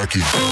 aqui.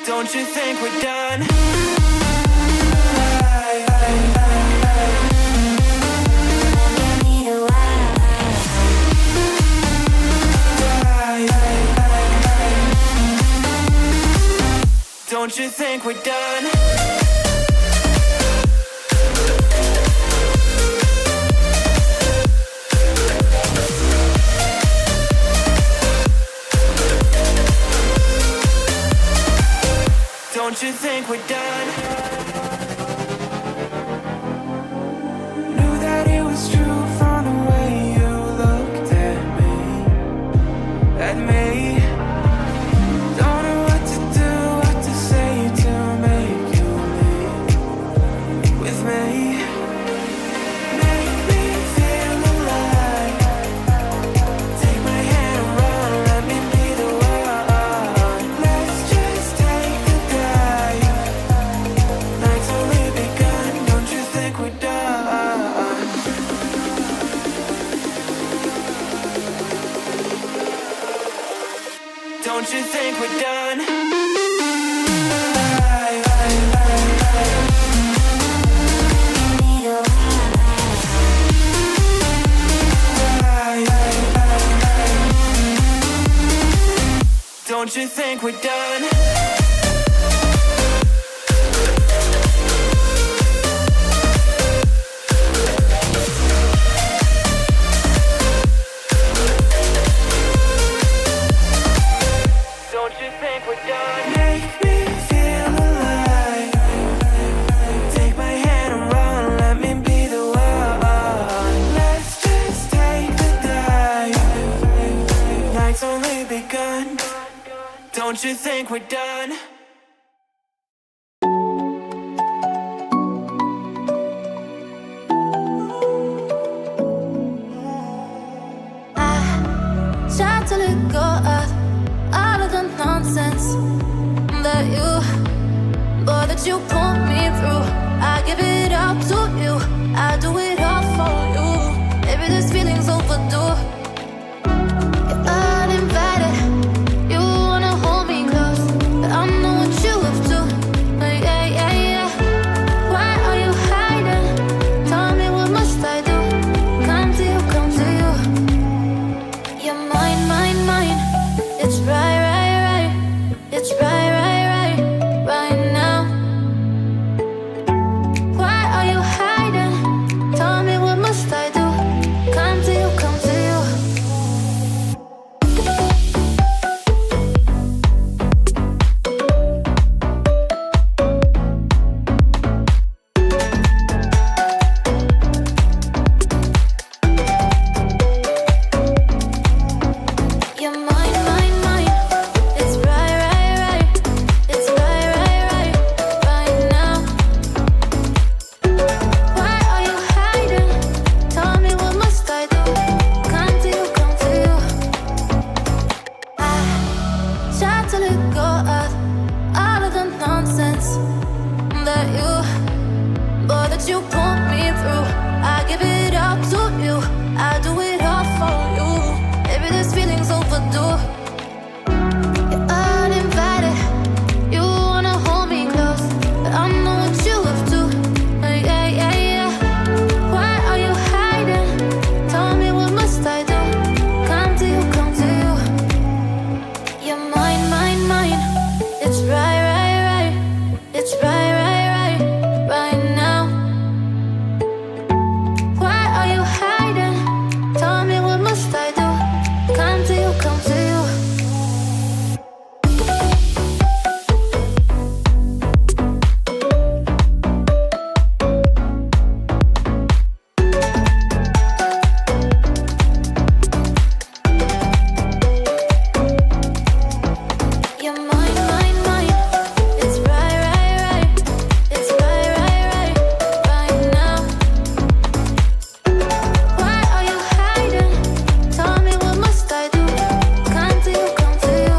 Don't you think we're done? Don't you think we're done? Don't you think we're done? Knew that it was true from the way you looked at me. Don't know what to do, what to say to make you leave with me. Make me feel alive. Take my hand and run, let me be the one. Let's just take the dive. Night's only begun, don't you think we're done? Don't you think we're done? Don't you think we're done? Don't you think we're done? Make me feel alive. Take my hand and run, let me be the one. Let's just take the dive. Night's only begun. Don't you think we're done? I tried to let go of all of the nonsense that you put me through. I give it up to you, I do it all for you. Maybe this feeling's overdue. You're uninvited, you wanna hold me close, but I know what you have to. Yeah, yeah, yeah. Why are you hiding? Tell me, what must I do? Come to you, come to you. You're mine, mine, mine. It's right, right, right. It's right, right, right, right now. Why are you hiding? Tell me, what must I do? Come to you, come to you. You're mine, mine, mine. It's right, right, right. It's right, right, right, right now. Why are you hiding? Tell me, what must I do? Come to you, come to you. I tried to let go of all of the nonsense that you put me through. I give it up to you, I do it all for you. Maybe this feeling's overdue. You're uninvited, you wanna hold me close, but I know what you have to. Yeah, yeah, yeah. Why are you hiding? Tell me, what must I do? Come to you, come to you. You're mine, mine, mine. It's right, right, right. It's right, right, right, right now. Why are you hiding? Tell me, what must I do? Come to you, come to you. You're mine, mine, mine. It's right, right, right. It's right, right, right, right now. Why are you hiding? Tell me, what must I do? Come to you, come to you.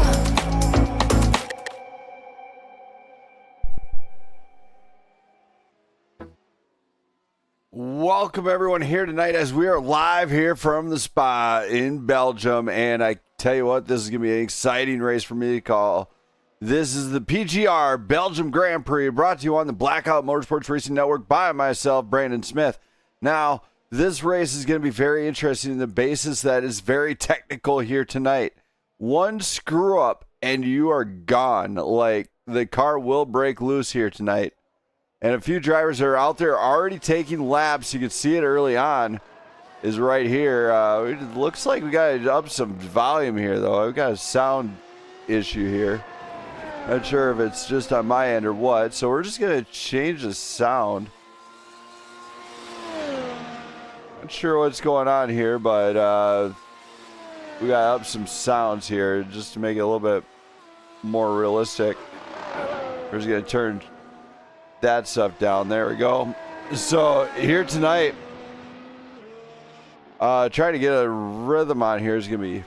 Welcome everyone here tonight as we are live here from the spa in Belgium, and I tell you what, this is going to be an exciting race for me to call. This is the PGR Belgium Grand Prix, brought to you on the Blackout Motorsports Racing Network by myself, Brandon Smith. Now, this race is going to be very interesting in the basis that is very technical here tonight. One screw up and you are gone. Like, the car will break loose here tonight. And a few drivers are out there already taking laps. You can see it early on. Is right here. It looks like we got to up some volume here, though. We've got a sound issue here. Not sure if it's just on my end or what. So we're just going to change the sound. Not sure what's going on here, but we got to up some sounds here just to make it a little bit more realistic. We're just going to turn that stuff down. There we go. So here tonight, trying to get a rhythm on here is going to be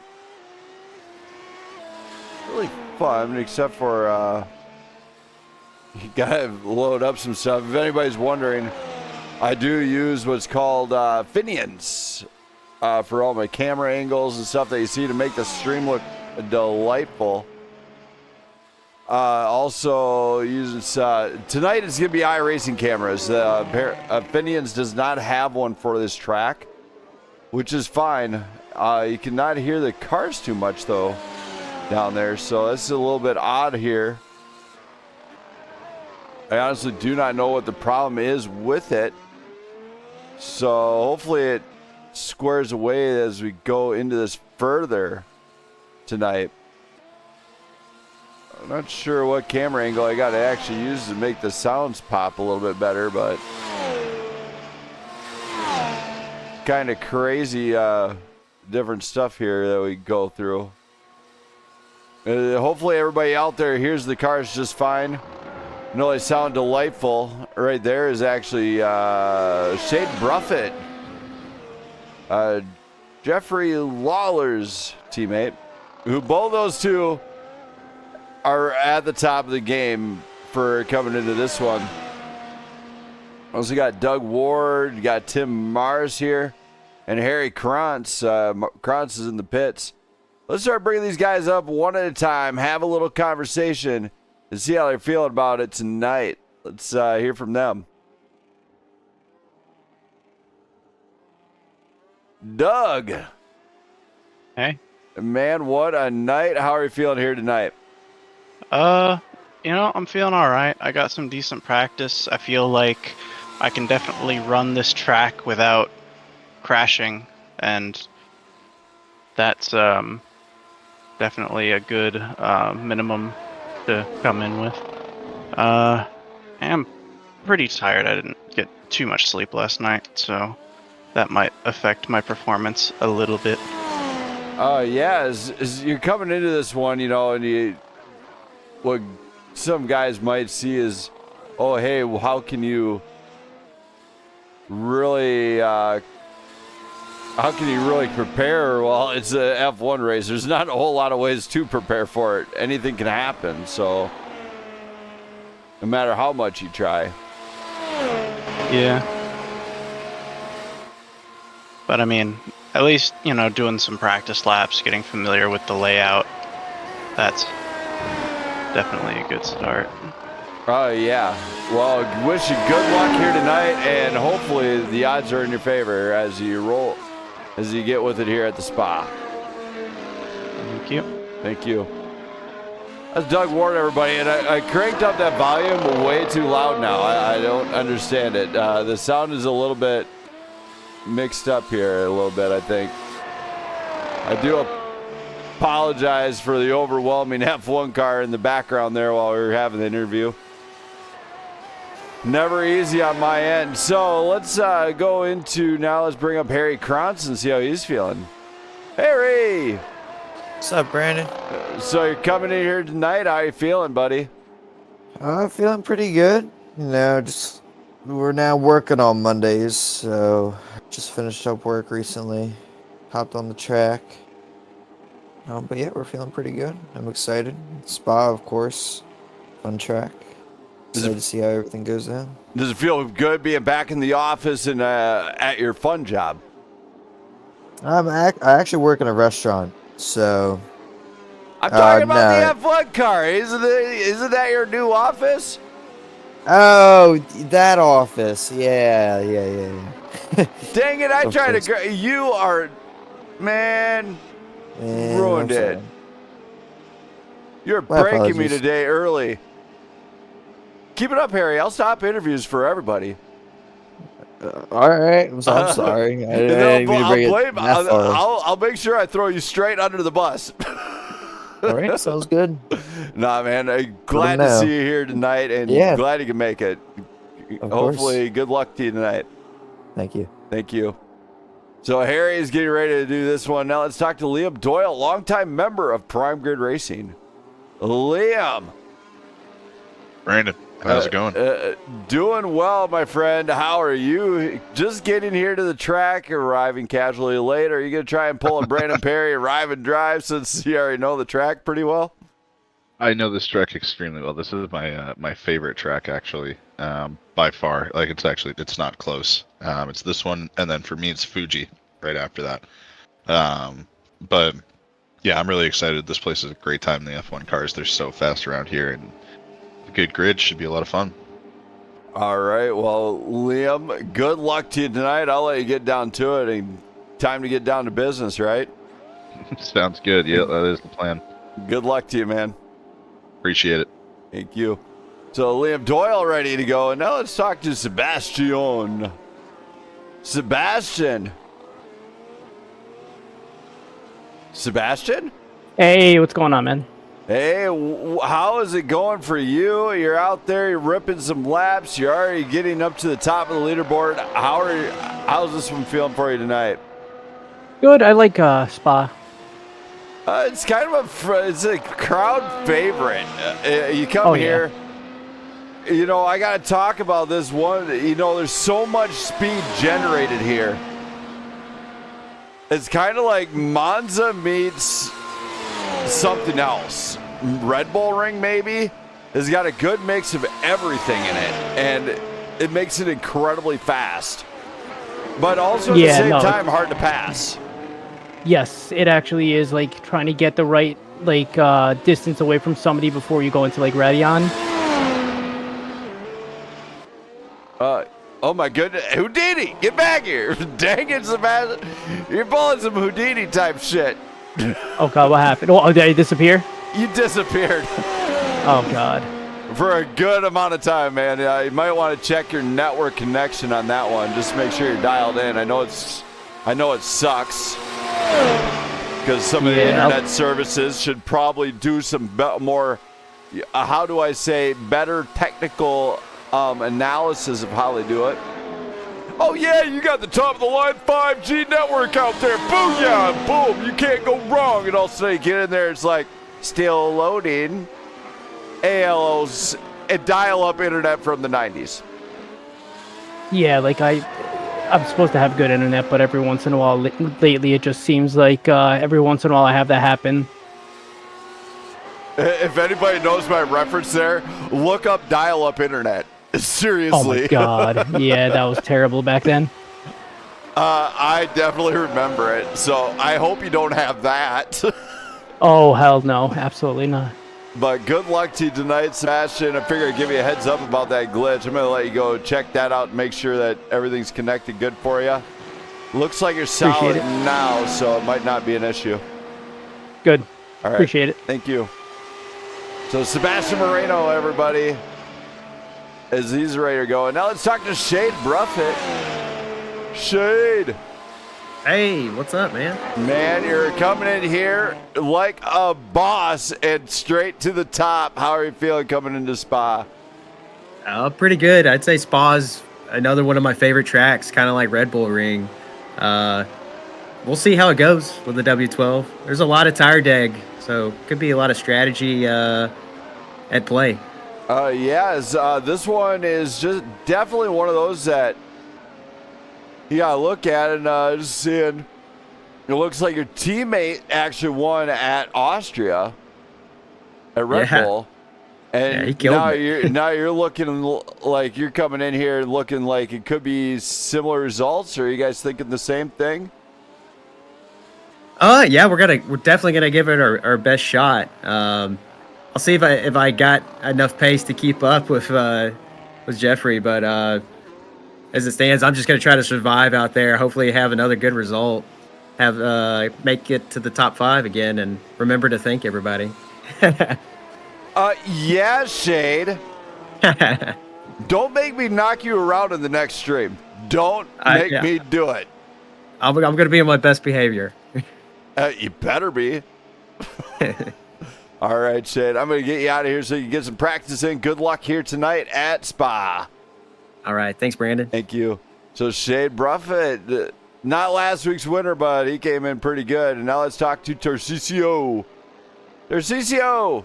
really fun, except for you gotta load up some stuff. If anybody's wondering, I do use what's called Finians for all my camera angles and stuff that you see to make the stream look delightful. Also uses tonight it's gonna be iRacing cameras. Finians does not have one for this track, which is fine. You cannot hear the cars too much though. down there. So this is a little bit odd here. I honestly do not know what the problem is with it. So hopefully it squares away as we go into this further tonight. I'm not sure what camera angle I got to actually use to make the sounds pop a little bit better, but kind of crazy different stuff here that we go through. Hopefully everybody out there hears the cars just fine. I know they sound delightful. Right there is actually Shade Bruffett, Jeffrey Lawler's teammate, who both those two are at the top of the game for coming into this one. Also got Doug Ward, you got Tim Mars here, and Harry Krantz. Krantz is in the pits. Let's start bringing these guys up one at a time, have a little conversation, and see how they're feeling about it tonight. Let's hear from them. Doug. Hey. Man, what a night. How are you feeling here tonight? I'm feeling all right. I got some decent practice. I feel like I can definitely run this track without crashing, and that's definitely a good minimum to come in with. I am pretty tired. I didn't get too much sleep last night, so that might affect my performance a little bit. Yeah, as you're coming into this one, and what some guys might see is, oh, hey, well, how can you really prepare? Well, it's a F1 race. There's not a whole lot of ways to prepare for it. Anything can happen, so no matter how much you try. Yeah. But I mean, at least, doing some practice laps, getting familiar with the layout, that's definitely a good start. Oh, yeah. Well, wish you good luck here tonight, and hopefully the odds are in your favor as you get with it here at the spa. Thank you. Thank you. That's Doug Ward, everybody, and I cranked up that volume way too loud now. I don't understand it. The sound is a little bit mixed up here a little bit, I think. I do apologize for the overwhelming F1 car in the background there while we were having the interview. Never easy on my end. So let's go into now. Let's bring up Harry Krantz and see how he's feeling. Harry! What's up, Brandon? So you're coming in here tonight. How are you feeling, buddy? Feeling pretty good. We're now working on Mondays, so just finished up work recently. Hopped on the track. But yeah, we're feeling pretty good. I'm excited. Spa, of course. Fun track. Excited to see how everything goes down. Does it feel good being back in the office and at your fun job? I actually work in a restaurant, so... I'm talking about the F1 car. Isn't that your new office? Oh, that office. Yeah. Dang it, I tried to... You are... Man... ruined it. You're breaking me today early. Keep it up, Harry. I'll stop interviews for everybody. All right. I'm sorry. I'll make sure I throw you straight under the bus. All right. Sounds good. Nah, man. I'm glad to see you here tonight, and glad you can make it. Hopefully, good luck to you tonight. Thank you. Thank you. So Harry is getting ready to do this one. Now let's talk to Liam Doyle, longtime member of Prime Grid Racing. Liam. Brandon, how's it going? Doing well, my friend. How are you? Just getting here to the track, arriving casually late. Are you going to try and pull a Brandon Perry arrive and drive since you already know the track pretty well? I know this track extremely well. This is my favorite track, actually, by far. Like, it's not close. It's this one, and then for me, it's Fuji right after that. But yeah, I'm really excited. This place is a great time. The F1 cars, they're so fast around here, and a good grid should be a lot of fun. All right. Well, Liam, good luck to you tonight. I'll let you get down to it, and time to get down to business, right? Sounds good. Yeah, that is the plan. Good luck to you, man. Appreciate it. Thank you. So Liam Doyle ready to go, and now let's talk to Sebastian. Sebastian. Sebastian? Hey, what's going on, man? Hey, how is it going for you? You're out there, you're ripping some laps. You're already getting up to the top of the leaderboard. How's this one feeling for you tonight? Good. I like Spa. It's kind of it's a crowd favorite. You come here. You know, I got to talk about this one. You know, there's so much speed generated here. It's kind of like Monza meets something else. Red Bull Ring, maybe, has got a good mix of everything in it, and it makes it incredibly fast. But also at the same time, hard to pass. Yes, it actually is like trying to get the right distance away from somebody before you go into like Radeon. Oh my goodness, Houdini, get back here! Dang it, Sebastian, you're pulling some Houdini type shit. Oh god, what happened? Oh, did I disappear? You disappeared. Oh god. For a good amount of time, man. You might want to check your network connection on that one. Just make sure you're dialed in. I know it sucks because some of the internet services should probably do some more. How do I say better technical analysis of how they do it? Oh yeah, you got the top of the line 5G network out there. Booyah! Boom! You can't go wrong. And all of a sudden you get in there, it's like still loading. ALO's and dial-up internet from the 90s. Yeah, like I'm supposed to have good internet, but every once in a while, lately, it just seems like every once in a while I have that happen. If anybody knows my reference there, look up dial-up internet. Seriously. Oh my god. Yeah, that was terrible back then. I definitely remember it. So I hope you don't have that. Oh, hell no. Absolutely not. But good luck to you tonight, Sebastian. I figured I'd give you a heads up about that glitch. I'm going to let you go check that out and make sure that everything's connected good for you. Looks like you're solid now, so it might not be an issue. Good. All right. Appreciate it. Thank you. So Sebastian Moreno, everybody, as he's ready to go. And now let's talk to Shade Bruffett. Shade. Hey, what's up, man? Man, you're coming in here like a boss and straight to the top. How are you feeling coming into Spa? Pretty good. I'd say Spa's another one of my favorite tracks, kind of like Red Bull Ring. We'll see how it goes with the W12. There's a lot of tire deg, so could be a lot of strategy at play. Yes, this one is just definitely one of those that you gotta look at and just seeing. It looks like your teammate actually won at Austria at Red Bull, and he killed me. now you're looking like you're coming in here looking like it could be similar results. Or are you guys thinking the same thing? Yeah, we're definitely gonna give it our best shot. I'll see if I got enough pace to keep up with Jeffrey, but as it stands, I'm just gonna try to survive out there. Hopefully, have another good result. Make it to the top 5 again, and remember to thank everybody. Yeah, Shade. Don't make me knock you around in the next stream. Don't make me do it. I'm gonna be on my best behavior. You better be. All right, Shade. I'm going to get you out of here so you can get some practice in. Good luck here tonight at Spa. All right. Thanks, Brandon. Thank you. So Shade Bruffett, not last week's winner, but he came in pretty good. And now let's talk to Tarcisio. Tarcisio.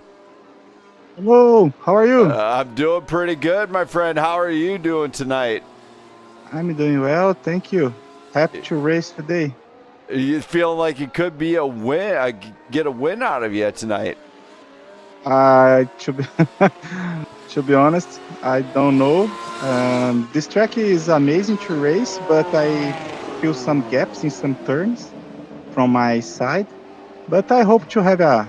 Hello. How are you? I'm doing pretty good, my friend. How are you doing tonight? I'm doing well. Thank you. Happy to race today. Are you feeling like it could be a win? Get a win out of you tonight? To be honest, I don't know. This track is amazing to race, but I feel some gaps in some turns from my side. But I hope to have a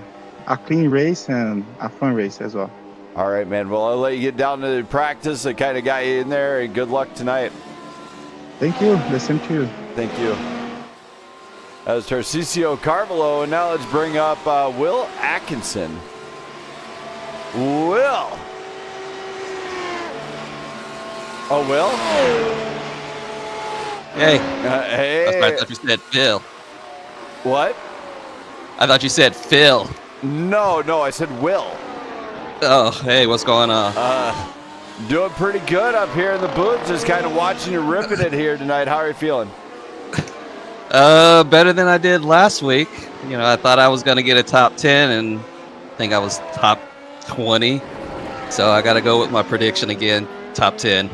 clean race and a fun race as well. All right, man. Well, I'll let you get down to the practice. I kind of got you in there, and good luck tonight. Thank you. The same to you. Thank you. That was Tarcisio Carvalho, and now let's bring up Will Atkinson. Will. Oh, Will? Hey. Hey. I thought you said Phil. What? I thought you said Phil. No, I said Will. Oh, hey, what's going on? Doing pretty good up here in the booth. Just kind of watching you ripping it here tonight. How are you feeling? Better than I did last week. You know, I thought I was going to get a top 10, and I think I was top 20. So I got to go with my prediction again, top 10.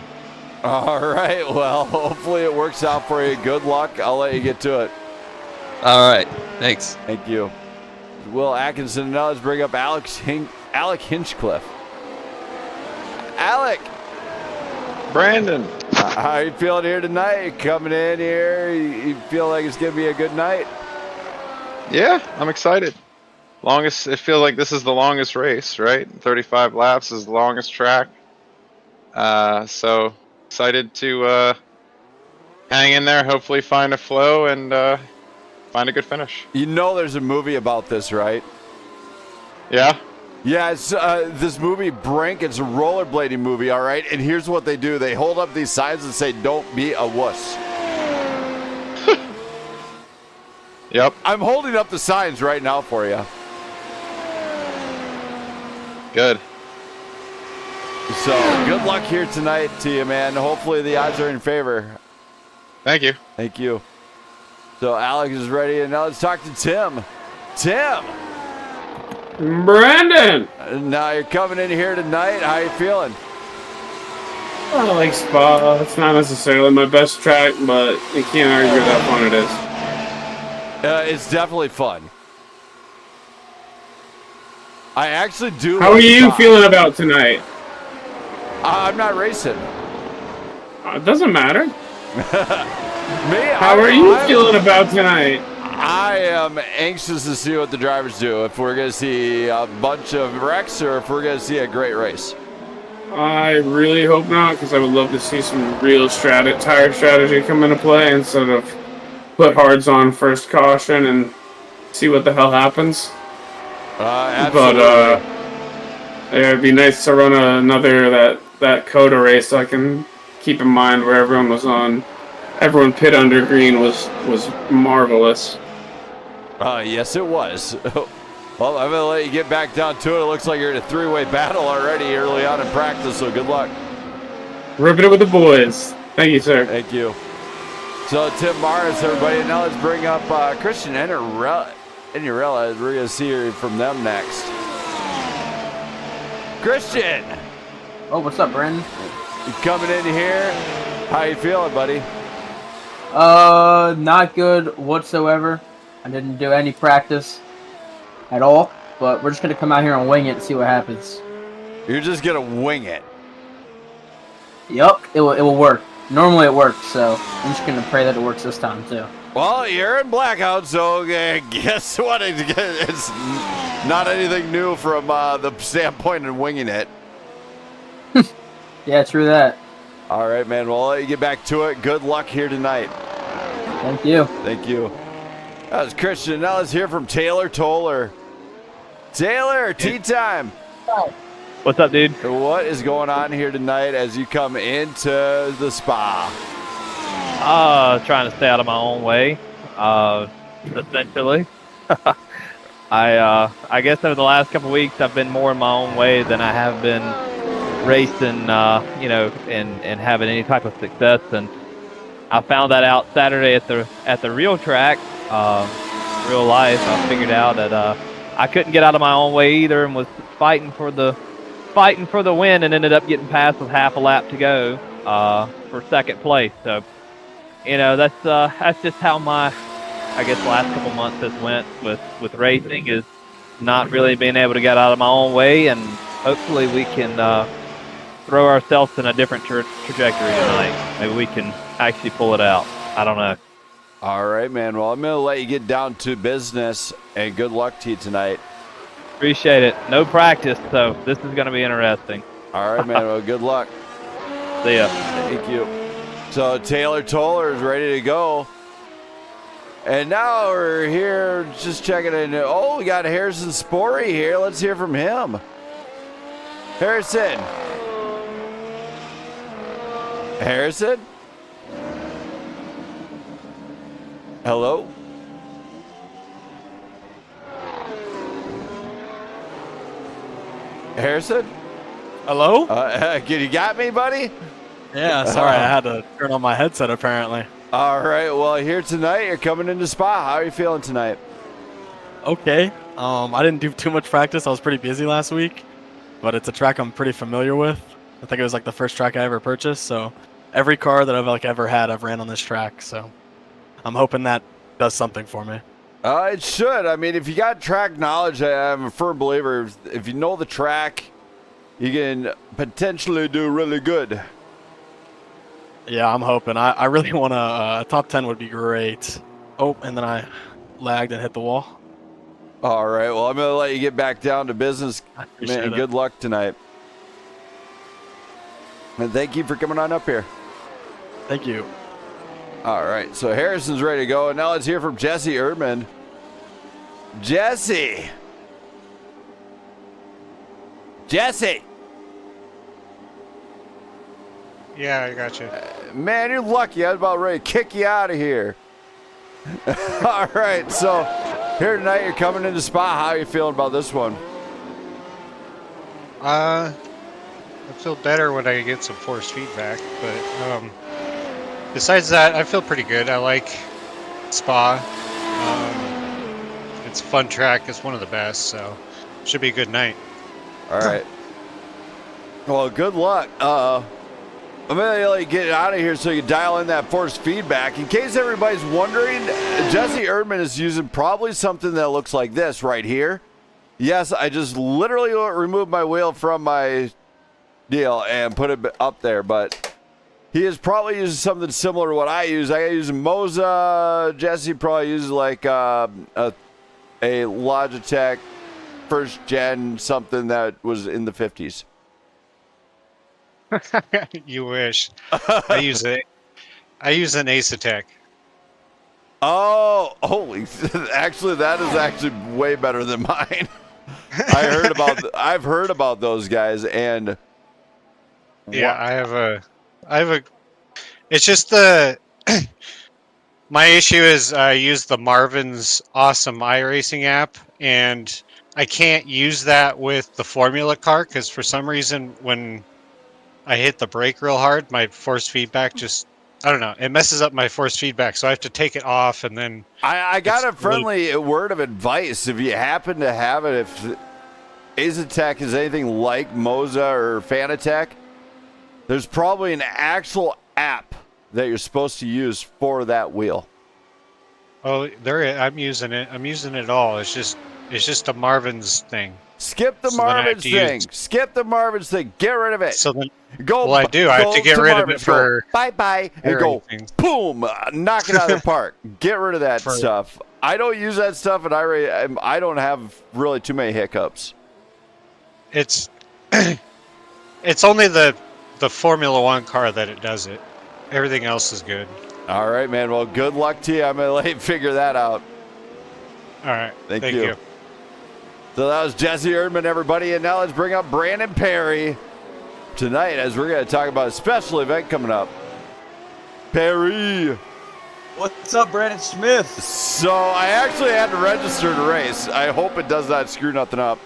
All right. Well, hopefully it works out for you. Good luck. I'll let you get to it. All right. Thanks. Thank you. Will Atkinson. Now let's bring up Alec Hinchcliffe. Alec. Brandon. How are you feeling here tonight? You coming in here? You feel like it's going to be a good night? Yeah, I'm excited. It feels like this is the longest race, right? 35 laps is the longest track. So excited to hang in there, hopefully find a flow and find a good finish. You know there's a movie about this, right? Yeah? Yeah, it's this movie, Brink. It's a rollerblading movie, all right? And here's what they do. They hold up these signs and say, don't be a wuss. Yep. I'm holding up the signs right now for you. Good. So, good luck here tonight to you, man. Hopefully the odds are in favor. Thank you. Thank you. So, Alex is ready, and now let's talk to Tim. Tim! Brandon! Now you're coming in here tonight. How you feeling? I like Spa. It's not necessarily my best track, but you can't argue with how fun it is. It's definitely fun. I actually do. How are you feeling about tonight? I'm not racing. It doesn't matter. How are you feeling about tonight? I am anxious to see what the drivers do. If we're going to see a bunch of wrecks or if we're going to see a great race. I really hope not, because I would love to see some real tire strategy come into play instead of put hards on first caution and see what the hell happens. Absolutely. But it'd be nice to run another that Coda race so I can keep in mind where everyone was on. Everyone pit under green was marvelous. Yes, it was. Well, I'm going to let you get back down to it. It looks like you're in a three-way battle already early on in practice, so good luck. Ripping it with the boys. Thank you, sir. Thank you. So, Tim Morris, everybody. Now let's bring up Christian Inurella. We're going to see from them next. Christian! Oh, what's up, Brandon? You coming in here? How you feeling, buddy? Not good whatsoever. I didn't do any practice at all, but we're just gonna come out here and wing it and see what happens. You're just gonna wing it? Yup, it will work. Normally it works, so I'm just gonna pray that it works this time too. Well, you're in Blackout, so guess what? It's not anything new from the standpoint of winging it. Yeah, true that. All right, man. Well, I'll let you get back to it. Good luck here tonight. Thank you. Thank you. That was Christian. Now let's hear from Taylor Toller. Taylor, tea time. What's up, dude? What is going on here tonight as you come into the spa? Trying to stay out of my own way, essentially. I guess over the last couple of weeks, I've been more in my own way than I have been racing, and having any type of success. And I found that out Saturday at the real track, real life. I figured out that I couldn't get out of my own way either, and was fighting for the win, and ended up getting past with half a lap to go for second place. So, that's just how my, I guess, last couple months has went with racing, is not really being able to get out of my own way, and hopefully we can throw ourselves in a different trajectory tonight. Maybe we can actually pull it out. I don't know. All right, man. Well, I'm going to let you get down to business, and good luck to you tonight. Appreciate it. No practice, so this is going to be interesting. All right, man. Well, good luck. See ya. Thank you. So Taylor Toller is ready to go. And now we're here just checking in. Oh, we got Harrison Spory here. Let's hear from him. Harrison. Harrison? Hello? Harrison? Hello? You got me, buddy? Yeah, sorry, I had to turn on my headset apparently. All right, well, here tonight, you're coming into Spa. How are you feeling tonight? Okay. I didn't do too much practice. I was pretty busy last week, but it's a track I'm pretty familiar with. I think it was like the first track I ever purchased, so every car that I've ever had, I've ran on this track, so I'm hoping that does something for me. It should. I mean, if you got track knowledge, I'm a firm believer. If you know the track, you can potentially do really good. Yeah, I'm hoping. I really want a top 10 would be great. Oh, and then I lagged and hit the wall. All right. Well, I'm going to let you get back down to business. Man, it. good luck tonight. And thank you for coming on up here. Thank you. All right. So Harrison's ready to go. And now let's hear from Jesse Erdman. Jesse. Jesse. Yeah, I got you. Man, you're lucky. I was about ready to kick you out of here. All right. So here tonight, you're coming into Spa. How are you feeling about this one? I feel better when I get some forced feedback, but besides that, I feel pretty good. I like Spa. It's a fun track. It's one of the best, so should be a good night. All right. Well, good luck. I'm going to get out of here so you can dial in that forced feedback. In case everybody's wondering, Jesse Erdman is using probably something that looks like this right here. Yes, I just literally removed my wheel from my deal and put it up there, but he is probably using something similar to what I use. I use Moza. Jesse probably uses like a Logitech first gen something that was in the 50s. You wish. I use an Acetec. Oh, holy! Actually, that is actually way better than mine. I've heard about those guys, and yeah, I have a. It's just the. My issue is I use the Marvin's awesome iRacing app, and I can't use that with the Formula car because for some reason when I hit the brake real hard, my force feedback just, I don't know, it messes up my force feedback, so I have to take it off and then... I got a friendly word of advice. If you happen to have it, if Acetec is anything like Moza or Fanatec, there's probably an actual app that you're supposed to use for that wheel. Oh, I'm using it. I'm using it all. It's just a Marvin's thing. Skip the Marvin's thing. Skip the Marvin's thing. Get rid of it. So then, go. Well, I do. I have to get rid of it for bye and go. Boom! Knock it out of the park. Get rid of that stuff. I don't use that stuff, and I don't have really too many hiccups. It's it's only the Formula One car that it does it. Everything else is good. All right, man. Well, good luck to you. I'm gonna let you figure that out. All right. Thank you. So that was Jesse Erdman, everybody. And now let's bring up Brandon Perry tonight as we're going to talk about a special event coming up. Perry. What's up, Brandon Smith? So I actually had to register to race. I hope it does not screw nothing up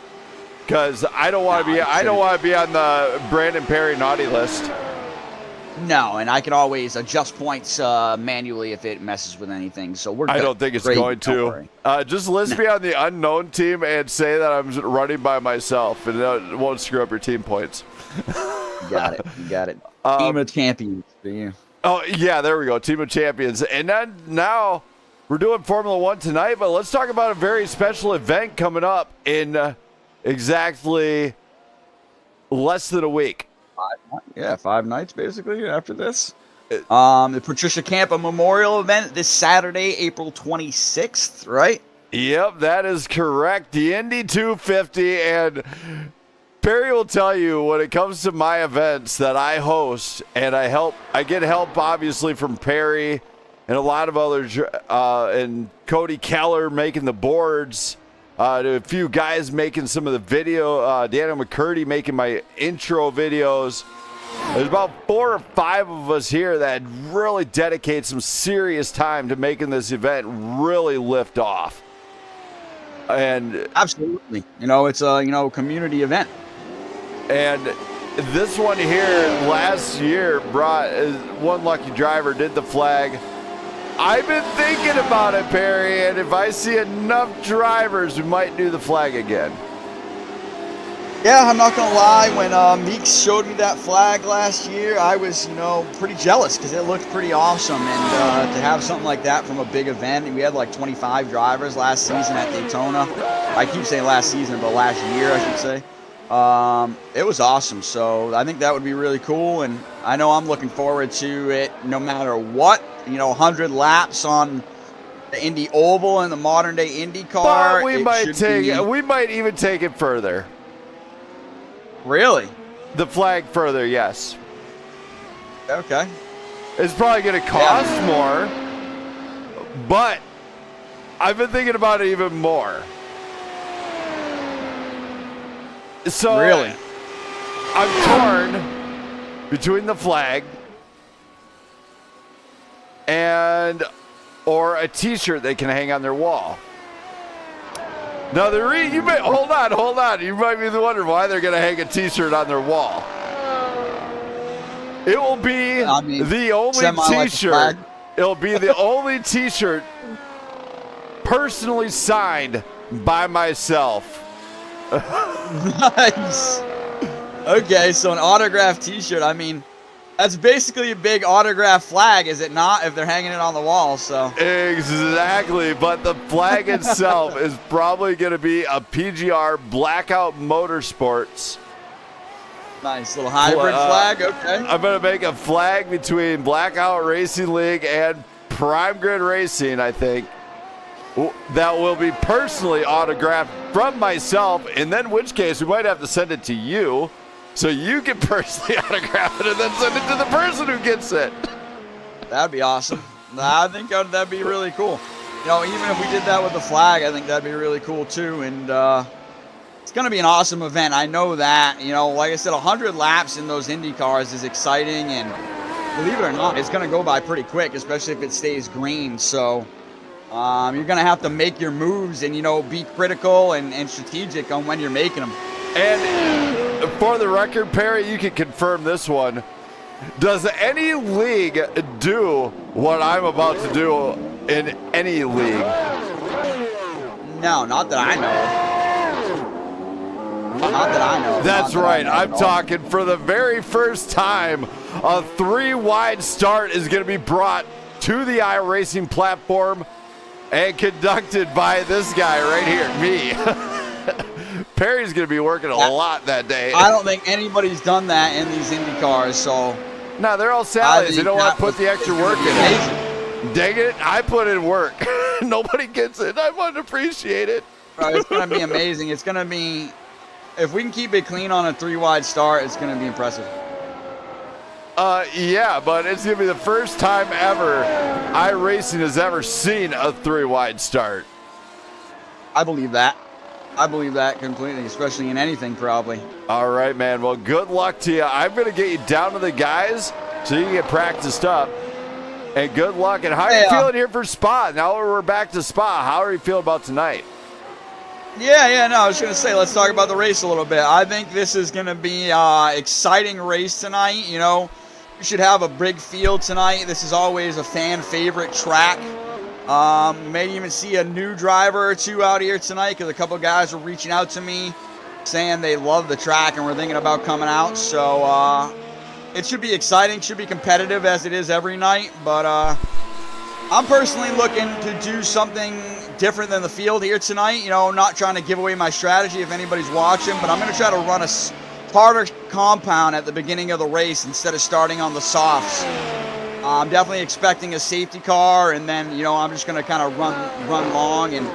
because I don't want to be. I don't want to be on the Brandon Perry naughty list. No, and I can always adjust points manually if it messes with anything. So we're. I don't think it's going to. Just list me on the unknown team and say that I'm running by myself, and it won't screw up your team points. You got it. You got it. Team of champions for you. Oh yeah, there we go. Team of champions, and then now we're doing Formula One tonight. But let's talk about a very special event coming up in exactly less than a week. 5 nights basically after this. The Patricia Campa Memorial event this Saturday, April 26th, right? Yep, that is correct. The Indy 250, and Perry will tell you when it comes to my events that I host and I get help obviously from Perry and a lot of others, and Cody Keller making the boards. A few guys making some of the video. Daniel McCurdy making my intro videos. There's about 4 or 5 of us here that really dedicate some serious time to making this event really lift off. And absolutely, it's a community event. And this one here last year brought one lucky driver did the flag. I've been thinking about it, Perry, and if I see enough drivers, we might do the flag again. Yeah, I'm not gonna lie. When Meeks showed me that flag last year, I was, pretty jealous because it looked pretty awesome. And to have something like that from a big event, we had like 25 drivers last season at Daytona. I keep saying last season, but last year I should say. It was awesome. So I think that would be really cool, and I know I'm looking forward to it no matter what. 100 laps on the Indy Oval and the modern day Indy car. But we might even take it further. Really? The flag further, yes. Okay. It's probably going to cost more, but I've been thinking about it even more. So really, I'm torn between the flag or a T-shirt they can hang on their wall. Now you may hold on. You might be wondering why they're going to hang a T-shirt on their wall. It will be the only T-shirt. It'll be the only T-shirt personally signed by myself. Nice. Okay, so an autographed T-shirt. That's basically a big autograph flag, is it not? If they're hanging it on the wall, so. Exactly, but the flag itself is probably going to be a PGR Blackout Motorsports. Nice little hybrid flag. Okay. I'm going to make a flag between Blackout Racing League and Prime Grid Racing, I think. That will be personally autographed from myself, and then in which case we might have to send it to you so you can personally autograph it and then send it to the person who gets it. That'd be awesome. I think that'd be really cool. Even if we did that with the flag, I think that'd be really cool too. And it's going to be an awesome event. I know that. Like I said, 100 laps in those Indy cars is exciting, and believe it or not, it's going to go by pretty quick, especially if it stays green. So you're going to have to make your moves and, be critical and strategic on when you're making them. And for the record, Perry, you can confirm this one. Does any league do what I'm about to do in any league? No, not that I know. Not that I know. That's right. I'm talking for the very first time, a 3-wide start is going to be brought to the iRacing platform and conducted by this guy right here, me. Perry's going to be working a lot that day. I don't think anybody's done that in these Indy cars, so. No, they're all Sallies. They don't want to put the extra work in it. Dang it, I put in work. Nobody gets it. I want to appreciate it. It's going to be amazing. It's going to be, if we can keep it clean on a 3-wide start, it's going to be impressive. Yeah, but it's going to be the first time ever iRacing has ever seen a 3-wide start. I believe that. I believe that completely, especially in anything, probably. All right, man. Well, good luck to you. I'm going to get you down to the guys so you can get practiced up. And good luck. And how are you feeling here for Spa? Now we're back to Spa. How are you feeling about tonight? Yeah, no, I was going to say, let's talk about the race a little bit. I think this is going to be an exciting race tonight. We should have a big field tonight. This is always a fan favorite track. May even see a new driver or two out here tonight because a couple guys were reaching out to me saying they love the track and were thinking about coming out. So it should be exciting, should be competitive as it is every night. But I'm personally looking to do something different than the field here tonight. Not trying to give away my strategy if anybody's watching, but I'm going to try to run a harder compound at the beginning of the race instead of starting on the softs. I'm definitely expecting a safety car, and then, I'm just going to kind of run long and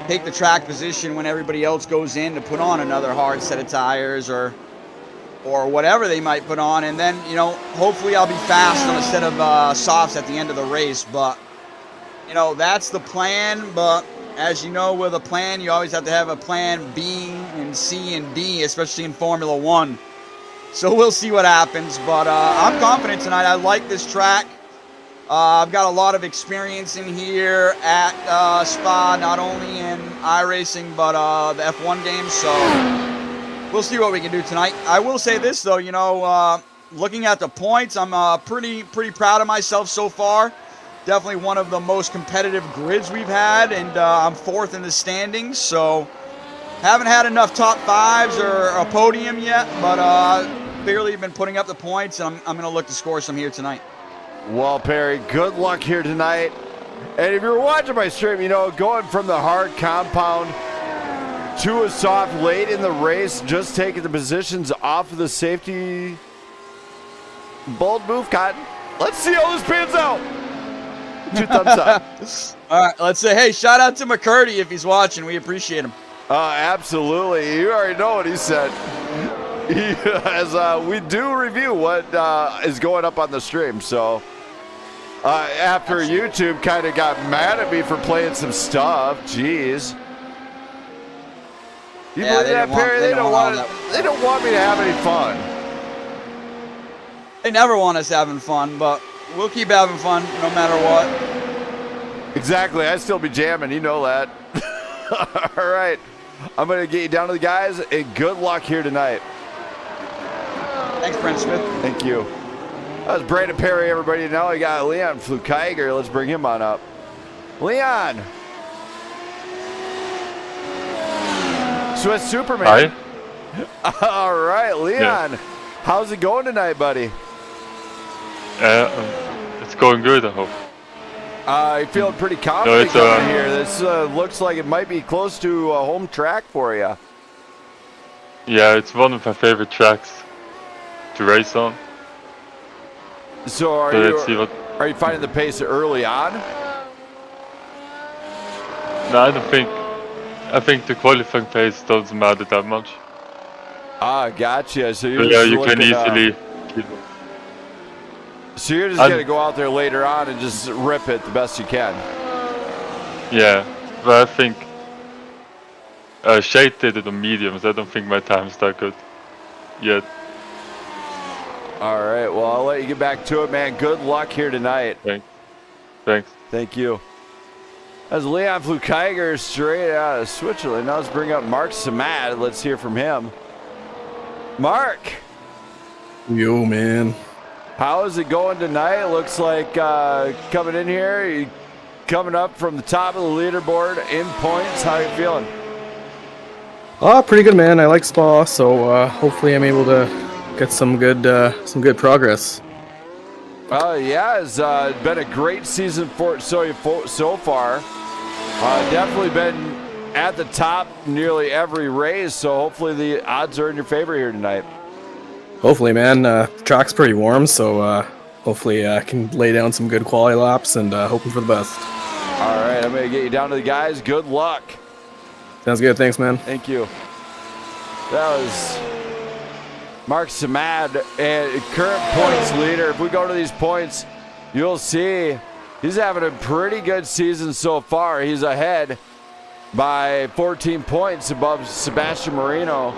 take the track position when everybody else goes in to put on another hard set of tires or whatever they might put on. And then, hopefully I'll be fast on a set of softs at the end of the race. But that's the plan. But as you know, with a plan, you always have to have a plan B and C and D, especially in Formula One. So we'll see what happens. But I'm confident tonight. I like this track. I've got a lot of experience in here at Spa, not only in iRacing, but the F1 games. So we'll see what we can do tonight. I will say this, though, looking at the points, I'm pretty proud of myself so far. Definitely one of the most competitive grids we've had, and I'm 4th in the standings. So haven't had enough top 5s or a podium yet, but clearly been putting up the points, and I'm going to look to score some here tonight. Well, Perry, good luck here tonight. And if you're watching my stream, going from the hard compound to a soft late in the race, just taking the positions off of the safety. Bold move, Cotton. Let's see how this pans out. 2 thumbs up. All right, let's say, hey, shout out to McCurdy if he's watching. We appreciate him. Absolutely. You already know what he said. As we do review what is going up on the stream, so after YouTube kind of got mad at me for playing some stuff, jeez. You believe that, Perry? They don't want me to have any fun. They never want us having fun, but we'll keep having fun no matter what. Exactly. I still be jamming. You know that. All right. I'm going to get you down to the guys, and good luck here tonight. Thanks, Brent Smith. Thank you. That was Brandon Perry, everybody. Now we got Leon Flukeiger. Let's bring him on up. Leon. Swiss Superman. Hi. All right, Leon. Yeah. How's it going tonight, buddy? It's going good, I hope. You feeling pretty confident coming here. This looks like it might be close to a home track for you. Yeah, it's one of my favorite tracks to race on. So are you finding the pace early on? No, I don't think. I think the qualifying pace doesn't matter that much. Gotcha. So you're you can easily keep it. So you're just gonna go out there later on and just rip it the best you can. Yeah, but I think Shade did it on mediums. I don't think my time's that good yet. All right, well, I'll let you get back to it, man. Good luck here tonight. Thanks. Thank you. That's Leon Flukeiger straight out of Switzerland. Now let's bring up Mark Samad. Let's hear from him. Mark. Yo, man. How is it going tonight? It looks like coming in here, you coming up from the top of the leaderboard in points. How are you feeling? Pretty good, man. I like Spa, so hopefully I'm able to get some good progress. Yeah, it's been a great season for so far. Definitely been at the top nearly every race, so hopefully the odds are in your favor here tonight. Hopefully, man. Track's pretty warm, so hopefully I can lay down some good quality laps and hoping for the best. All right, I'm going to get you down to the guys. Good luck. Sounds good. Thanks, man. Thank you. That was Mark Samad, and current points leader. If we go to these points, you'll see he's having a pretty good season so far. He's ahead by 14 points above Sebastian Marino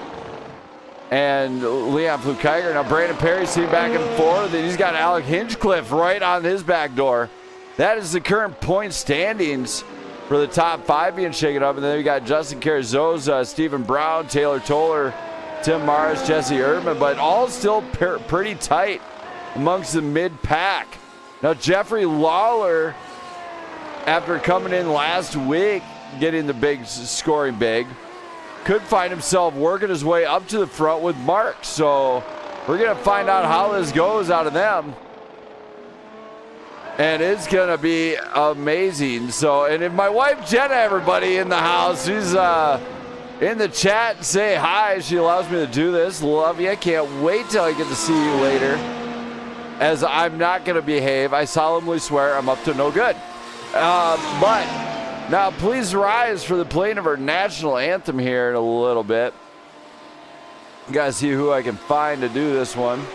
and Leon Flukeiger. Now Brandon Perry's seen back and forth, and he's got Alec Hinchcliffe right on his back door. That is the current point standings for the top 5 being shaken up. And then we got Justin Carrizosa, Stephen Brown, Taylor Toller, Tim Mars, Jesse Erdman, but all still pretty tight amongst the mid-pack. Now Jeffrey Lawler, after coming in last week, getting the big scoring big, could find himself working his way up to the front with Mark. So we're going to find out how this goes out of them. And it's going to be amazing. So, and if my wife Jenna, everybody in the house, she's in the chat, say hi. She allows me to do this. Love you. Can't wait till I get to see you later. As I'm not going to behave. I solemnly swear I'm up to no good. But now please rise for the playing of our national anthem here in a little bit. You guys see who I can find to do this one.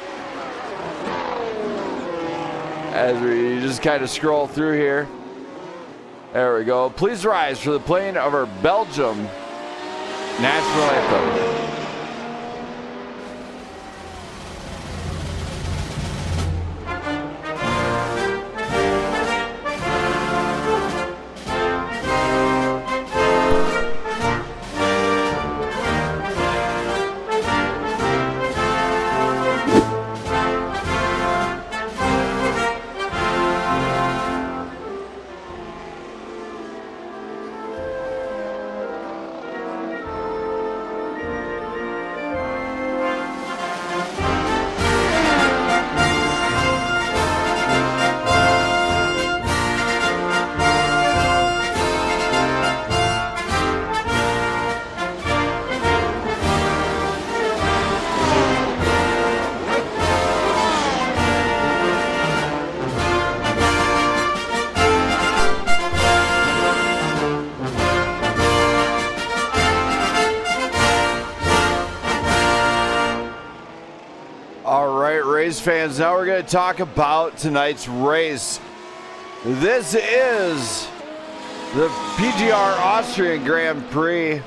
As we just kind of scroll through here. There we go. Please rise for the playing of our Belgium national anthem. Fans, now we're going to talk about tonight's race. This is the PGR Austrian Grand Prix.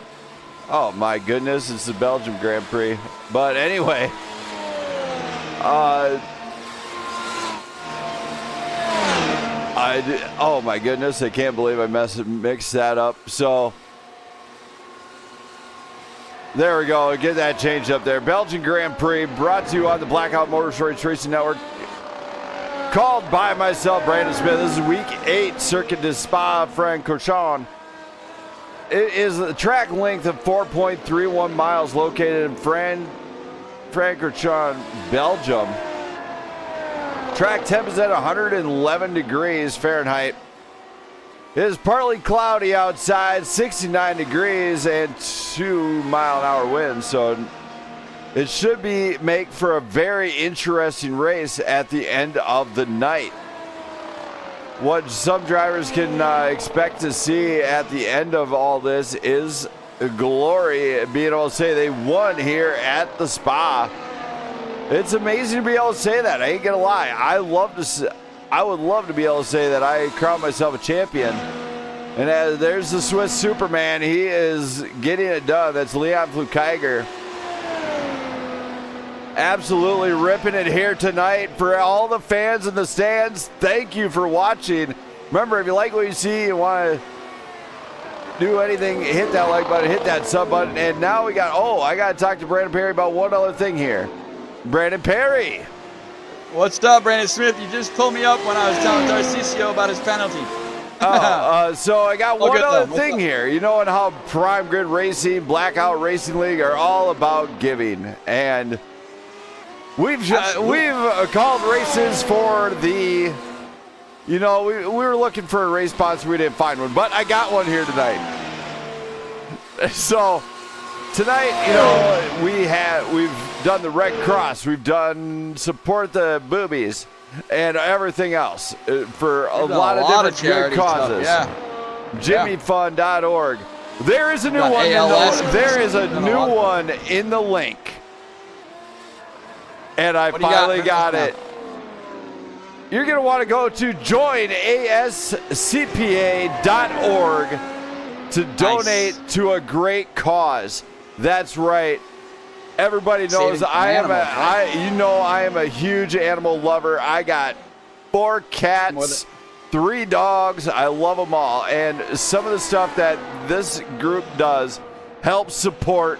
Oh my goodness, it's the Belgium Grand Prix. But anyway, oh my goodness, I can't believe I mixed that up. So there we go. Get that changed up there. Belgian Grand Prix brought to you on the Blackout Motorsports Racing Network. Called by myself, Brandon Smith. This is week 8, Circuit de Spa-Francorchamps. It is a track length of 4.31 miles located in Francorchamps, Belgium. Track temp is at 111 degrees Fahrenheit. It is partly cloudy outside, 69 degrees and 2-mile-an-hour winds, so it should make for a very interesting race at the end of the night. What some drivers can expect to see at the end of all this is glory, being able to say they won here at the Spa. It's amazing to be able to say that. I ain't gonna lie. I would love to be able to say that I crowned myself a champion. And there's the Swiss Superman. He is getting it done. That's Leon Flukeiger. Absolutely ripping it here tonight. For all the fans in the stands, thank you for watching. Remember, if you like what you see, you want to do anything, hit that like button, hit that sub button. And now we got, I got to talk to Brandon Perry about one other thing here. Brandon Perry. What's up, Brandon Smith? You just pulled me up when I was telling Tarcisio about his penalty. So I got one other thing here. You know how Prime Grid Racing, Blackout Racing League are all about giving. And we've called races for the, we were looking for a race sponsor. We didn't find one, but I got one here tonight. So tonight, we've done the Red Cross, we've done support the boobies, and everything else for a lot of different good causes. JimmyFund.org. There is a new one. There is a new one in the link, and I finally got it. You're going to want to go to joinascpa.org to donate to a great cause. That's right. Everybody knows I am a huge animal lover. I got 4 cats, 3 dogs. I love them all. And some of the stuff that this group does helps support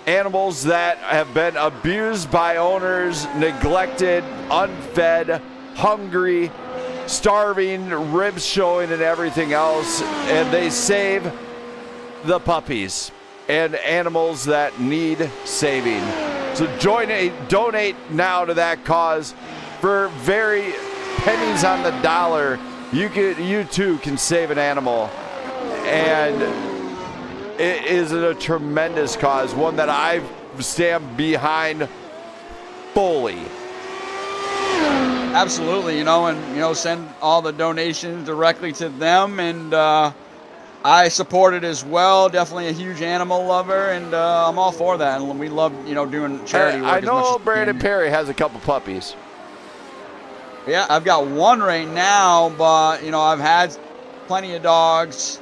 animals that have been abused by owners, neglected, unfed, hungry, starving, ribs showing, and everything else. And they save the puppies and animals that need saving. So donate now to that cause for very pennies on the dollar. You too can save an animal, and it is a tremendous cause, one that I stand behind fully. Absolutely, and send all the donations directly to them, and I support it as well. Definitely a huge animal lover, and I'm all for that. And we love, doing charity work. I know Brandon Perry has a couple puppies. Yeah, I've got one right now, but I've had plenty of dogs,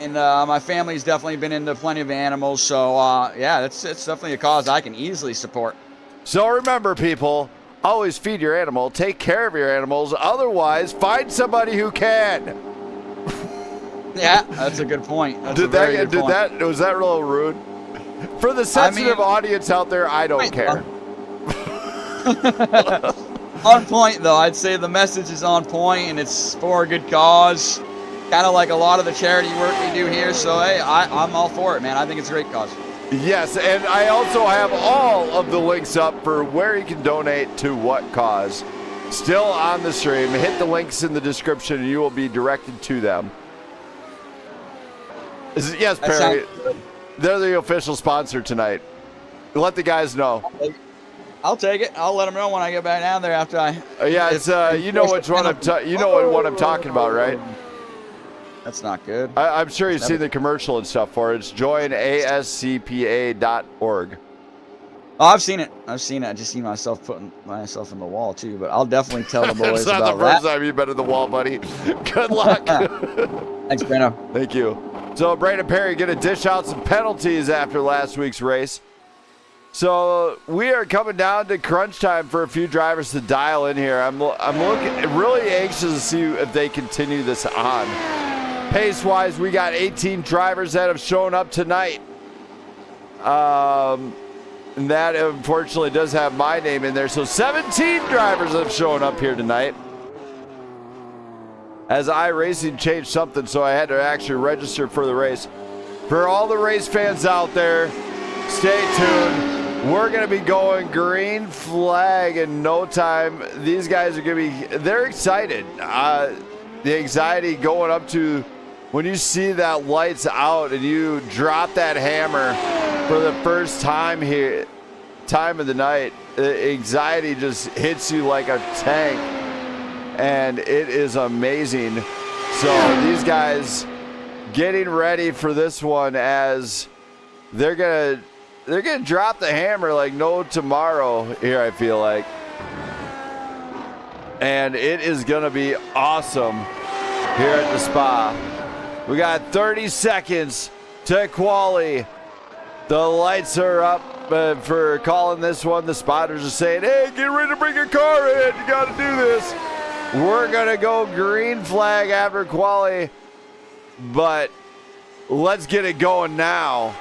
and my family's definitely been into plenty of animals. So yeah, it's definitely a cause I can easily support. So remember, people, always feed your animal, take care of your animals. Otherwise, find somebody who can. Yeah, that's a good point. That's a very good point. Was that real rude? For the sensitive audience out there, I don't care. On point, though. I'd say the message is on point, and it's for a good cause. Kind of like a lot of the charity work we do here. So, hey, I'm all for it, man. I think it's a great cause. Yes, and I also have all of the links up for where you can donate to what cause. Still on the stream. Hit the links in the description, and you will be directed to them. Yes, Perry. They're the official sponsor tonight. Let the guys know. I'll take it. I'll let them know when I get back down there after I. Yeah, it's you know which one you know what I'm talking about, right? That's not good. I'm sure you've seen the commercial and stuff for it. It's joinascpa.org. Oh, I've seen it. I just see myself putting myself in the wall too. But I'll definitely tell the boys That's not about the first that. time you've been in the wall, buddy. Good luck. Thanks, Brando. Thank you. So Brandon Perry going to dish out some penalties after last week's race. So we are coming down to crunch time for a few drivers to dial in here. I'm looking really anxious to see if they continue this on. Pace-wise, we got 18 drivers that have shown up tonight. And that unfortunately does have my name in there. So 17 drivers have shown up here tonight. As iRacing changed something, so I had to actually register for the race. For all the race fans out there, stay tuned. We're going to be going green flag in no time. These guys are going to be, they're excited. The anxiety going up to when you see that lights out and you drop that hammer for the first time here, time of the night, the anxiety just hits you like a tank. And it is amazing. So these guys getting ready for this one as they're gonna drop the hammer like no tomorrow here, I feel like. And it is gonna be awesome here at the spa. We got 30 seconds to quali. The lights are up for calling this one. The spotters are saying, hey, get ready to bring your car in. You gotta do this. We're going to go green flag after quali, but let's get it going now.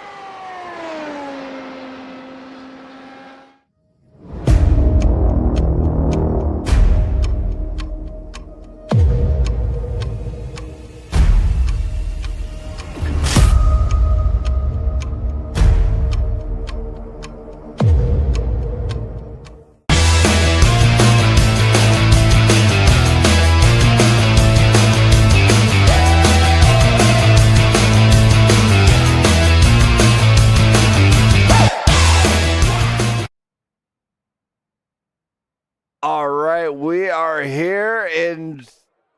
All right, we are here in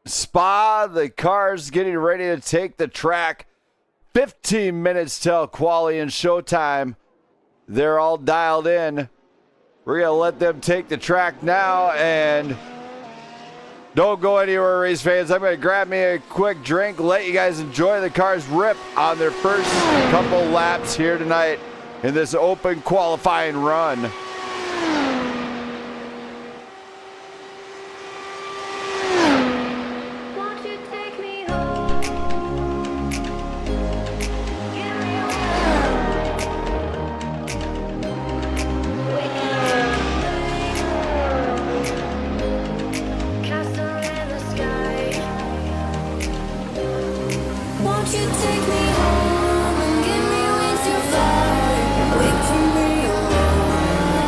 Spa. The car's getting ready to take the track. 15 minutes till quali and showtime. They're all dialed in. We're going to let them take the track now, and don't go anywhere, race fans. I'm going to grab me a quick drink, let you guys enjoy the cars rip on their first couple laps here tonight in this open qualifying run. Won't you take me home and give me wings to fly away from me alone?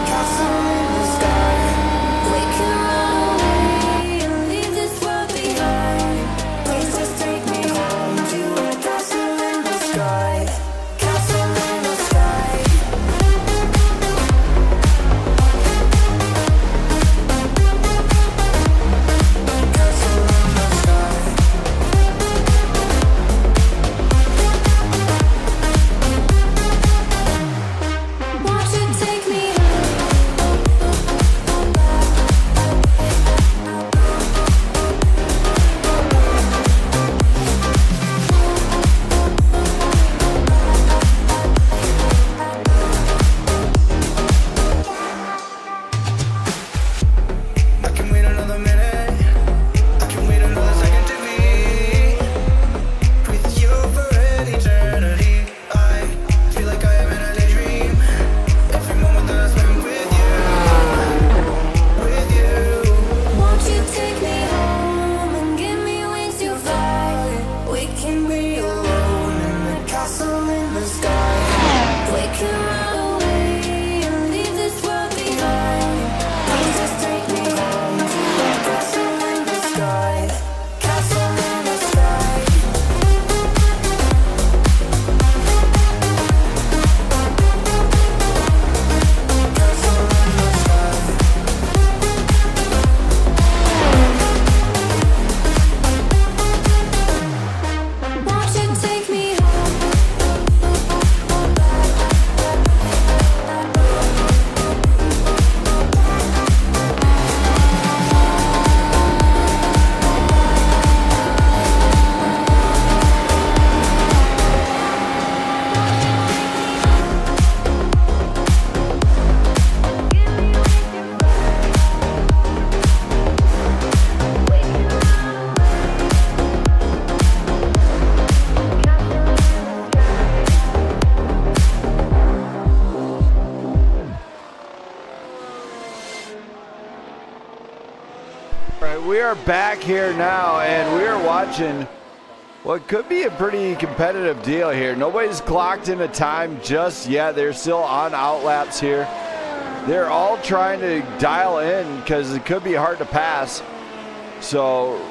we are back here now, and we are watching what could be a pretty competitive deal here. Nobody's clocked in a time just yet. They're still on outlaps here. They're all trying to dial in because it could be hard to pass. So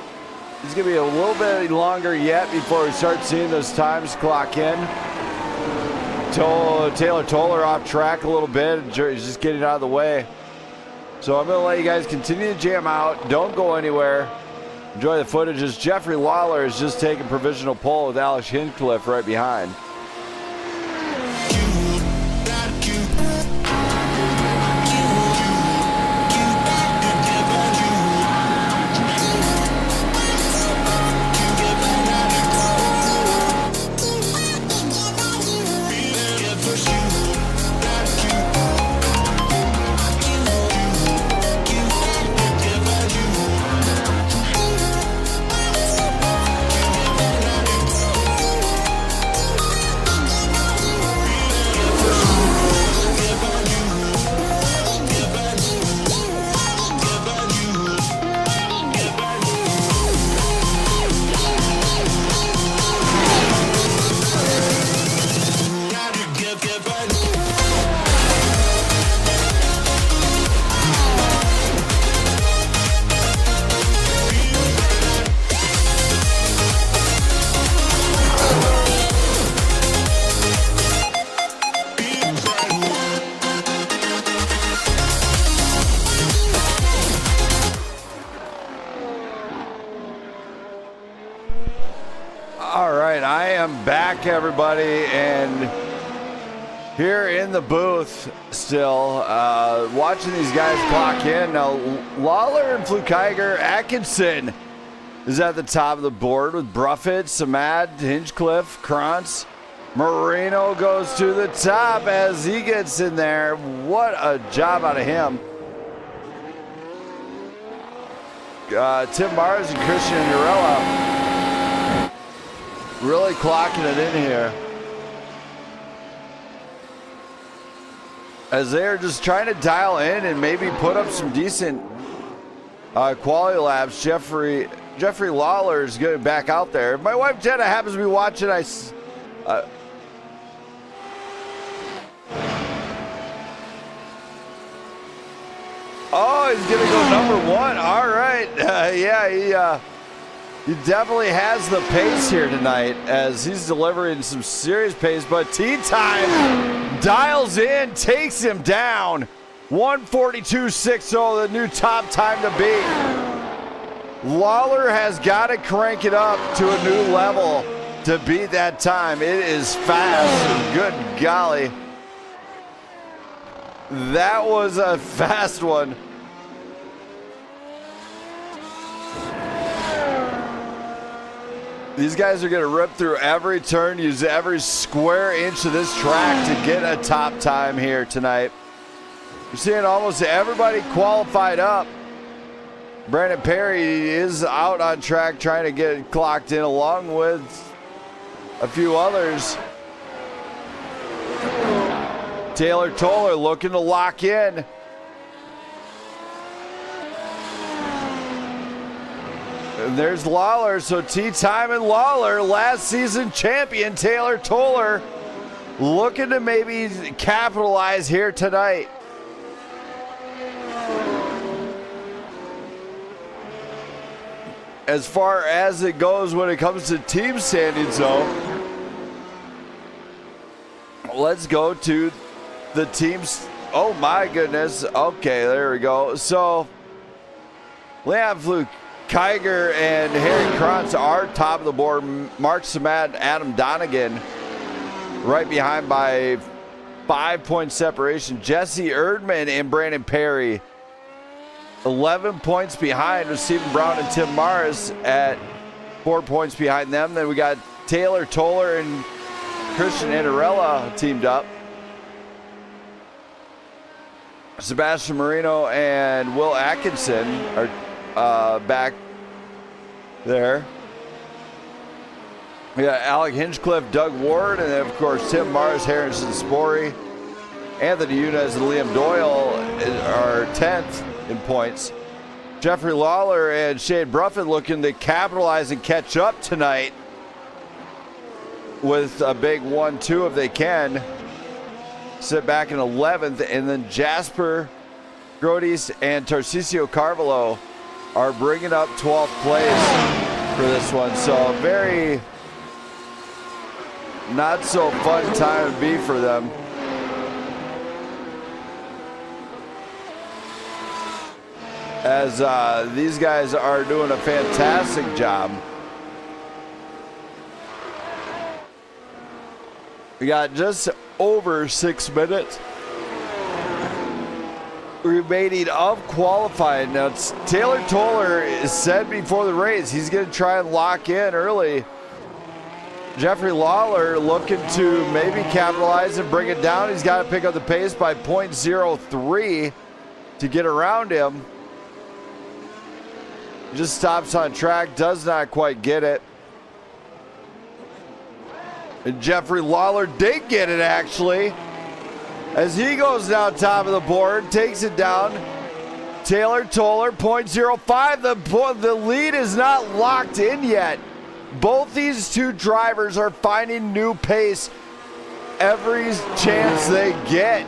it's going to be a little bit longer yet before we start seeing those times clock in. Taylor Toller off track a little bit. He's just getting out of the way. So I'm going to let you guys continue to jam out. Don't go anywhere. Enjoy the footage as Jeffrey Lawler is just taking provisional pole with Alex Hinchcliffe right behind. All right, I am back, everybody, and here in the booth still, watching these guys clock in. Now, Lawler and Flukeiger, Atkinson is at the top of the board with Bruffett, Samad, Hinchcliffe, Krantz. Marino goes to the top as he gets in there. What a job out of him. Tim Mars and Christian Urella really clocking it in here as they're just trying to dial in and maybe put up some decent quality laps. Jeffrey Lawler is getting back out there. If my wife Jenna happens to be watching, oh, he's gonna go number one. All right, yeah, he definitely has the pace here tonight as he's delivering some serious pace, but Tea Time dials in, takes him down. 1:42.60, the new top time to beat. Lawler has got to crank it up to a new level to beat that time. It is fast. Good golly. That was a fast one. These guys are going to rip through every turn, use every square inch of this track to get a top time here tonight. You're seeing almost everybody qualified up. Brandon Perry is out on track trying to get clocked in along with a few others. Taylor Toller looking to lock in. And there's Lawler, so Tea Time and Lawler, last season champion Taylor Toller, looking to maybe capitalize here tonight. As far as it goes when it comes to team standings, though, let's go to the teams. Oh my goodness. Okay, there we go. So, Leon Flukeiger and Harry Krantz are top of the board. Mark Samad, Adam Donegan right behind by 5-point separation. Jesse Erdman and Brandon Perry 11 points behind with Stephen Brown and Tim Mars at 4 points behind them. Then we got Taylor Toller and Christian Anderella teamed up. Sebastian Marino and Will Atkinson are back there. We got Alec Hinchcliffe, Doug Ward, and then of course Tim Mars, Harrison Spory, Anthony Yunez, and Liam Doyle are 10th in points. Jeffrey Lawler and Shane Bruffett looking to capitalize and catch up tonight with a big 1-2 if they can. Sit back in 11th, and then Jasper Grodis and Tarcisio Carvalho are bringing up 12th place for this one. So very not so fun time to be for them. As these guys are doing a fantastic job. We got just over 6 minutes remaining of qualifying. Now, Taylor Toller said before the race he's going to try and lock in early. Jeffrey Lawler looking to maybe capitalize and bring it down. He's got to pick up the pace by 0.03 to get around him. Just stops on track, does not quite get it. And Jeffrey Lawler did get it, actually. As he goes down top of the board, takes it down. Taylor Toller, 0.05. The lead is not locked in yet. Both these two drivers are finding new pace every chance they get.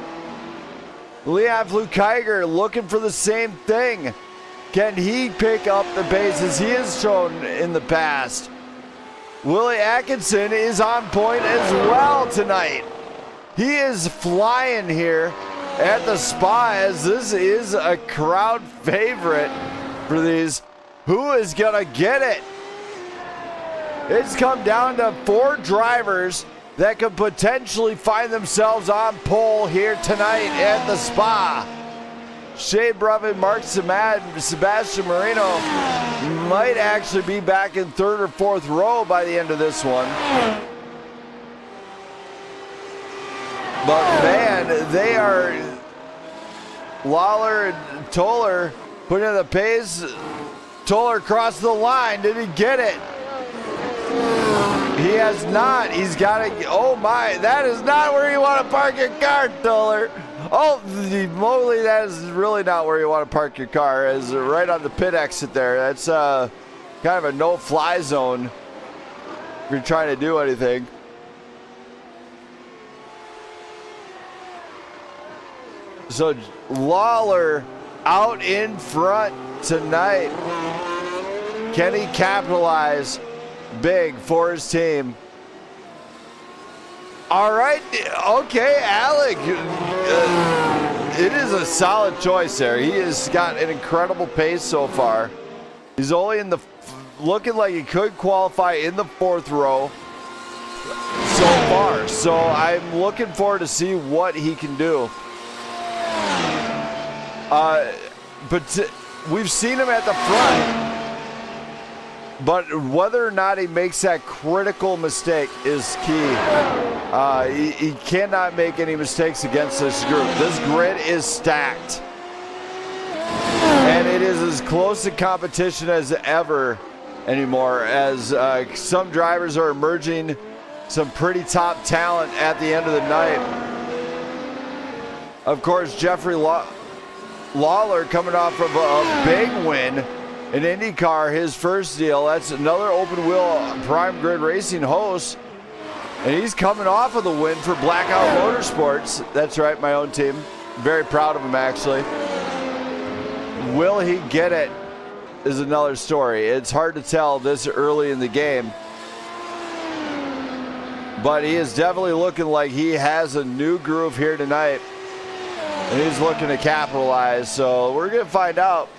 Leon Flukiger looking for the same thing. Can he pick up the pace as he has shown in the past? Willie Atkinson is on point as well tonight. He is flying here at the Spa, as this is a crowd favorite for these. Who is going to get it? It's come down to 4 drivers that could potentially find themselves on pole here tonight at the Spa. Shea Bruffett, Mark Samad, Sebastian Marino might actually be back in 3rd or 4th row by the end of this one. But man, they are Lawler and Toller putting in the pace. Toller crossed the line. Did he get it? He has not. He's got to. Oh my, that is not where you want to park your car, Toller. Oh, moly, that is really not where you want to park your car. Is right on the pit exit there. That's kind of a no-fly zone if you're trying to do anything. So Lawler out in front tonight. Can he capitalize big for his team? All right, okay, Alec. It is a solid choice there. He has got an incredible pace so far. He's only in the, looking like he could qualify in the 4th row so far. So I'm looking forward to see what he can do. But we've seen him at the front. But whether or not he makes that critical mistake is key. He cannot make any mistakes against this group. This grid is stacked. And it is as close a competition as ever anymore, as some drivers are emerging some pretty top talent at the end of the night. Of course, Jeffrey Lawler coming off of a big win in IndyCar, his first deal. That's another open wheel Prime Grid Racing host. And he's coming off of the win for Blackout Motorsports. That's right, my own team. Very proud of him, actually. Will he get it is another story. It's hard to tell this early in the game. But he is definitely looking like he has a new groove here tonight. And he's looking to capitalize. So we're going to find out.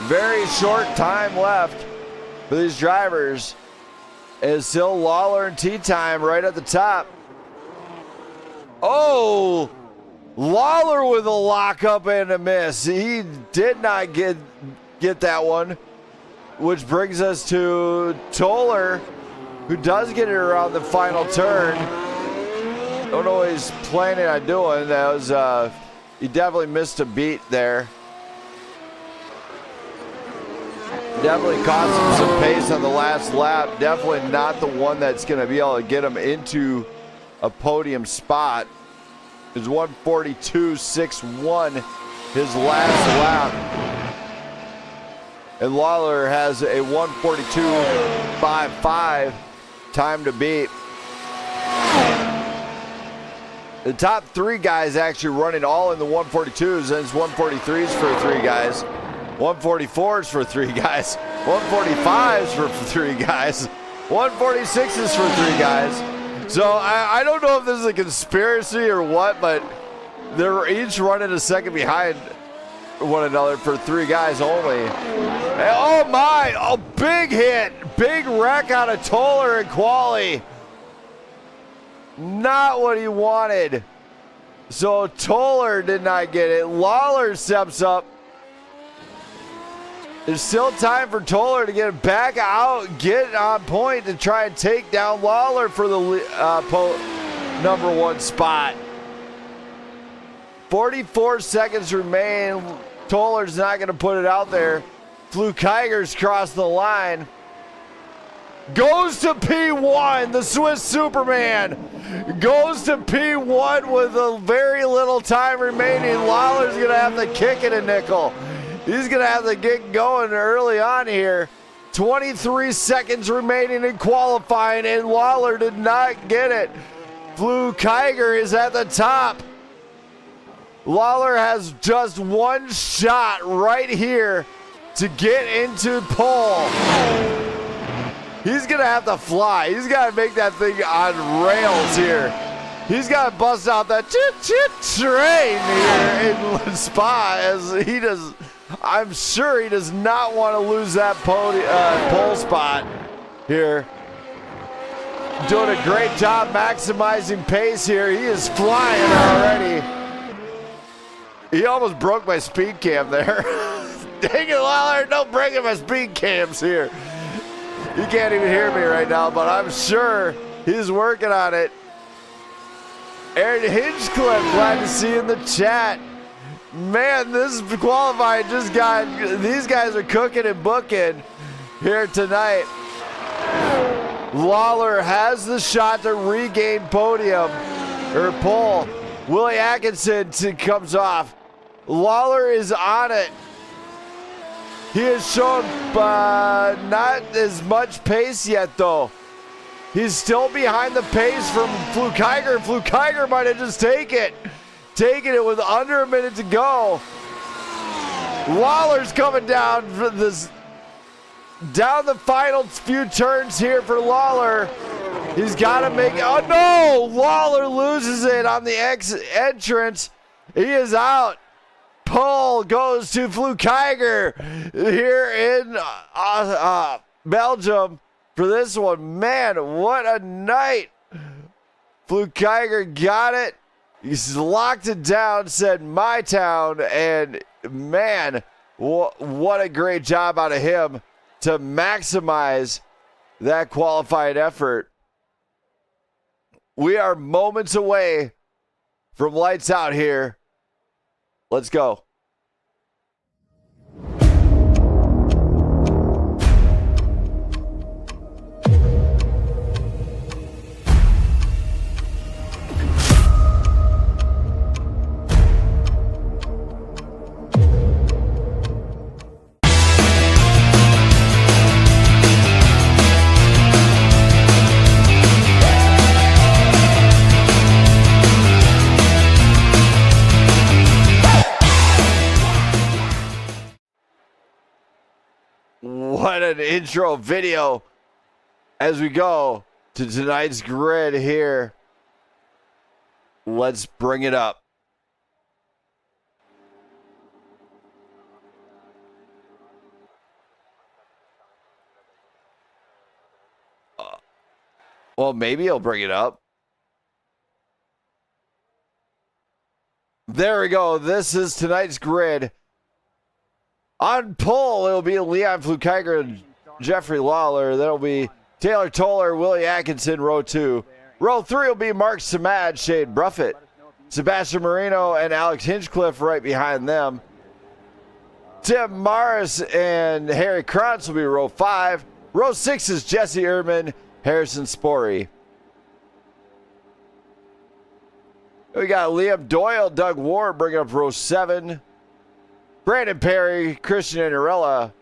Very short time left for these drivers. Is still Lawler and Tea Time right at the top. Oh, Lawler with a lockup and a miss. He did not get that one, which brings us to Toller, who does get it around the final turn. Don't know what he's planning on doing. That was he definitely missed a beat there. Definitely cost him some pace on the last lap. Definitely not the one that's going to be able to get him into a podium spot. It's 142.61 his last lap. And Lawler has a 1:42.55 time to beat. The top three guys actually running all in the 142s, and it's 143s for three guys, 144s for three guys, 145s for three guys, 146s for three guys. So I don't know if this is a conspiracy or what, but they're each running a second behind one another for three guys only. And oh my, a big hit, big wreck out of Toller and Quali. Not what he wanted. So Toller did not get it. Lawler steps up. There's still time for Toller to get back out, get on point to try and take down Lawler for the number one spot. 44 seconds remain. Toller's not going to put it out there. Fluke Kiger's crossed the line. Goes to P1, the Swiss Superman. Goes to P1 with a very little time remaining. Lawler's going to have to kick it a nickel. He's going to have to get going early on here. 23 seconds remaining in qualifying, and Lawler did not get it. Fluke Kiger is at the top. Lawler has just one shot right here to get into pole. He's going to have to fly. He's got to make that thing on rails here. He's got to bust out that chit-chit train here in Spa as he does. I'm sure he does not want to lose that pole spot here. Doing a great job maximizing pace here. He is flying already. He almost broke my speed cam there. Dang it, Lawler, don't break my speed cams here. You can't even hear me right now, but I'm sure he's working on it. Aaron Hinchcliffe, glad to see you in the chat. Man, this qualifying just got, these guys are cooking and booking here tonight. Lawler has the shot to regain podium, or pole. Willie Atkinson comes off. Lawler is on it. He has shown not as much pace yet, though. He's still behind the pace from Fluke Kiger. Fluke Kiger might have just taken it with under a minute to go. Lawler's coming down for this, down the final few turns here for Lawler. He's got to make, oh no! Lawler loses it on the entrance. He is out. Pole goes to Fluke Kiger here in Belgium for this one. Man, what a night. Fluke Kiger got it. He's locked it down, said my town, and man, what a great job out of him to maximize that qualifying effort. We are moments away from lights out here. Let's go. What an intro video as we go to tonight's grid here. Let's bring it up. Well, maybe he'll bring it up. There we go. This is tonight's grid. On pole, it'll be Leon Fluke Kiger and Jeffrey Lawler. That'll be Taylor Toller, Willie Atkinson, row 2. Row 3 will be Mark Samad, Shane Bruffett, Sebastian Marino, and Alex Hinchcliffe right behind them. Tim Morris and Harry Krantz will be row 5. Row 6 is Jesse Ehrman, Harrison Spory. We got Liam Doyle, Doug Ward bringing up row 7. Brandon Perry, Christian Anarella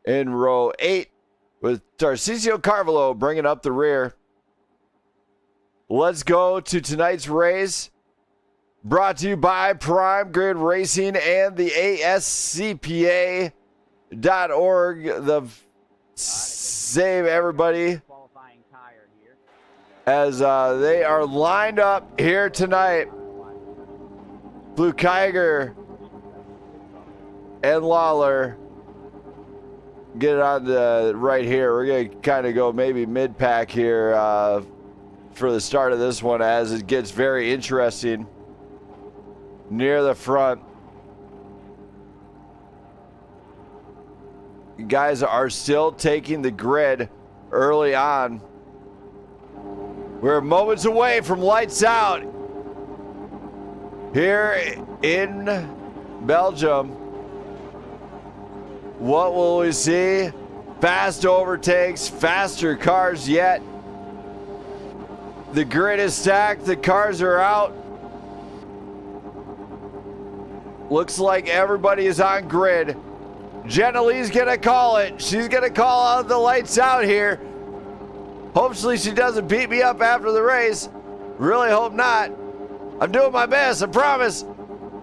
in row 8 with Tarcisio Carvalho bringing up the rear. Let's go to tonight's race. Brought to you by Prime Grid Racing and the ASCPA.org. The save everybody as they are lined up here tonight. Blue Kiger and Lawler. Get it on the right here. We're going to kind of go maybe mid-pack here for the start of this one as it gets very interesting near the front. You guys are still taking the grid early on. We're moments away from lights out here in Belgium. What will we see? Fast overtakes, faster cars yet. The grid is stacked, the cars are out. Looks like everybody is on grid. Jenna Lee's gonna call it. She's gonna call out the lights out here. Hopefully she doesn't beat me up after the race. Really hope not. I'm doing my best, I promise.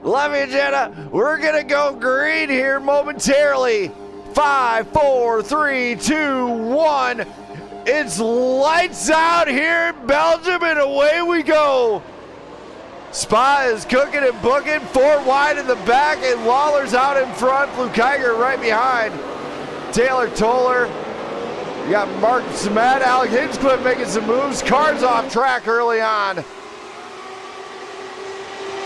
Love you, Jenna. We're gonna go green here momentarily. 5, 4, 3, 2, 1. It's lights out here in Belgium and away we go. Spa is cooking and booking. 4 wide in the back and Lawler's out in front. Blue Kiger right behind. Taylor Toller. You got Mark Samat, Alec Hinchcliffe making some moves. Cars off track early on.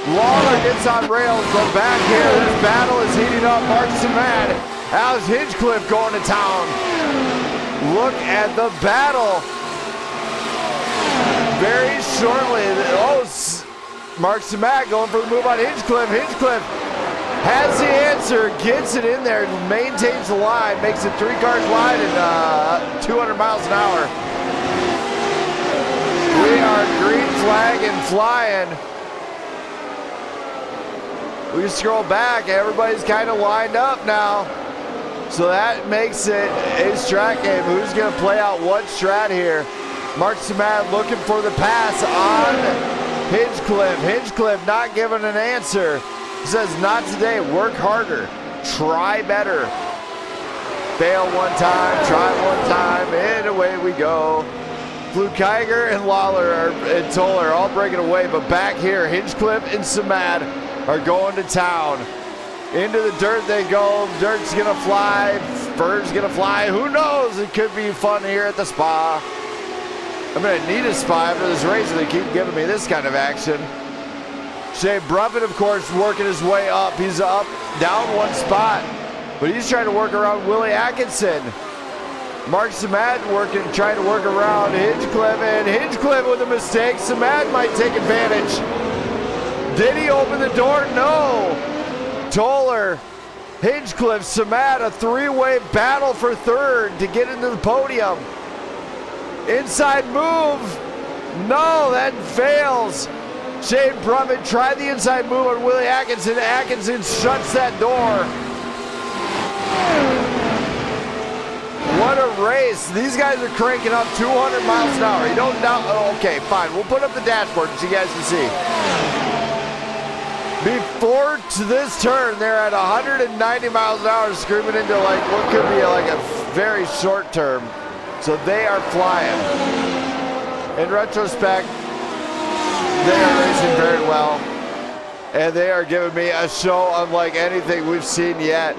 Lawler gets on rails, but back here, this battle is heating up. Mark Samat, Alex Hinchcliffe going to town. Look at the battle. Very shortly, Mark Samat going for the move on Hinchcliffe. Hinchcliffe has the answer, gets it in there, maintains the line, makes it 3 cars wide and 200 miles an hour. We are green flag and flying. We can scroll back, everybody's kind of lined up now. So that makes it a strat game. Who's going to play out what strat here? Mark Samat looking for the pass on Hinchcliffe. Hinchcliffe not giving an answer. He says, not today, work harder, try better. Fail one time, try one time, and away we go. Blue Kiger and Lawler and Toller all breaking away, but back here, Hinchcliffe and Samat are going to town. Into the dirt they go. Dirt's gonna fly. Bird's gonna fly. Who knows? It could be fun here at the spa. I'm gonna need a spa after this race if they keep giving me this kind of action. Shane Bruffett, of course, working his way up. He's up, down 1 spot, but he's trying to work around Willie Atkinson. Mark Samat trying to work around Hinchcliffe, and Hinchcliffe with a mistake. Samat might take advantage. Did he open the door? No. Toller, Hinchcliffe, Samat, a 3-way battle for 3rd to get into the podium. Inside move. No, that fails. Shane Bruffett tried the inside move on Willie Atkinson. Atkinson shuts that door. What a race. These guys are cranking up 200 miles an hour. You don't doubt. Oh, okay, fine. We'll put up the dashboard so you guys can see. Before to this turn, they're at 190 miles an hour, screaming into like what could be like a very short term. So they are flying. In retrospect, they are racing very well. And they are giving me a show unlike anything we've seen yet.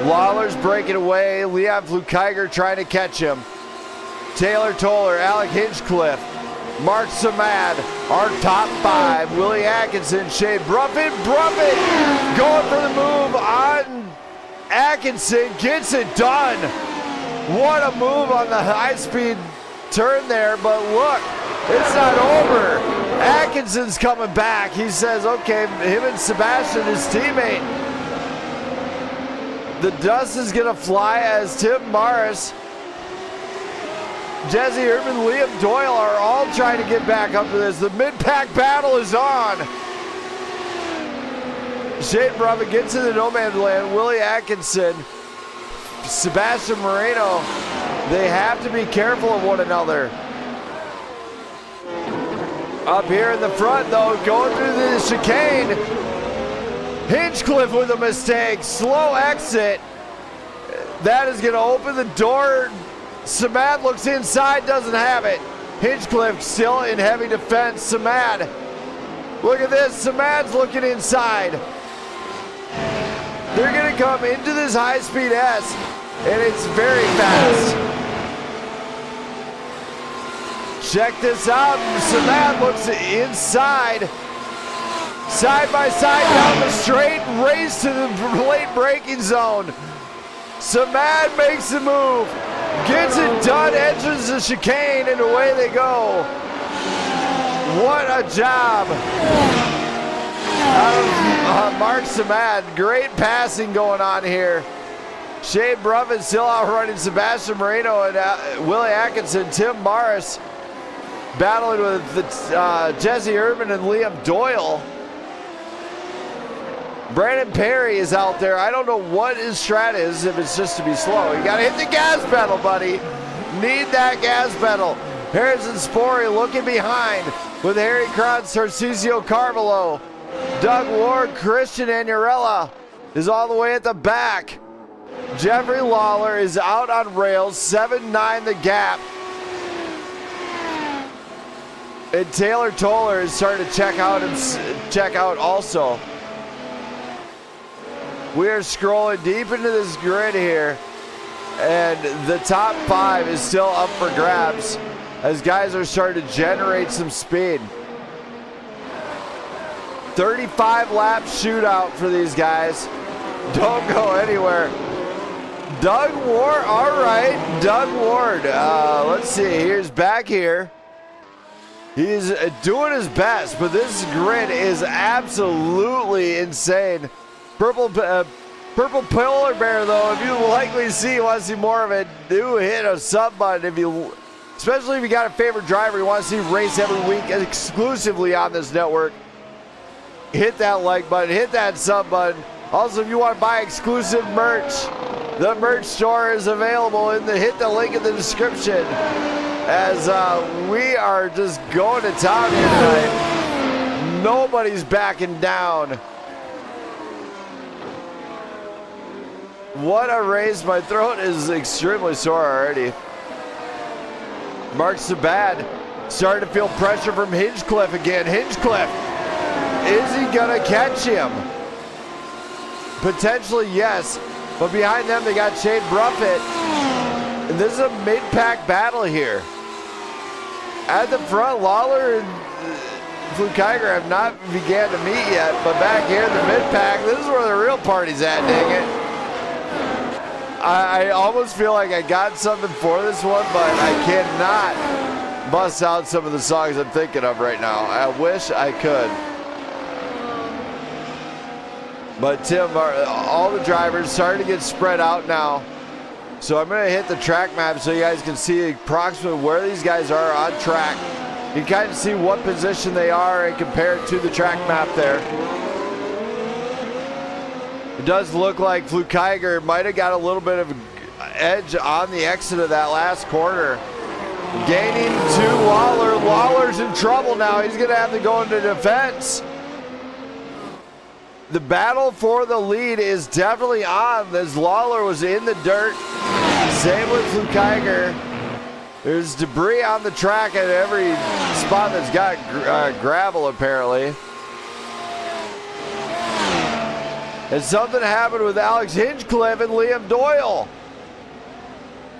Lawler's breaking away. Leon Blue Kiger trying to catch him. Taylor Toller, Alec Hinchcliffe, Mark Samat, our top 5. Willie Atkinson, Shane Bruffett. Bruffett going for the move on Atkinson. Gets it done. What a move on the high-speed turn there. But look, it's not over. Atkinson's coming back. He says, okay, him and Sebastian, his teammate. The dust is going to fly as Tim Morris, Jesse Urban, Liam Doyle are all trying to get back up to this. The mid-pack battle is on. Shane Brumman gets in the no man's land. Willie Atkinson, Sebastian Moreno, they have to be careful of one another. Up here in the front, though, going through the chicane. Hinchcliffe with a mistake. Slow exit. That is going to open the door. Samad looks inside, doesn't have it. Hinchcliffe still in heavy defense. Samad. Look at this. Samad's looking inside. They're going to come into this high-speed S, and it's very fast. Check this out. Samad looks inside. Side by side down the straight. Race to the late braking zone. Samad makes the move. Gets it done. Enters the chicane, and away they go. What a job out of Mark Samad. Great passing going on here. Shane Brumman still outrunning Sebastian Moreno and Willie Atkinson. Tim Morris battling with Jesse Urban and Liam Doyle. Brandon Perry is out there. I don't know what his strat is, if it's just to be slow. You gotta hit the gas pedal, buddy. Need that gas pedal. Harrison Spory looking behind with Harry Kranz, Tarcisio Carvalho. Doug Ward, Christian Anurella is all the way at the back. Jeffrey Lawler is out on rails, 7-9 the gap. And Taylor Toller is starting to check out also. We are scrolling deep into this grid here, and the top 5 is still up for grabs as guys are starting to generate some speed. 35 lap shootout for these guys. Don't go anywhere. Doug Ward, all right, Doug Ward. Let's see, here's back here. He's doing his best, but this grid is absolutely insane. Purple Polar Bear, though, if you want to see more of it, do hit a sub button. Especially if you got a favorite driver you want to see race every week exclusively on this network. Hit that like button, hit that sub button. Also, if you want to buy exclusive merch, the merch store is available. Hit the link in the description. As we are just going to town here tonight. Nobody's backing down. What a race. My throat is extremely sore already. Mark Sabad starting to feel pressure from Hinchcliffe again. Hinchcliffe, is he going to catch him? Potentially, yes. But behind them, they got Shane Bruffett. And this is a mid-pack battle here. At the front, Lawler and Flukiger have not began to meet yet. But back here in the mid-pack, this is where the real party's at, dang it. I almost feel like I got something for this one, but I cannot bust out some of the songs I'm thinking of right now. I wish I could. But Tim, all the drivers starting to get spread out now. So I'm going to hit the track map so you guys can see approximately where these guys are on track. You can kind of see what position they are and compare it to the track map there. It does look like Flukiger might have got a little bit of edge on the exit of that last corner. Gaining to Lawler. Lawler's in trouble now. He's going to have to go into defense. The battle for the lead is definitely on as Lawler was in the dirt. Same with Flukiger. There's debris on the track at every spot that's got gravel apparently. And something happened with Alex Hinchcliffe and Liam Doyle.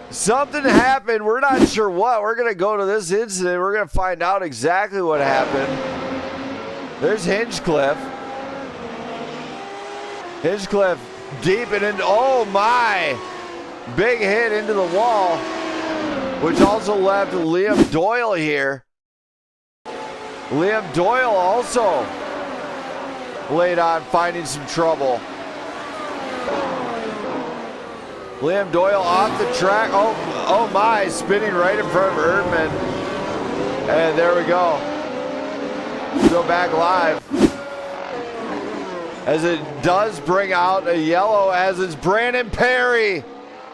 Something happened. We're not sure what. We're going to go to this incident. We're going to find out exactly what happened. There's Hinchcliffe. Hinchcliffe deep and in. Oh my! Big hit into the wall, which also left Liam Doyle here. Liam Doyle also laid on, finding some trouble. Liam Doyle off the track. Oh my, spinning right in front of Erdman. And there we go. Go back live. as it does bring out a yellow as it's Brandon Perry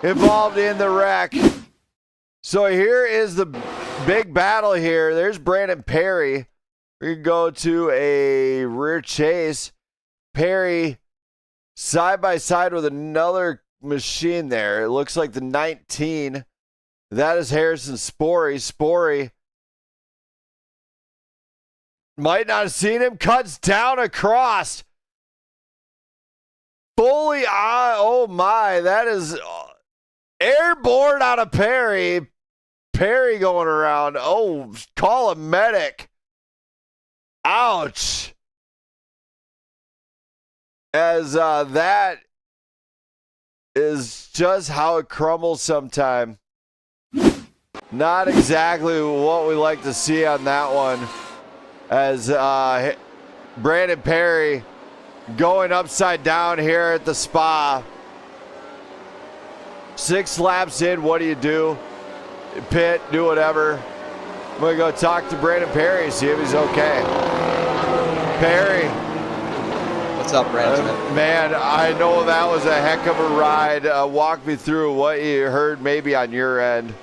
involved in the wreck. So here is the big battle here. There's Brandon Perry. We can go to a rear chase. Perry side by side with another machine there. It looks like the 19. That is Harrison Spory. Spory might not have seen him. Cuts down across. Fully on. Oh my. That is airborne out of Perry. Perry going around. Oh, call a medic. Ouch. As that is just how it crumbles sometime. Not exactly what we like to see on that one. As Brandon Perry going upside down here at the spa. 6 laps in, what do you do? Pit, do whatever. I'm going to go talk to Brandon Perry, see if he's okay. Perry. What's up, Brandon? Man, I know that was a heck of a ride. Walk me through what you heard maybe on your end.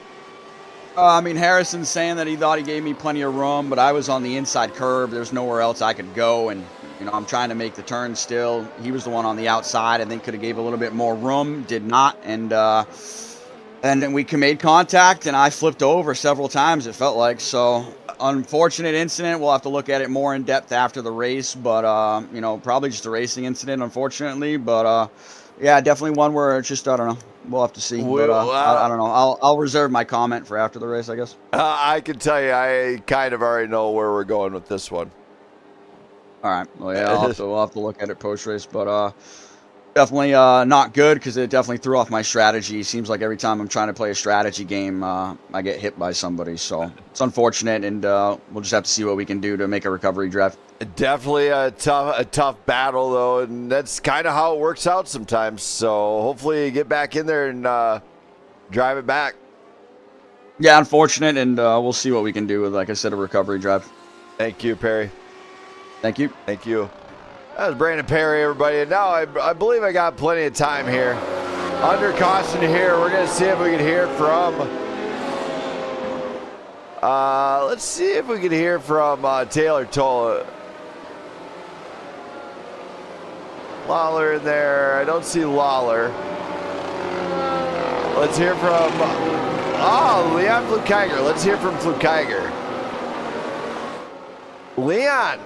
I mean, Harrison's saying that he thought he gave me plenty of room, but I was on the inside curb. There's nowhere else I could go, and I'm trying to make the turn still. He was the one on the outside. I think could have gave a little bit more room, did not, and then we made contact, and I flipped over several times. It felt like so. Unfortunate incident. We'll have to look at it more in depth after the race, but probably just a racing incident, unfortunately. But yeah, definitely one where it's just I don't know. We'll have to see. But I don't know. I'll reserve my comment for after the race, I guess. I can tell you, I kind of already know where we're going with this one. All right. Well, yeah, we'll have to look at it post race, but definitely not good because it definitely threw off my strategy. Seems like every time I'm trying to play a strategy game, I get hit by somebody. So it's unfortunate, and we'll just have to see what we can do to make a recovery drive. Definitely a tough battle, though, and that's kind of how it works out sometimes. So hopefully you get back in there and drive it back. Yeah, unfortunate, and we'll see what we can do with, like I said, a recovery drive. Thank you, Perry. Thank you. Thank you. That was Brandon Perry, everybody. And now I believe I got plenty of time here. Under caution here. We're going to see if we can hear from... let's see if we can hear from Taylor Toll. Lawler in there. I don't see Lawler. Let's hear from... Leon Flukiger. Let's hear from Flukiger. Leon.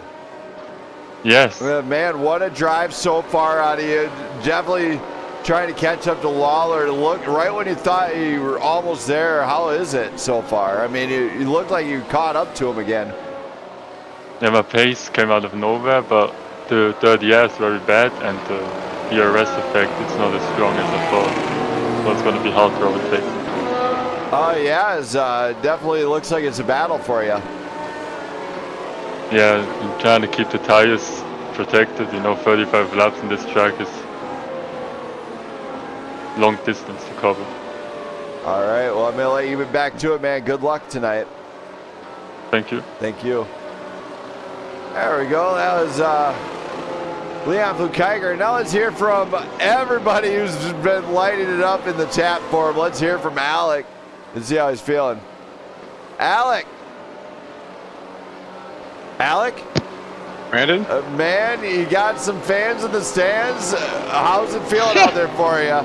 Yes. Man, what a drive so far out of you. Definitely trying to catch up to Lawler. Look right when you thought you were almost there. How is it so far? I mean, you look like you caught up to him again. Yeah, my pace came out of nowhere, but the dirty air is very bad, and the ERS effect it's not as strong as I thought. So it's going to be hard to overtake. Oh yeah, it definitely looks like it's a battle for you. Yeah, I'm trying to keep the tires protected. 35 laps in this track is long distance to cover. All right, well, I'm going to let you get back to it, man. Good luck tonight. Thank you. Thank you. There we go. That was Leon Flukiger. Now let's hear from everybody who's been lighting it up in the chat for him. Let's hear from Alec and see how he's feeling. Alec. Alec? Brandon? Man, you got some fans in the stands. How's it feeling out there for you?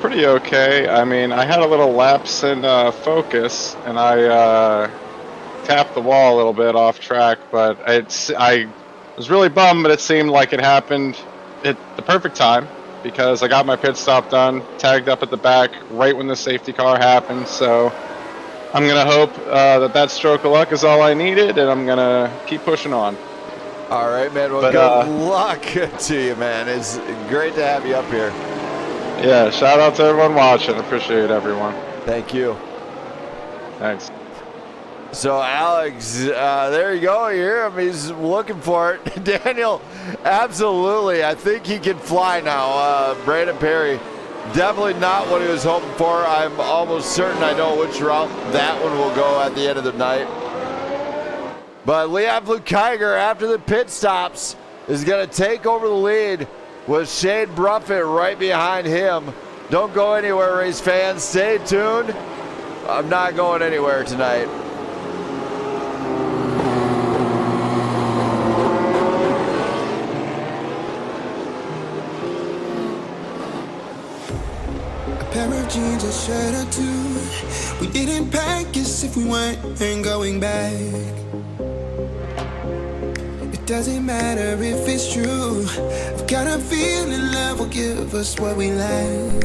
Pretty okay. I mean, I had a little lapse in focus, and I tapped the wall a little bit off track, but I was really bummed, but it seemed like it happened at the perfect time because I got my pit stop done, tagged up at the back right when the safety car happened, so I'm going to hope that stroke of luck is all I needed, and I'm going to keep pushing on. All right, man. Well, good luck to you, man. It's great to have you up here. Yeah, shout out to everyone watching. Appreciate everyone. Thank you. Thanks. So, Alex, there you go. You hear him. He's looking for it. Daniel, absolutely. I think he can fly now. Brandon Perry, definitely not what he was hoping for. I'm almost certain I know which route that one will go at the end of the night. But Leon Flukiger, after the pit stops, is going to take over the lead with Shade Bruffett right behind him. Don't go anywhere, race fans. Stay tuned. I'm not going anywhere tonight. A pair of jeans, a shirt or two. We didn't pack as if we weren't going back. It doesn't matter if it's true. I've got a feeling love will give us what we lack.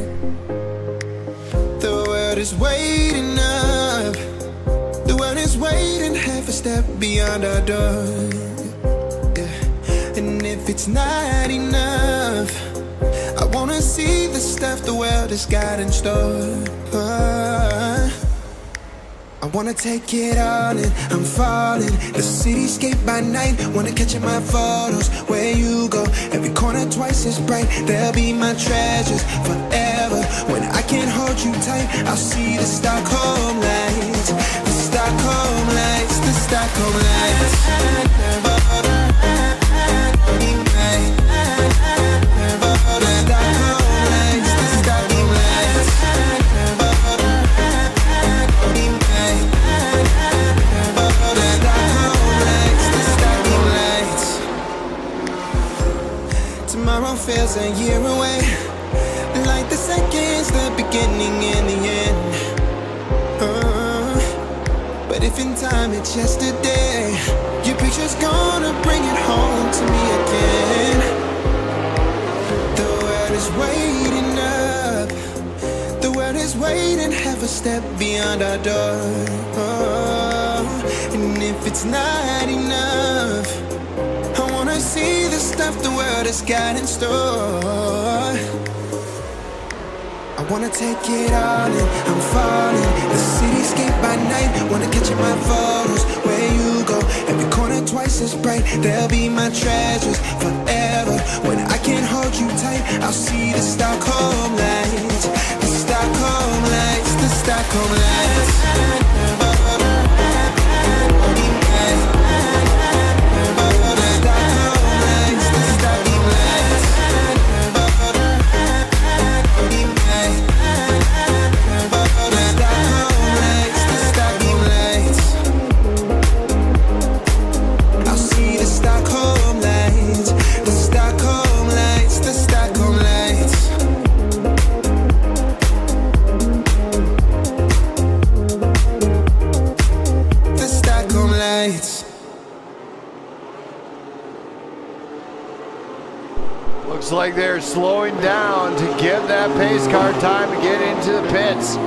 The world is waiting up. The world is waiting half a step beyond our door. Yeah. And if it's not enough, I wanna see the stuff the world has got in store. I wanna take it all in, I'm falling. The cityscape by night, wanna catch in my photos. Where you go, every corner twice as bright. They'll be my treasures forever. When I can't hold you tight, I'll see the Stockholm lights. The Stockholm lights, the Stockholm lights. Tomorrow feels a year away, like the seconds, the beginning and the end. But if in time it's yesterday, your picture's gonna bring it home to me again. The world is waiting up. The world is waiting half a step beyond our door. And if it's not enough, I wanna see the stuff the world has got in store. I wanna take it all in, I'm falling. The cityscape by night, wanna catch in my photos. Where you go, every corner twice as bright. They'll be my treasures forever. When I can't hold you tight, I'll see the Stockholm lights. The Stockholm lights, the Stockholm lights. Looks like they're slowing down to give that pace car time to get into the pits.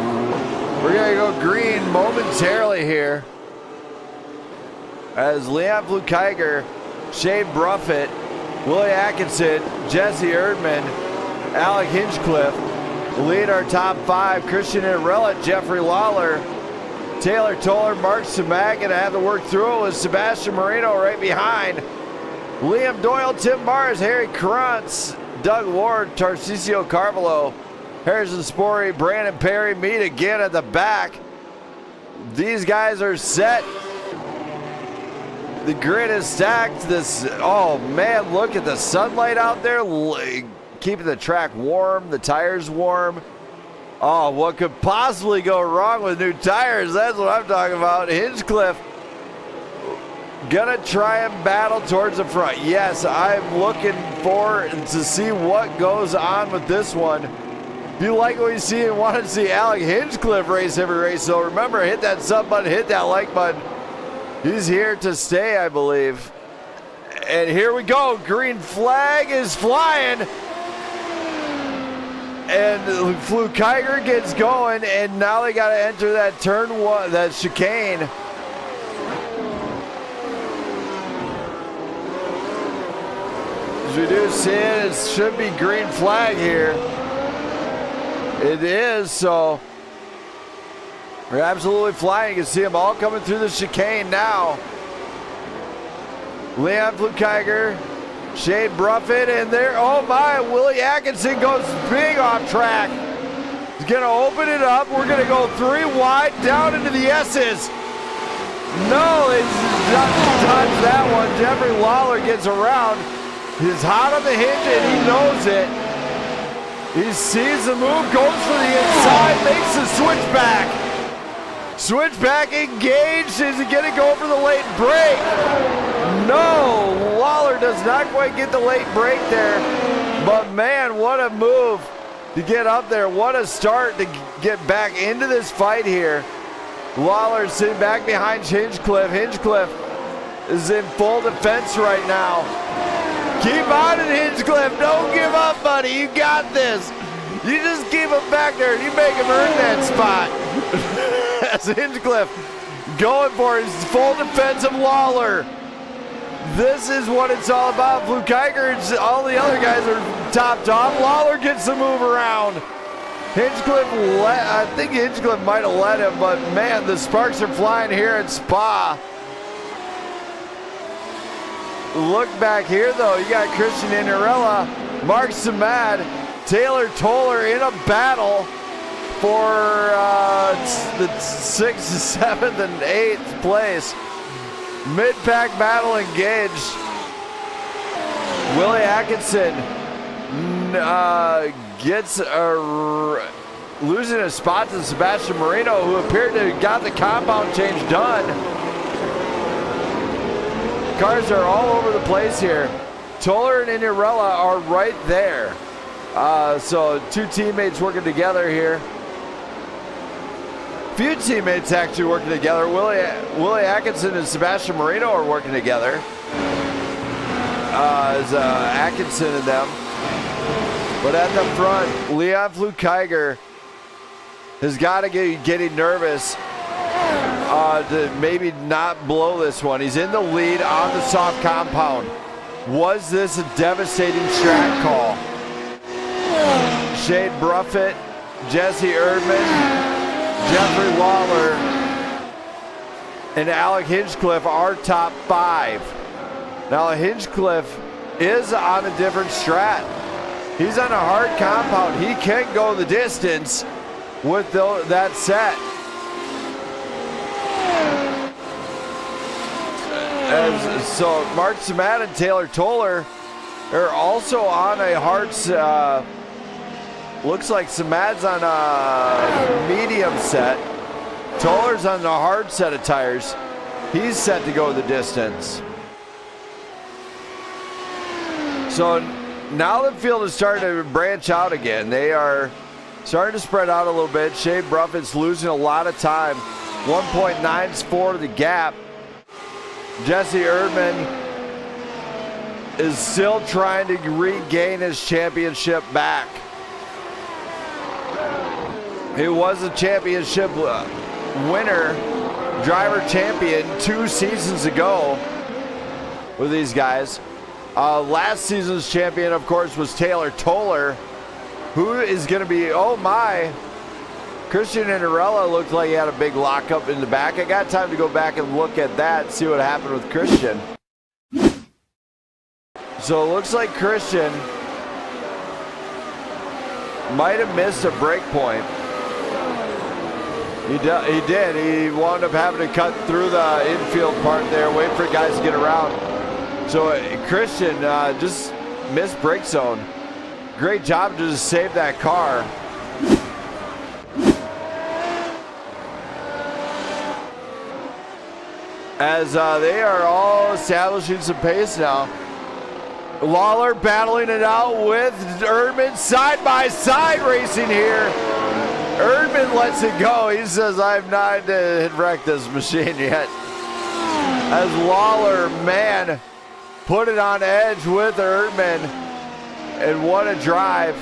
We're going to go green momentarily here as Leon Flukiger, Shade Bruffett, Willie Atkinson, Jesse Erdman, Alec Hinchcliffe lead our top five. Christian Inarella, Jeffrey Lawler, Taylor Toller, Mark Samak, and I have to work through it with Sebastian Marino right behind. Liam Doyle, Tim Mars, Harry Krantz, Doug Ward, Tarcisio Carvalho, Harrison Spory, Brandon Perry meet again at the back. These guys are set. The grid is stacked. Oh man, look at the sunlight out there, keeping the track warm, the tires warm. Oh, what could possibly go wrong with new tires? That's what I'm talking about. Hinchcliffe gonna try and battle towards the front. Yes, I'm looking forward to see what goes on with this one. If you like what you see and want to see Alec Hinchcliffe race every race, so remember, hit that sub button, hit that like button. He's here to stay, I believe. And here we go. Green flag is flying. And Flukiger gets going, and now they got to enter that turn one, that chicane. As we do see it should be green flag here. It is, so we're absolutely flying. You can see them all coming through the chicane now. Leon Flukiger, Shade Bruffett, and there, oh my, Willie Atkinson goes big off track. He's gonna open it up. We're gonna go 3 wide down into the S's. No, it's not touch that one. Jeffrey Lawler gets around. He's hot on the hinge and he knows it. He sees the move, goes for the inside, makes the switchback. Switchback engaged. Is he going to go for the late break? No, Lawler does not quite get the late break there. But man, what a move to get up there. What a start to get back into this fight here. Lawler sitting back behind Hinchcliffe. Hinchcliffe is in full defense right now. Keep on it, Hinchcliffe. Don't give up, buddy. You got this. You just keep him back there and you make him earn that spot. That's Hinchcliffe going for his full defense of Lawler. This is what it's all about. Blue Kiger and all the other guys are topped off. Lawler gets the move around. Hinchcliffe, I think Hinchcliffe might have let him, but man, the sparks are flying here at Spa. Look back here though, you got Christian Inarella, Mark Samad, Taylor Toller in a battle for the 6th, 7th, and 8th place. Mid-pack battle engaged. Willie Atkinson gets losing a spot to Sebastian Marino, who appeared to have got the compound change done. Cars are all over the place here. Toller and Inarella are right there. So two teammates working together here. Few teammates actually working together. Willie Atkinson and Sebastian Marino are working together. As Atkinson and them. But at the front, Leon Flukiger has got to get getting nervous to maybe not blow this one. He's in the lead on the soft compound. Was this a devastating track call? Shade Bruffett, Jesse Erdman, Jeffrey Lawler, and Alec Hinchcliffe are top 5. Now Hinchcliffe is on a different strat. He's on a hard compound. He can go the distance with that set. So Mark Samat and Taylor Toller are also on a hard, looks like Samad's on a medium set. Toller's on the hard set of tires. He's set to go the distance. So now the field is starting to branch out again. They are starting to spread out a little bit. Shea Bruffett's losing a lot of time. 1.94 the gap. Jesse Erdman is still trying to regain his championship back. He was a championship winner, driver champion 2 seasons ago with these guys. Last season's champion, of course, was Taylor Toller, who is going to be, oh my, Christian Inarella looked like he had a big lockup in the back. I got time to go back and look at that and see what happened with Christian. So it looks like Christian might have missed a break point. He did. He wound up having to cut through the infield part there, wait for guys to get around. So Christian just missed brake zone. Great job to just save that car. As they are all establishing some pace now. Lawler battling it out with Erdman side by side racing here. Erdman lets it go. He says, I've not wrecked this machine yet. As Lawler, man, put it on edge with Erdman. And what a drive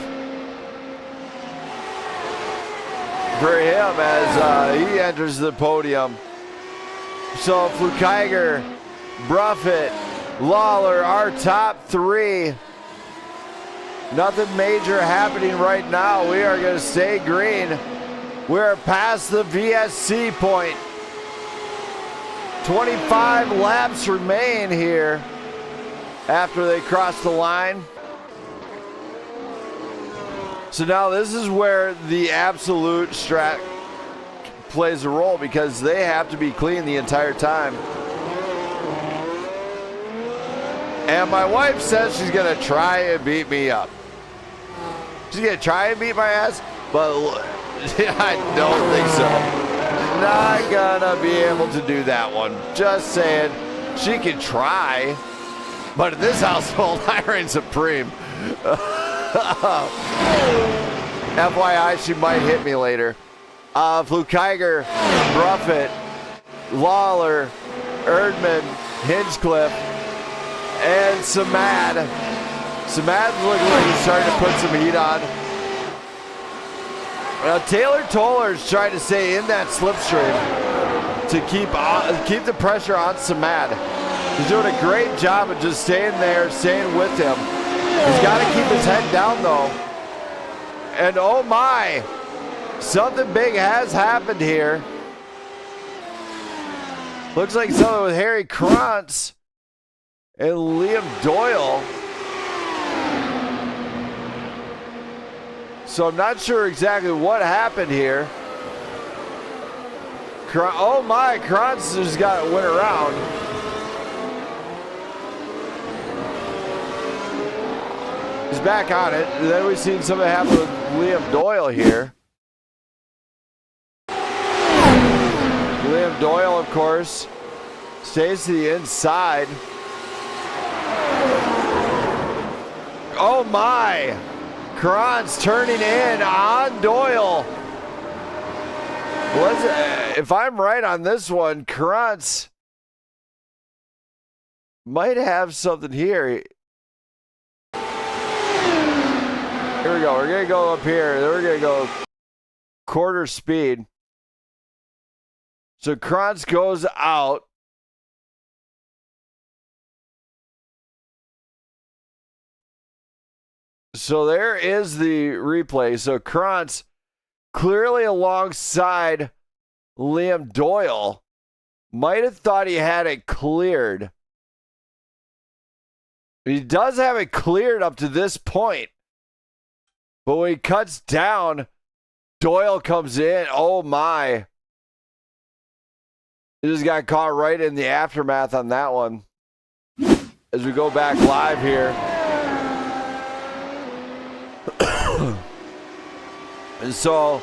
for him as he enters the podium. So Flukiger, Bruffett, Lawler, our top 3. Nothing major happening right now. We are going to stay green. We're past the VSC point. 25 laps remain here after they cross the line. So now this is where the absolute strat plays a role, because they have to be clean the entire time. And my wife says she's going to try and beat me up. She's going to try and beat my ass, but I don't think so. Not going to be able to do that one. Just saying, she can try. But in this household, I reign supreme. FYI, she might hit me later. Flukiger, Bruffett, Lawler, Erdman, Hinchcliffe, and Samad. Samad's looking like he's starting to put some heat on. Taylor Toller's trying to stay in that slipstream to keep the pressure on Samad. He's doing a great job of just staying there, staying with him. He's got to keep his head down though. And oh my, something big has happened here. Looks like something with Harry Krantz and Liam Doyle. So I'm not sure exactly what happened here. Oh my, Krantz just went around. He's back on it. And then we've seen something happen with Liam Doyle here. Liam Doyle, of course, stays to the inside. Oh my! Krantz turning in on Doyle. If I'm right on this one, Krantz might have something here. Here we go. We're going to go up here. Then we're going to go quarter speed. So Krantz goes out. So there is the replay. So Krantz clearly alongside Liam Doyle might have thought he had it cleared. He does have it cleared up to this point. But when he cuts down, Doyle comes in. Oh my. He just got caught right in the aftermath on that one. As we go back live here. And so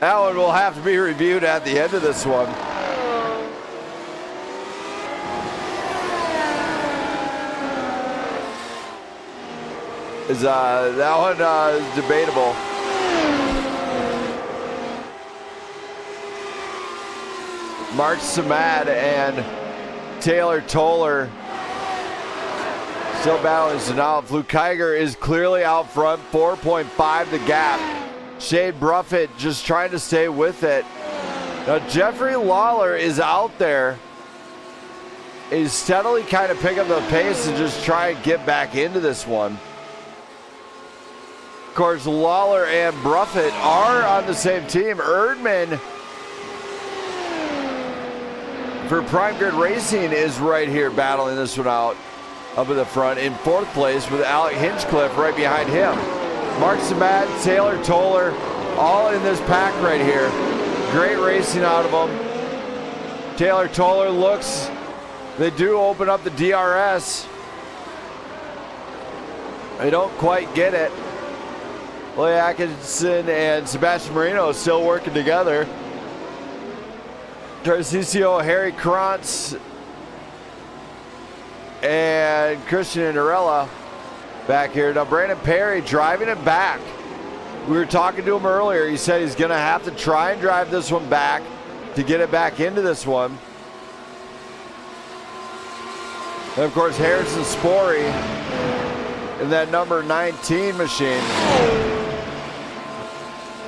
that one will have to be reviewed at the end of this one. That one is debatable. Mark Samad and Taylor Toller still battling. So now Flukiger is clearly out front, 4.5 the gap. Shade Bruffett just trying to stay with it. Now Jeffrey Lawler is out there. He's steadily kind of picking up the pace and just try and get back into this one. Of course, Lawler and Bruffett are on the same team. Erdman for Prime Grid Racing is right here battling this one out up in the front in fourth place with Alec Hinchcliffe right behind him. Mark Samad, Taylor Toller, all in this pack right here. Great racing out of them. Taylor Toller looks, they do open up the DRS. They don't quite get it. Willie Atkinson and Sebastian Marino still working together. Tarcisio, Harry Krantz, and Christian Andrella back here. Now Brandon Perry driving it back. We were talking to him earlier. He said he's going to have to try and drive this one back to get it back into this one. And of course, Harrison Spory in that number 19 machine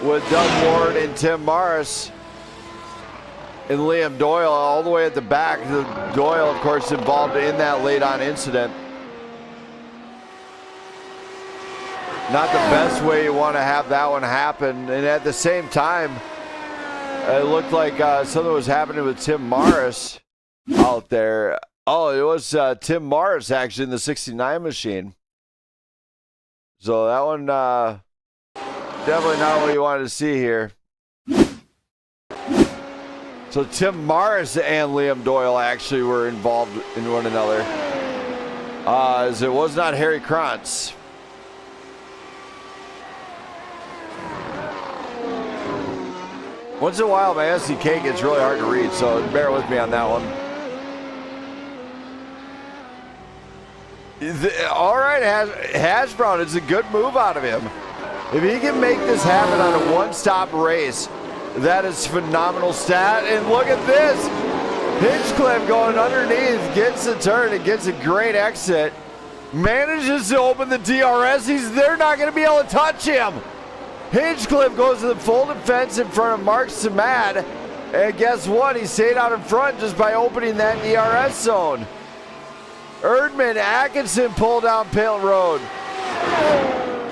with Doug Ward and Tim Morris and Liam Doyle all the way at the back. Doyle, of course, involved in that late-on incident. Not the best way you want to have that one happen. And at the same time, it looked like something was happening with Tim Morris out there. Oh, it was Tim Morris actually in the 69 machine. So that one, definitely not what you wanted to see here. So Tim Morris and Liam Doyle actually were involved in one another. as it was not Harry Krantz. Once in a while, my SDK gets really hard to read, so bear with me on that one. All right, Hash Brown, it's a good move out of him. If he can make this happen on a one-stop race, that is phenomenal stat. And look at this. Hinchcliffe going underneath, gets the turn, and gets a great exit. Manages to open the DRS. They're not going to be able to touch him. Hinchcliffe goes to the full defense in front of Mark Samad. And guess what? He stayed out in front just by opening that DRS zone. Erdman, Atkinson pull down pit road.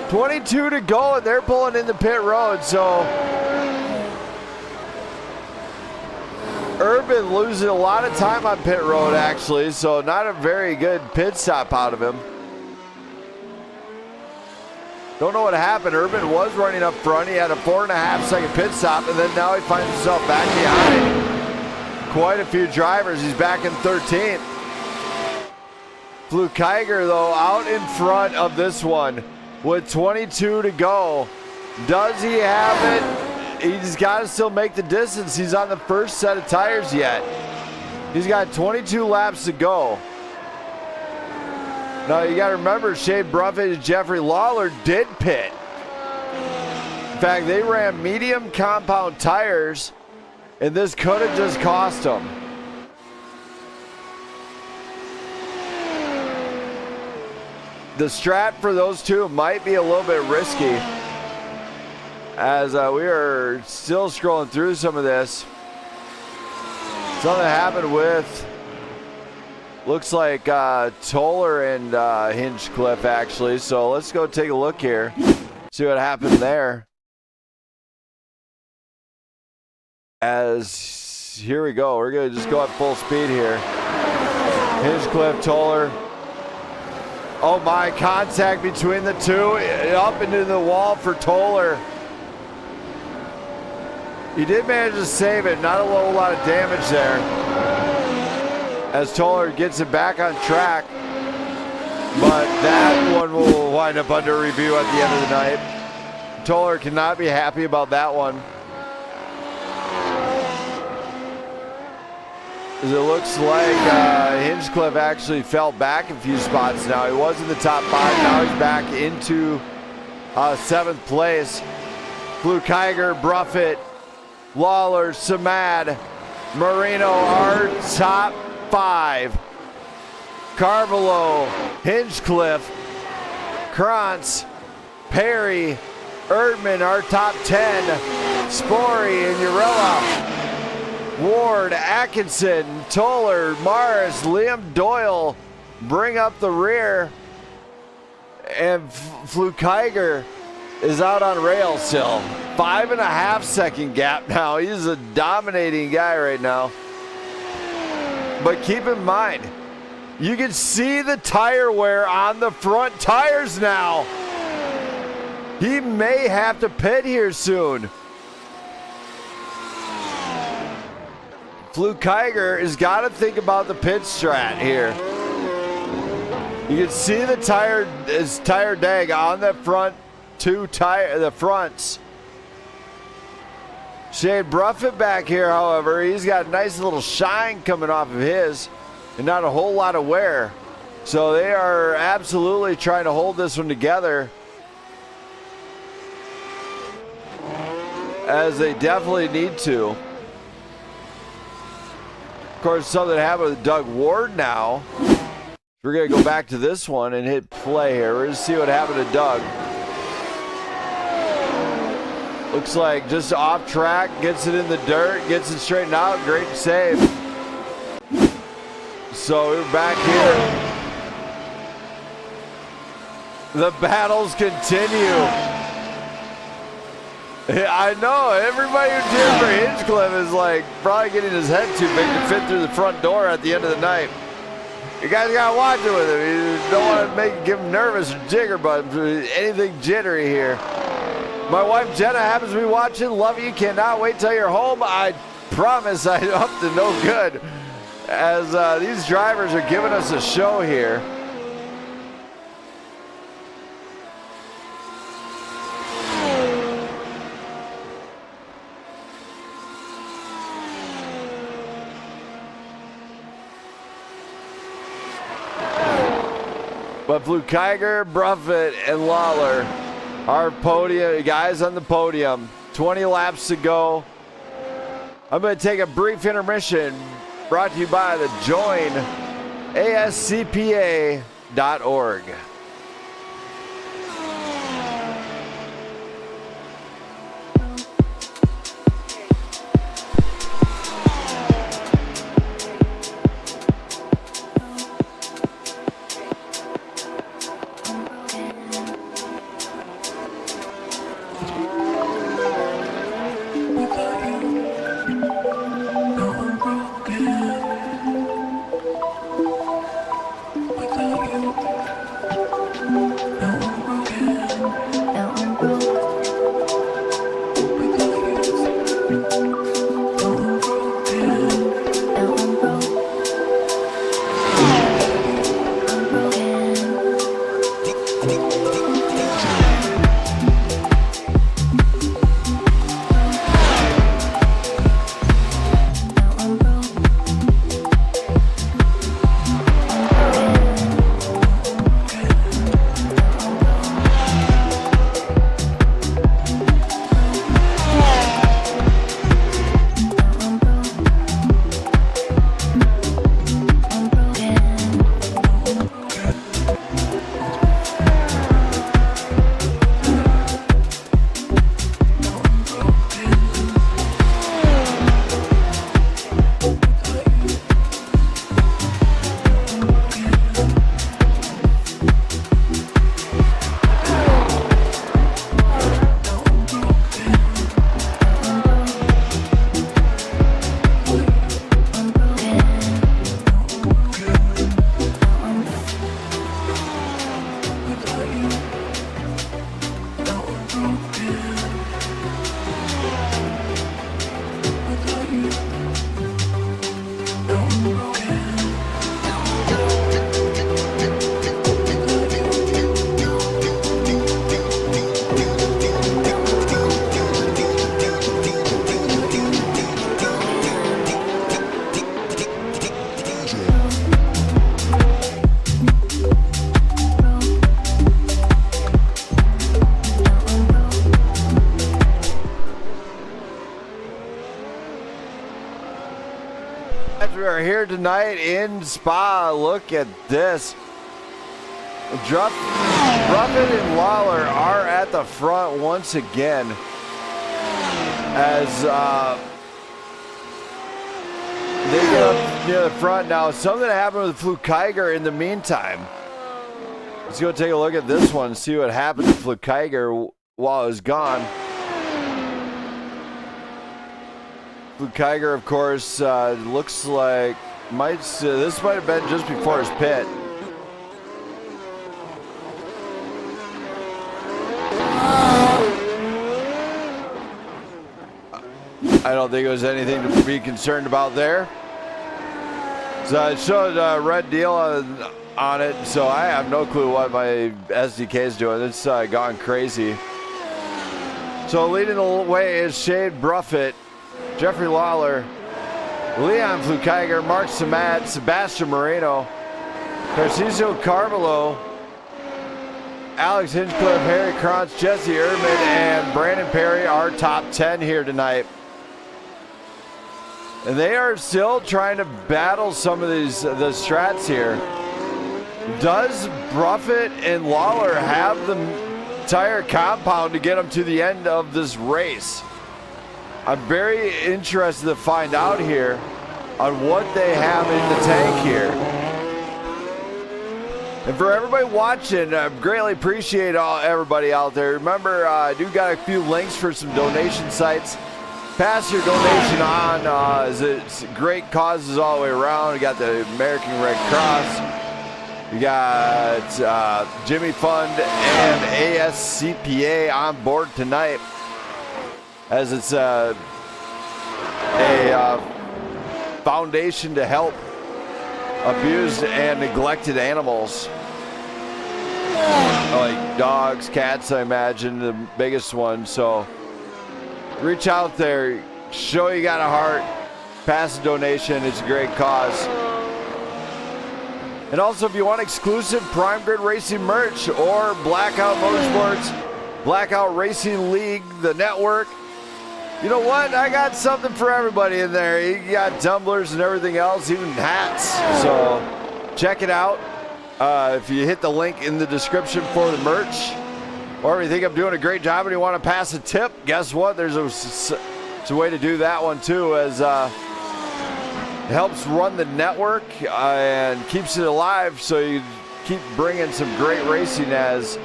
22 to go, and they're pulling in the pit road, so Urban losing a lot of time on pit road, actually, so not a very good pit stop out of him. Don't know what happened. Urban was running up front. He had a 4.5 second pit stop, and then now he finds himself back behind quite a few drivers. He's back in 13th. Fluke Kiger, though, out in front of this one with 22 to go. Does he have it? He's got to still make the distance. He's on the first set of tires yet. He's got 22 laps to go. Now, you got to remember, Shane Bruffett and Jeffrey Lawler did pit. In fact, they ran medium compound tires, and this could have just cost them. The strat for those two might be a little bit risky, as we are still scrolling through some of this. Something happened with, looks like Toller and Hinchcliffe, actually. So let's go take a look here, see what happened there. As here we go, we're gonna just go at full speed here. Hinchcliffe, Toller. Oh my, contact between the two, up into the wall for Toller. He did manage to save it, not a whole lot of damage there. As Toller gets it back on track. But that one will wind up under review at the end of the night. Toller cannot be happy about that one. As it looks like Hinchcliffe actually fell back a few spots now. He was in the top 5, now he's back into 7th place. Fluke Kiger, Bruffett, Lawler, Samad, Marino are top 5. Carvalho, Hinchcliffe, Krantz, Perry, Erdman are top 10. Spory and Urella. Ward, Atkinson, Toller, Morris, Liam Doyle bring up the rear. And Fluke Kiger is out on rails still. 5.5 second gap now. He's a dominating guy right now. But keep in mind, you can see the tire wear on the front tires now. He may have to pit here soon. Fluke Kiger has got to think about the pit strat here. You can see the tire dag on the front the fronts. Shane Bruffett back here, however, he's got a nice little shine coming off of his and not a whole lot of wear. So they are absolutely trying to hold this one together, as they definitely need to. Of course, something happened with Doug Ward now. We're going to go back to this one and hit play here. We're going to see what happened to Doug. Looks like just off track, gets it in the dirt, gets it straightened out. Great save. So we're back here. The battles continue. I know, everybody who cheered for Hinchcliffe is like probably getting his head too big to fit through the front door at the end of the night. You guys gotta watch it with him. You don't want to give him nervous or jigger, but anything jittery here. My wife Jenna happens to be watching. Love you, cannot wait till you're home. I promise I'm up to no good, as these drivers are giving us a show here. But Flukiger, Bruffett, and Lawler are podium guys on the podium. 20 laps to go. I'm going to take a brief intermission brought to you by the Join ASCPA.org. We are here tonight in Spa. Look at this. Bruffett and Lawler are at the front once again. As they get up near the front now. Something happened with Flukiger in the meantime. Let's go take a look at this one, see what happened to Flukiger while it was gone. Flukiger, of course, looks like this might have been just before his pit. I don't think it was anything to be concerned about there. So it showed a red deal on it, so I have no clue what my SDK is doing. It's gone crazy. So leading the way is Shade Bruffett, Jeffrey Lawler, Leon Flukiger, Mark Samat, Sebastian Moreno, Tarcisio Carvalho, Alex Hinchcliffe, Harry Krantz, Jesse Erdman, and Brandon Perry are top 10 here tonight. And they are still trying to battle some of the strats here. Does Bruffett and Lawler have the entire compound to get them to the end of this race? I'm very interested to find out here on what they have in the tank here. And for everybody watching, I greatly appreciate everybody out there. Remember, I do got a few links for some donation sites. Pass your donation on. It's great causes all the way around. You got the American Red Cross. You got Jimmy Fund and ASCPA on board tonight, as it's a foundation to help abused and neglected animals, like dogs, cats, I imagine, the biggest one. So reach out there, show you got a heart, pass a donation. It's a great cause. And also, if you want exclusive Prime Grid Racing merch or Blackout Motorsports, Blackout Racing League, the network, you know what? I got something for everybody in there. You got tumblers and everything else, even hats. So check it out. If you hit the link in the description for the merch, or if you think I'm doing a great job and you want to pass a tip, guess what? There's a way to do that one too, as it helps run the network and keeps it alive, so you keep bringing some great racing, as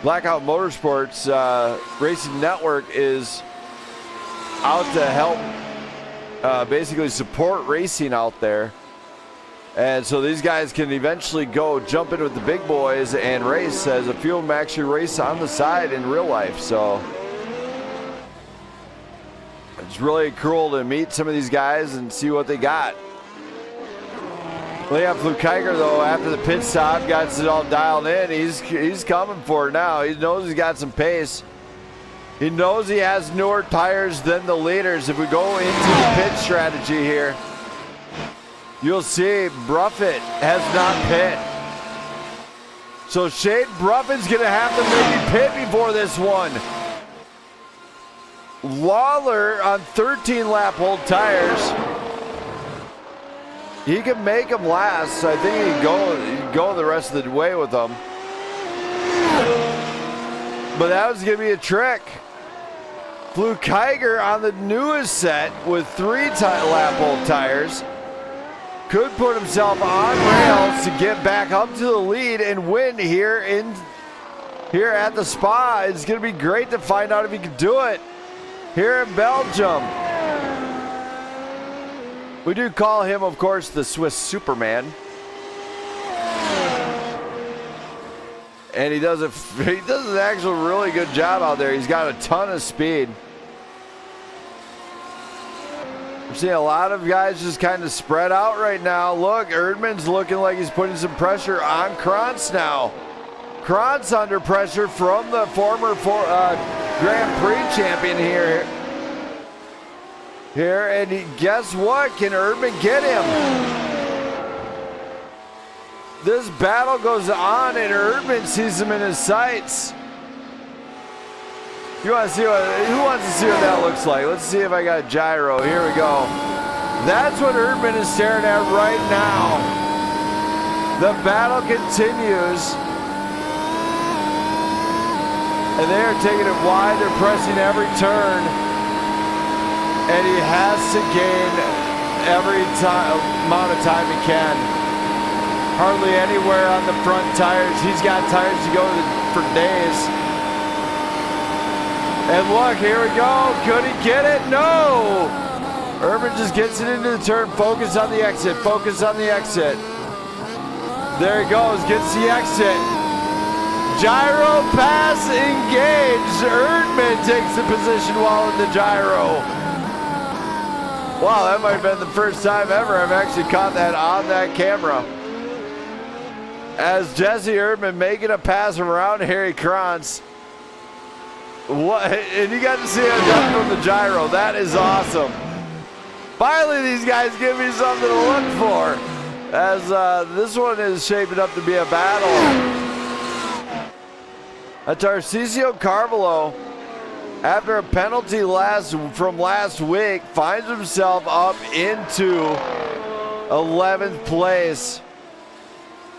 Blackout Motorsports Racing Network is out to help basically support racing out there. And so these guys can eventually go jump in with the big boys and race, as a few of them actually race on the side in real life. So it's really cool to meet some of these guys and see what they got. Leon Flukiger, though, after the pit stop, got it all dialed in. He's coming for it now. He knows he's got some pace. He knows he has newer tires than the leaders. If we go into the pit strategy here, you'll see Bruffett has not pit. So Shane Bruffin's going to have to maybe pit before this one. Lawler on 13-lap old tires. He can make them last. I think he can go the rest of the way with them. But that was going to be a trick. Flukiger on the newest set with 3-lap old tires could put himself on rails to get back up to the lead and win here at the Spa. It's going to be great to find out if he can do it here in Belgium. We do call him, of course, the Swiss Superman. And he does an actual really good job out there. He's got a ton of speed. We're seeing a lot of guys just kind of spread out right now. Look, Erdman's looking like he's putting some pressure on Krantz now. Krantz under pressure from the former Grand Prix champion here. And guess what? Can Erdman get him? This battle goes on, and Erdman sees him in his sights. Who wants to see what that looks like? Let's see if I got gyro. Here we go. That's what Erdman is staring at right now. The battle continues. And they are taking it wide. They're pressing every turn. And he has to gain every amount of time he can. Hardly anywhere on the front tires. He's got tires to go for days. And look, here we go. Could he get it? No! Erdman just gets it into the turn. Focus on the exit. Focus on the exit. There he goes. Gets the exit. Gyro pass engaged. Erdman takes the position while in the gyro. Wow, that might have been the first time ever I've actually caught that on that camera. As Jesse Erdman making a pass around Harry Krantz. What? And you got to see it done from the gyro. That is awesome. Finally, these guys give me something to look for, as this one is shaping up to be a battle. Tarcisio Carvalho, after a penalty from last week, finds himself up into 11th place.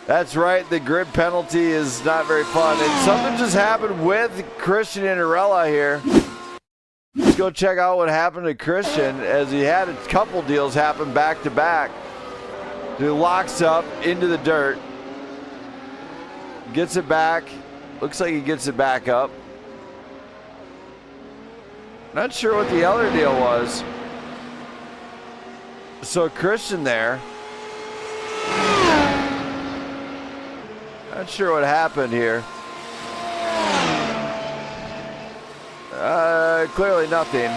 That's right, the grid penalty is not very fun. And something just happened with Christian Inarella here. Let's go check out what happened to Christian, as he had a couple deals happen back to back. He locks up into the dirt. Gets it back. Looks like he gets it back up. Not sure what the other deal was. So Christian there. Not sure what happened here. Clearly nothing.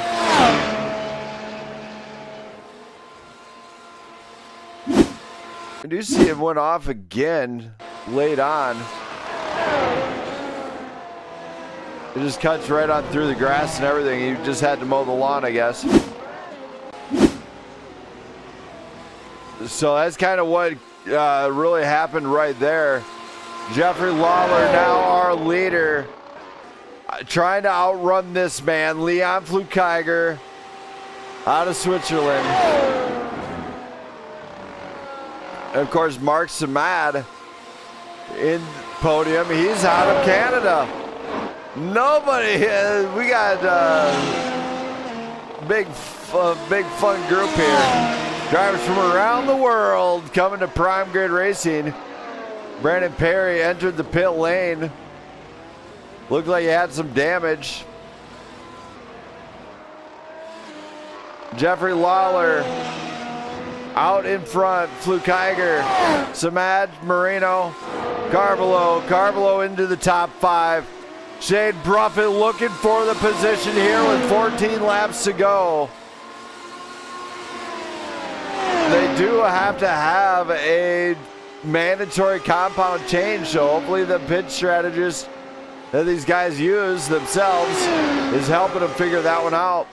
I do see him went off again late on. It just cuts right on through the grass and everything. He just had to mow the lawn, I guess. So that's kind of what really happened right there. Jeffrey Lawler, now our leader, trying to outrun this man, Leon Flukeiger, out of Switzerland. And of course, Mark Samad in podium. He's out of Canada. Nobody. We got big fun group here. Drivers from around the world coming to Prime Grid Racing. Brandon Perry entered the pit lane. Looked like he had some damage. Jeffrey Lawler out in front. Flukeiger, Samad, Marino, Carvalho into the top 5. Shade Bruffett looking for the position here with 14 laps to go. They do have to have a mandatory compound change, so hopefully the pit strategist that these guys use themselves is helping them figure that one out.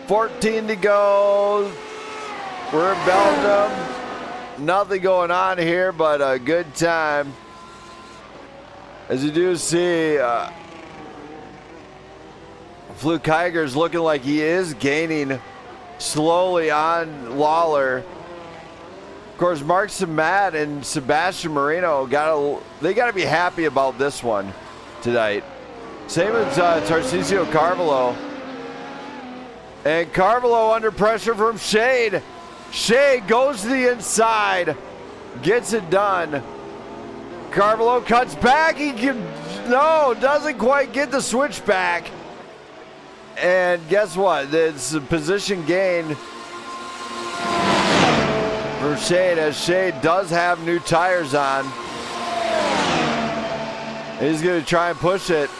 14 to go. We're in Belgium. Nothing going on here but a good time. As you do see, Flukeiger's looking like he is gaining slowly on Lawler. Of course, Mark Samad and Sebastian Marino they got to be happy about this one tonight. Same as Tarcisio Carvalho. And Carvalho under pressure from Shade. Shade goes to the inside, gets it done. Carvalho cuts back. Doesn't quite get the switch back. And guess what? It's a position gain for Shade, as Shade does have new tires on. He's going to try and push it.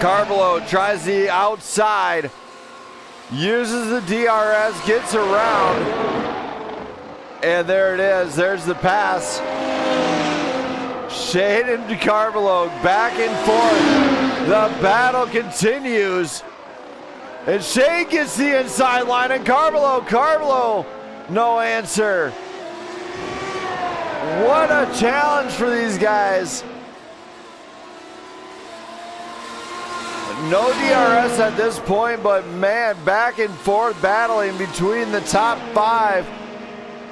Carvalho tries the outside, uses the DRS, gets around, and there it is. There's the pass. Shade and Carvalho back and forth. The battle continues. And Shade gets the inside line, and Carvalho, no answer. What a challenge for these guys. No DRS at this point, but man, back and forth battling between the top 5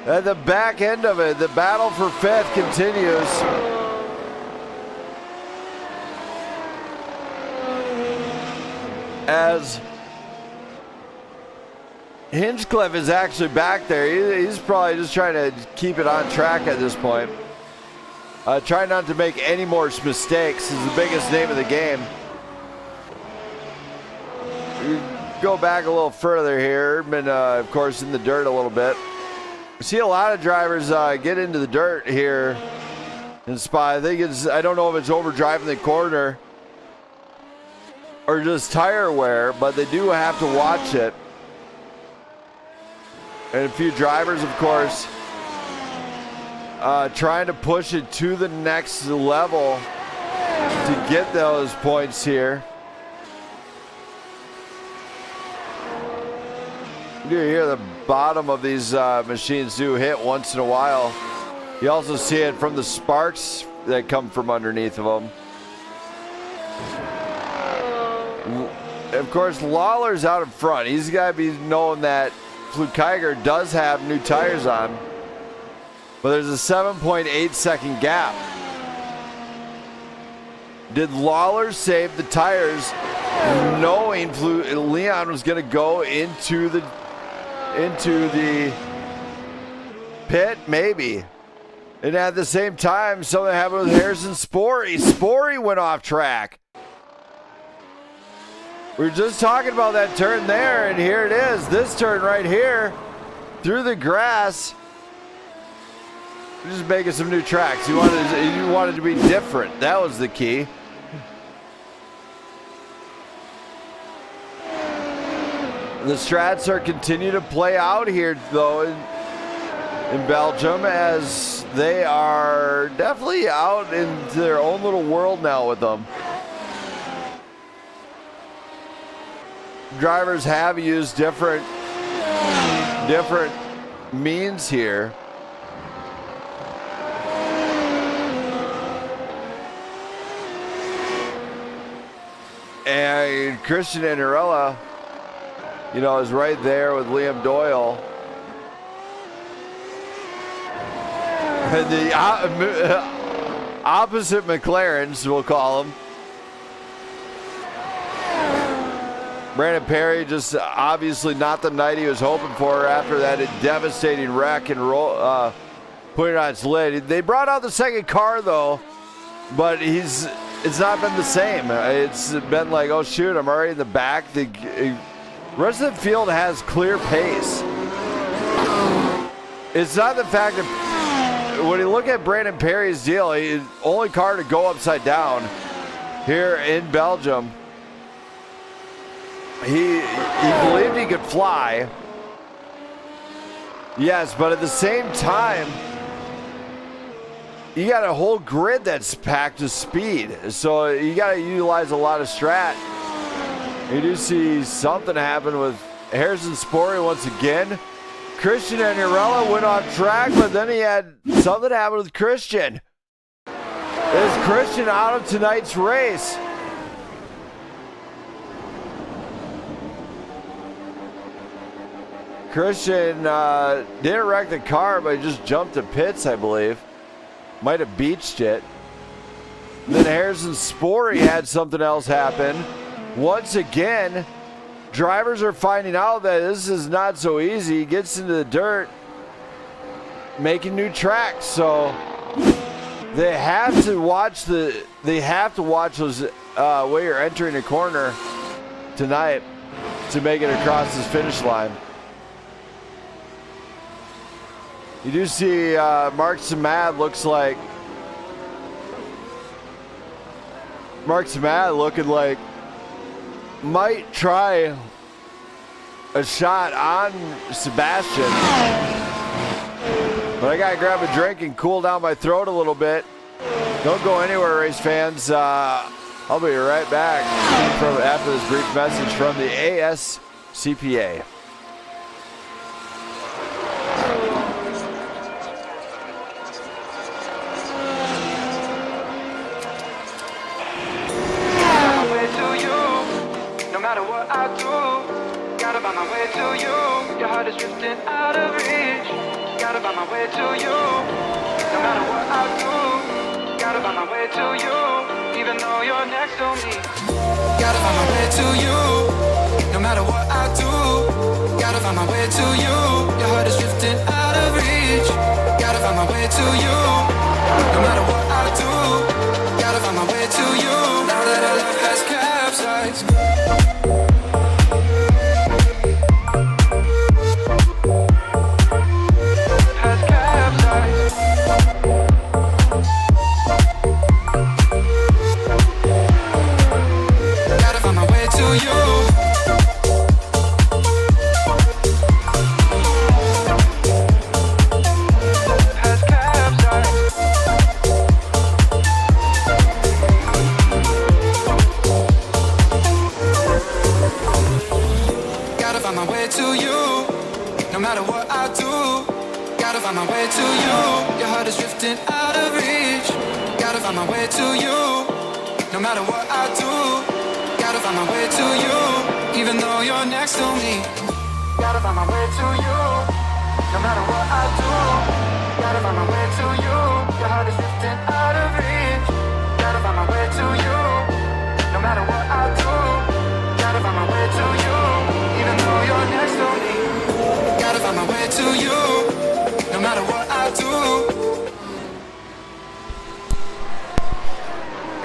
at the back end of it. The battle for 5th continues. As Hinchcliffe is actually back there. He's probably just trying to keep it on track at this point. Try not to make any more mistakes is the biggest name of the game. We go back a little further here. Been, of course, in the dirt a little bit. We see a lot of drivers get into the dirt here in Spa. I don't know if it's overdriving the corner or just tire wear, but they do have to watch it. And a few drivers, of course, trying to push it to the next level to get those points here. You hear the bottom of these machines do hit once in a while. You also see it from the sparks that come from underneath of them. Of course, Lawler's out in front. He's got to be knowing that Flukeiger does have new tires on. But there's a 7.8 second gap. Did Lawler save the tires knowing Leon was going to go into the pit? Maybe. And at the same time, something happened with Harrison Spory. Spory went off track. We were just talking about that turn there, and here it is. This turn right here, through the grass. We're just making some new tracks. You wanted to be different. That was the key. The strats are continue to play out here, though, in Belgium, as they are definitely out into their own little world now with them. Drivers have used different different means here. And Christian Anderella, you know, is right there with Liam Doyle. And the opposite McLarens, we'll call them. Brandon Perry just obviously not the night he was hoping for after that devastating wreck and roll, putting it on its lid. They brought out the second car though, but it's not been the same. It's been like, oh shoot, I'm already in the back. The rest of the field has clear pace. It's not the fact that when you look at Brandon Perry's deal, he's only car to go upside down here in Belgium. He believed he could fly. Yes, but at the same time, you got a whole grid that's packed with speed. So you got to utilize a lot of strat. You do see something happen with Harrison Spory once again. Christian Anderella went off track, but then he had something happen with Christian. Is Christian out of tonight's race? Christian didn't wreck the car, but he just jumped the pits, I believe. Might have beached it. And then Harrison Spory had something else happen. Once again, drivers are finding out that this is not so easy. He gets into the dirt, making new tracks. So they have to watch those way you're entering the corner tonight to make it across this finish line. You do see Mark Samad looks like looking like might try a shot on Sebastian. But I gotta grab a drink and cool down my throat a little bit. Don't go anywhere, race fans. I'll be right back after this brief message from the ASCPA. No matter what I do, gotta find my way to you. Your heart is drifting out of reach. Gotta find my way to you. No matter what I do, gotta find my way to you. Even though you're next to me. Gotta find my way to you. No matter what I do, gotta find my way to you. Your heart is drifting out of reach. Gotta find my way to you. No matter what I do, gotta find my way to you. Now that our love has capsized.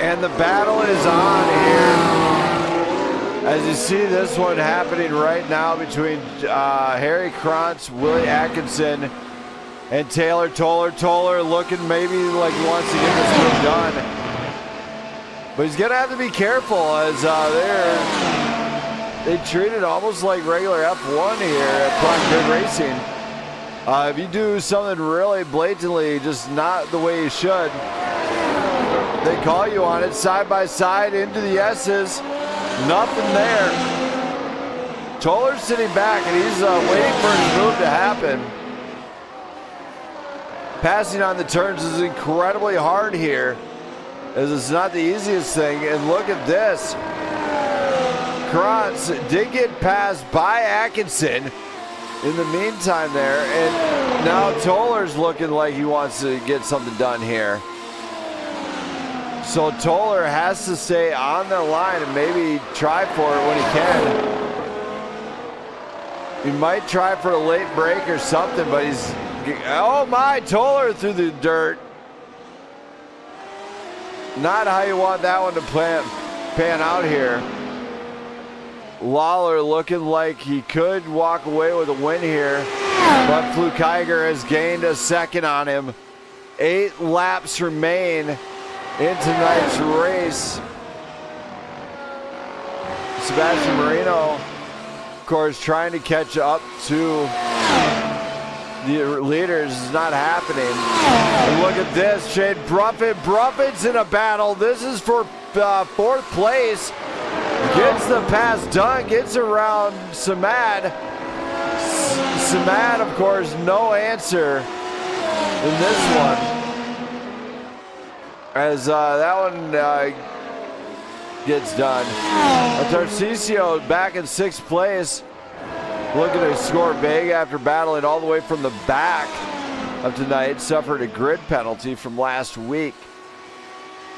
And the battle is on here. As you see this one happening right now between Harry Krantz, Willie Atkinson, and Taylor Toller. Toller looking maybe like he wants to get this one done. But he's going to have to be careful as they treat it almost like regular F1 here at Prime Grid Racing. If you do something really blatantly just not the way you should, they call you on it. Side by side into the S's. Nothing there. Toller's sitting back, and he's waiting for his move to happen. Passing on the turns is incredibly hard here, as it's not the easiest thing. And look at this. Krantz did get passed by Atkinson in the meantime there, and now Toller's looking like he wants to get something done here. So Toller has to stay on the line and maybe try for it when he can. He might try for a late break or something, but he's... Oh my, Toller through the dirt. Not how you want that one to pan out here. Lawler looking like he could walk away with a win here, but Flukeiger has gained a second on him. 8 laps remain in tonight's race. Sebastian Marino, of course, trying to catch up to the leaders is not happening. And look at this, Shane Bruffett. Bruffett's in a battle. This is for 4th place. Gets the pass done, gets around Samad. Samad, of course, no answer in this one. As that one gets done. Tarcisio back in 6th place. Looking to score big after battling all the way from the back of tonight. Suffered a grid penalty from last week.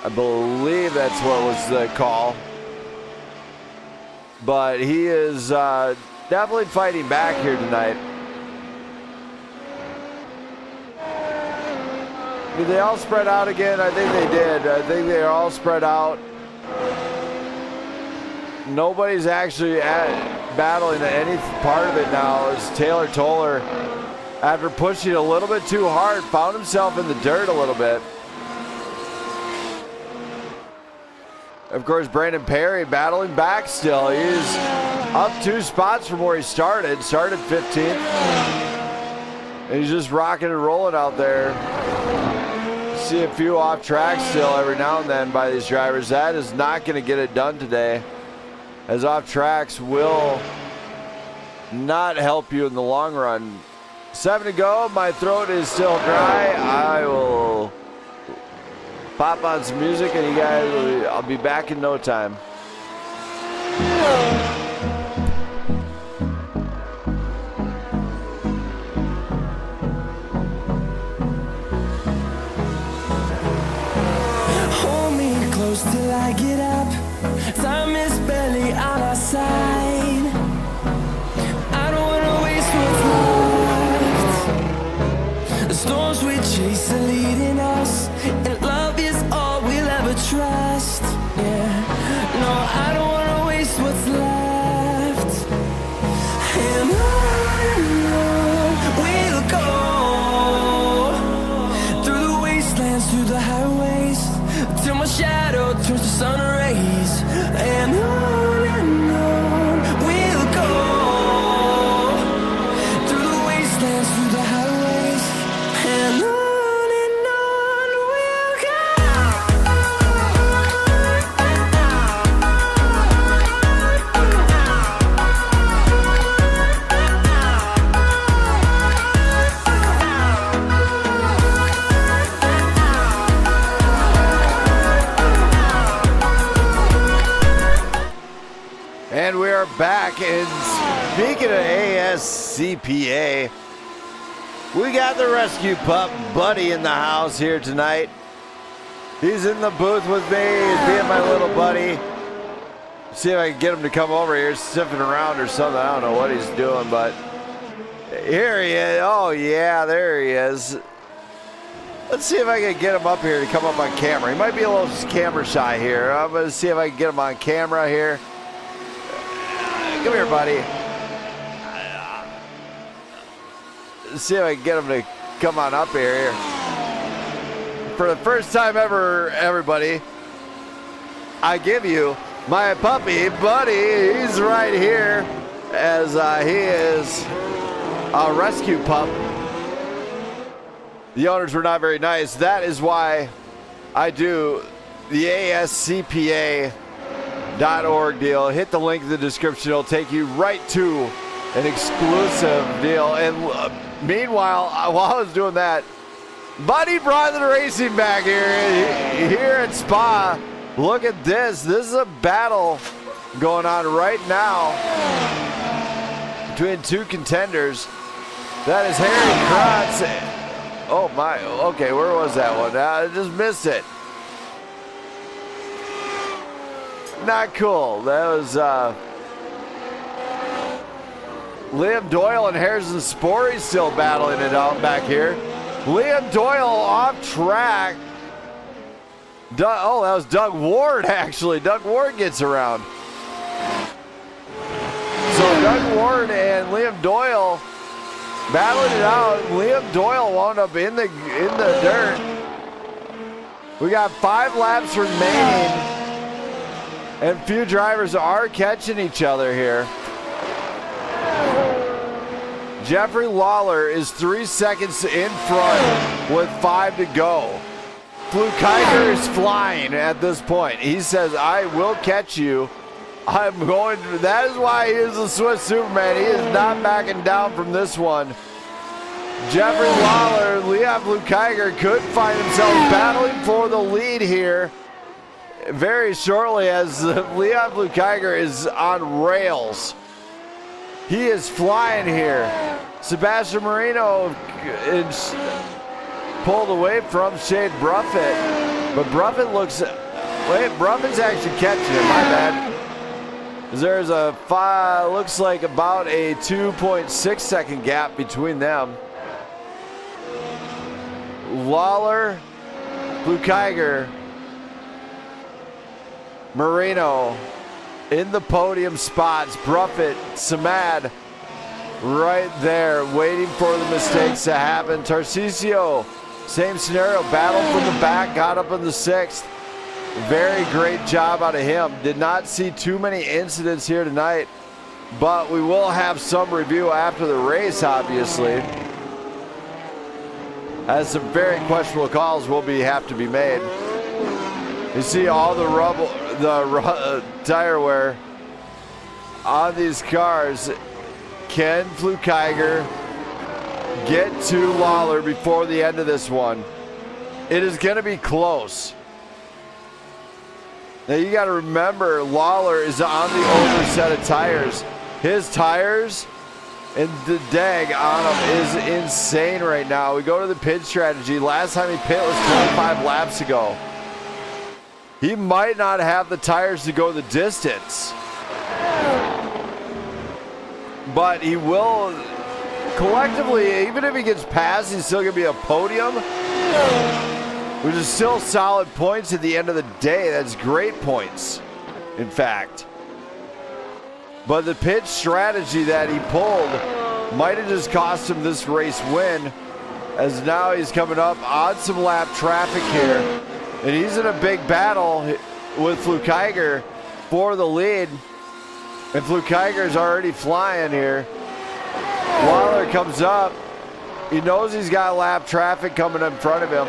I believe that's what was the call. But he is definitely fighting back here tonight. Did they all spread out again? I think they did. I think they are all spread out. Nobody's actually battling any part of it now. As Taylor Toller, after pushing a little bit too hard, found himself in the dirt a little bit. Of course, Brandon Perry battling back still. He's up 2 spots from where he started 15th. And he's just rocking and rolling out there. See a few off track still every now and then by these drivers. That is not going to get it done today, as off tracks will not help you in the long run. 7 to go. My throat is still dry. I will pop on some music and you guys, I'll be back in no time. Hold me close till I get up. Time is barely on our side. I don't wanna waste what's left. The storms we chase are leading us, and love is all we'll ever trust. Yeah, no, I don't wanna waste what's left. And on we'll go, through the wastelands, through the highways, till my shadow turns to sun rays. And on we'll go, through the wastelands, through the highways, and on we'll go. And we are back. And speaking of ASCPA, we got the rescue pup Buddy in the house here tonight. He's in the booth with me. He's being my little buddy. See if I can get him to come over here, sniffing around or something. I don't know what he's doing, but here he is. Oh, yeah, there he is. Let's see if I can get him up here to come up on camera. He might be a little camera shy here. I'm going to see if I can get him on camera here. Come here, buddy. Let's see if I can get him to come on up here. For the first time ever, everybody, I give you my puppy, Buddy. He's right here, as he is a rescue pup. The owners were not very nice. That is why I do the ASCPA deal. Hit the link in the description. It'll take you right to an exclusive deal. And meanwhile, while I was doing that, Buddy brought the racing back here at Spa. Look at this. This is a battle going on right now between two contenders. That is Harry Kratz. Oh my, okay, where was that one? I just missed it. Not cool. That was Liam Doyle and Harrison Spory still battling it out back here. Liam Doyle off track. Oh, that was Doug Ward, actually. Doug Ward gets around. So Doug Ward and Liam Doyle battling it out. Liam Doyle wound up in the dirt. We got 5 laps remaining, and few drivers are catching each other here. Jeffrey Lawler is 3 seconds in front with 5 to go. Flukiger is flying at this point. He says, I will catch you. I'm going to, that is why he is the Swiss Superman. He is not backing down from this one. Jeffrey Lawler, Leon Flukiger could find himself battling for the lead here very shortly as Leon Flukiger is on rails. He is flying here. Sebastian Marino is pulled away from Shade Bruffett, but Bruffett looks, wait, Bruffett's actually catching him, my bad. There's a looks like about a 2.6 second gap between them. Lawler, Flukiger, Marino in the podium spots. Bruffett, Samad right there waiting for the mistakes to happen. Tarcisio, same scenario, battled from the back, got up in the 6th. Very great job out of him. Did not see too many incidents here tonight, but we will have some review after the race, obviously, as some very questionable calls will have to be made. You see all the rubble, the tire wear on these cars. Can Flukiger get to Lawler before the end of this one? It is going to be close. Now you got to remember, Lawler is on the older set of tires. His tires and the dag on him is insane right now. We go to the pit strategy. Last time he pit was 25 laps ago. He might not have the tires to go the distance, but he will collectively, even if he gets past, he's still going to be a podium, which is still solid points at the end of the day. That's great points, in fact. But the pit strategy that he pulled might have just cost him this race win, as now he's coming up on some lap traffic here. And he's in a big battle with Flukiger for the lead. And Flukiger's already flying here. Lawler comes up. He knows he's got lap traffic coming in front of him.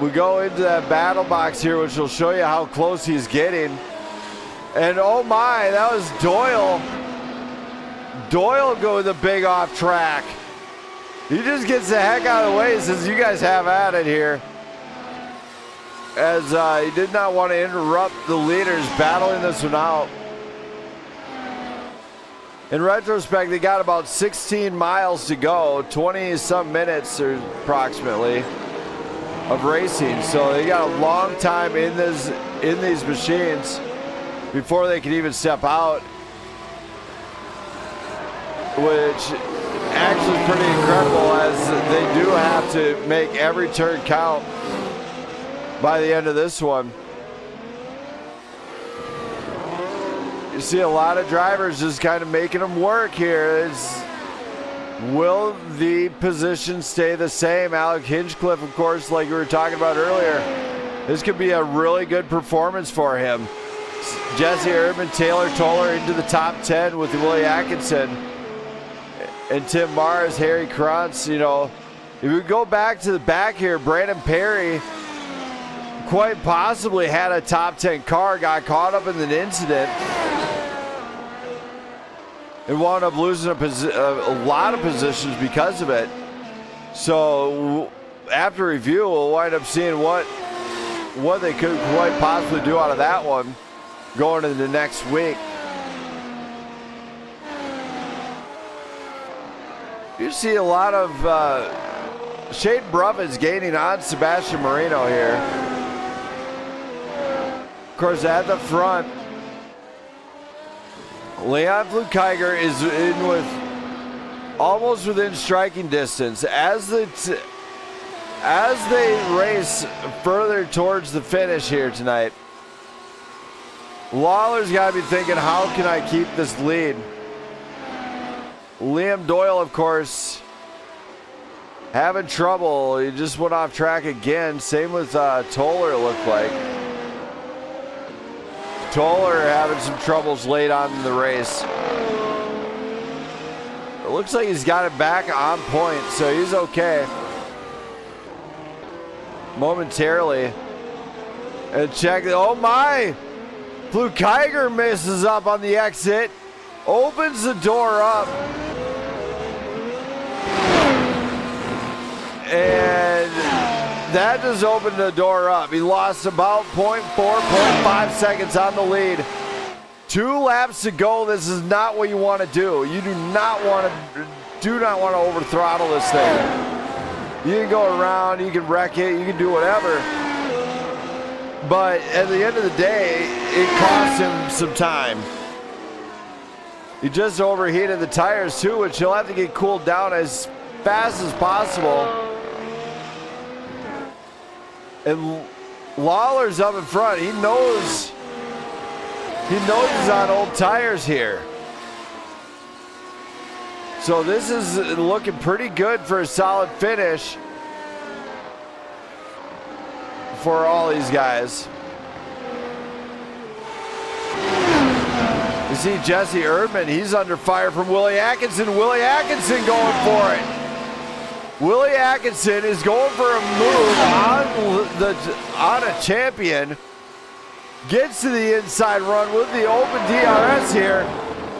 We go into that battle box here, which will show you how close he's getting. And oh my, that was Doyle. Doyle going the big off track. He just gets the heck out of the way and says, you guys have at it here. As he did not want to interrupt the leaders battling this one out. In retrospect, they got about 16 miles to go, 20-some minutes or approximately of racing. So they got a long time in these machines before they can even step out, which actually is pretty incredible, as they do have to make every turn count by the end of this one. You see a lot of drivers just kind of making them work here. Will the position stay the same? Alec Hinchcliffe, of course, like we were talking about earlier, this could be a really good performance for him. Jesse Urban, Taylor Toller into the top 10 with Willie Atkinson and Tim Mars, Harry Krantz. You know, if we go back to the back here, Brandon Perry quite possibly had a top 10 car, got caught up in an incident, and wound up losing a lot of positions because of it. So after review, we'll wind up seeing what they could quite possibly do out of that one going into the next week. You see a lot of Shane Bruff is gaining on Sebastian Marino here. Of course, at the front, Leon Flukeiger is in with almost within striking distance. As they race further towards the finish here tonight, Lawler's got to be thinking, how can I keep this lead? Liam Doyle, of course, having trouble. He just went off track again. Same with Toller, it looked like. Toller having some troubles late on in the race. It looks like he's got it back on point, so he's okay. Momentarily. And check it. Oh my! Flukeiger misses up on the exit. Opens the door up. And that just opened the door up. He lost about 0.5 seconds on the lead. 2 laps to go. This is not what you want to do. You do not want to over throttle this thing. You can go around, you can wreck it, you can do whatever. But at the end of the day, it cost him some time. He just overheated the tires too, which he'll have to get cooled down as fast as possible. And Lawler's up in front. He knows he's on old tires here. So this is looking pretty good for a solid finish for all these guys. You see Jesse Erdman, he's under fire from Willie Atkinson. Willie Atkinson going for it. Willie Atkinson is going for a move on a champion. Gets to the inside run with the open DRS here.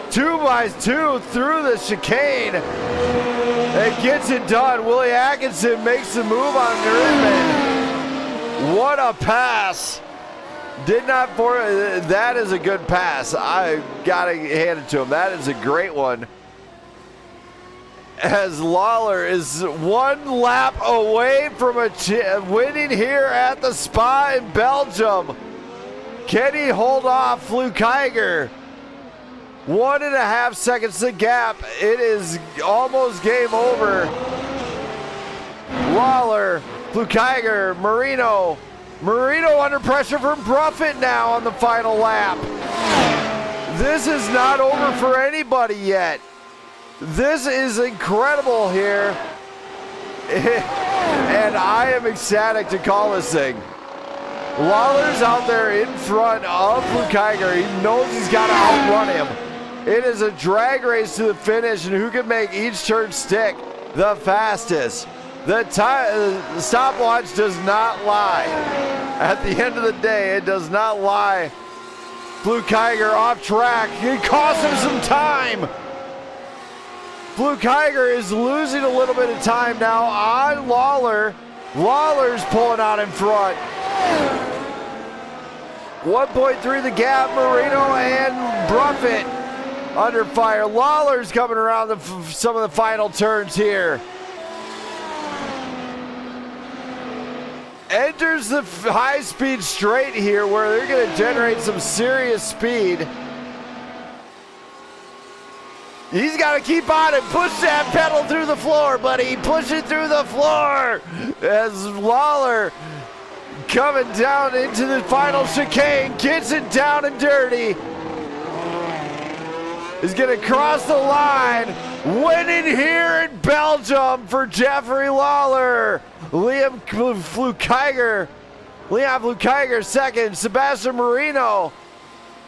2x2 through the chicane. And gets it done. Willie Atkinson makes the move on Erdman. What a pass. That is a good pass. I gotta hand it to him. That is a great one. As Lawler is 1 lap away from winning here at the Spa in Belgium. Can he hold off Flukeiger? 1.5 seconds to gap. It is almost game over. Lawler, Flukeiger, Marino. Marino under pressure from Bruffett now on the final lap. This is not over for anybody yet. This is incredible here. And I am ecstatic to call this thing. Lawler's out there in front of Flukeiger. He knows he's got to outrun him. It is a drag race to the finish, and who can make each turn stick the fastest. The stopwatch does not lie. At the end of the day, it does not lie. Flukeiger off track. It cost him some time. Flukeiger is losing a little bit of time now on Lawler. Lawler's pulling out in front. 1.3 the gap. Marino and Bruffett under fire. Lawler's coming around some of the final turns here. Enters the high-speed straight here where they're going to generate some serious speed. He's got to keep on and push that pedal through the floor, buddy. Push it through the floor as Lawler coming down into the final chicane, gets it down and dirty. Is going to cross the line, winning here in Belgium for Jeffrey Lawler. Leon Flukeiger second. Sebastian Marino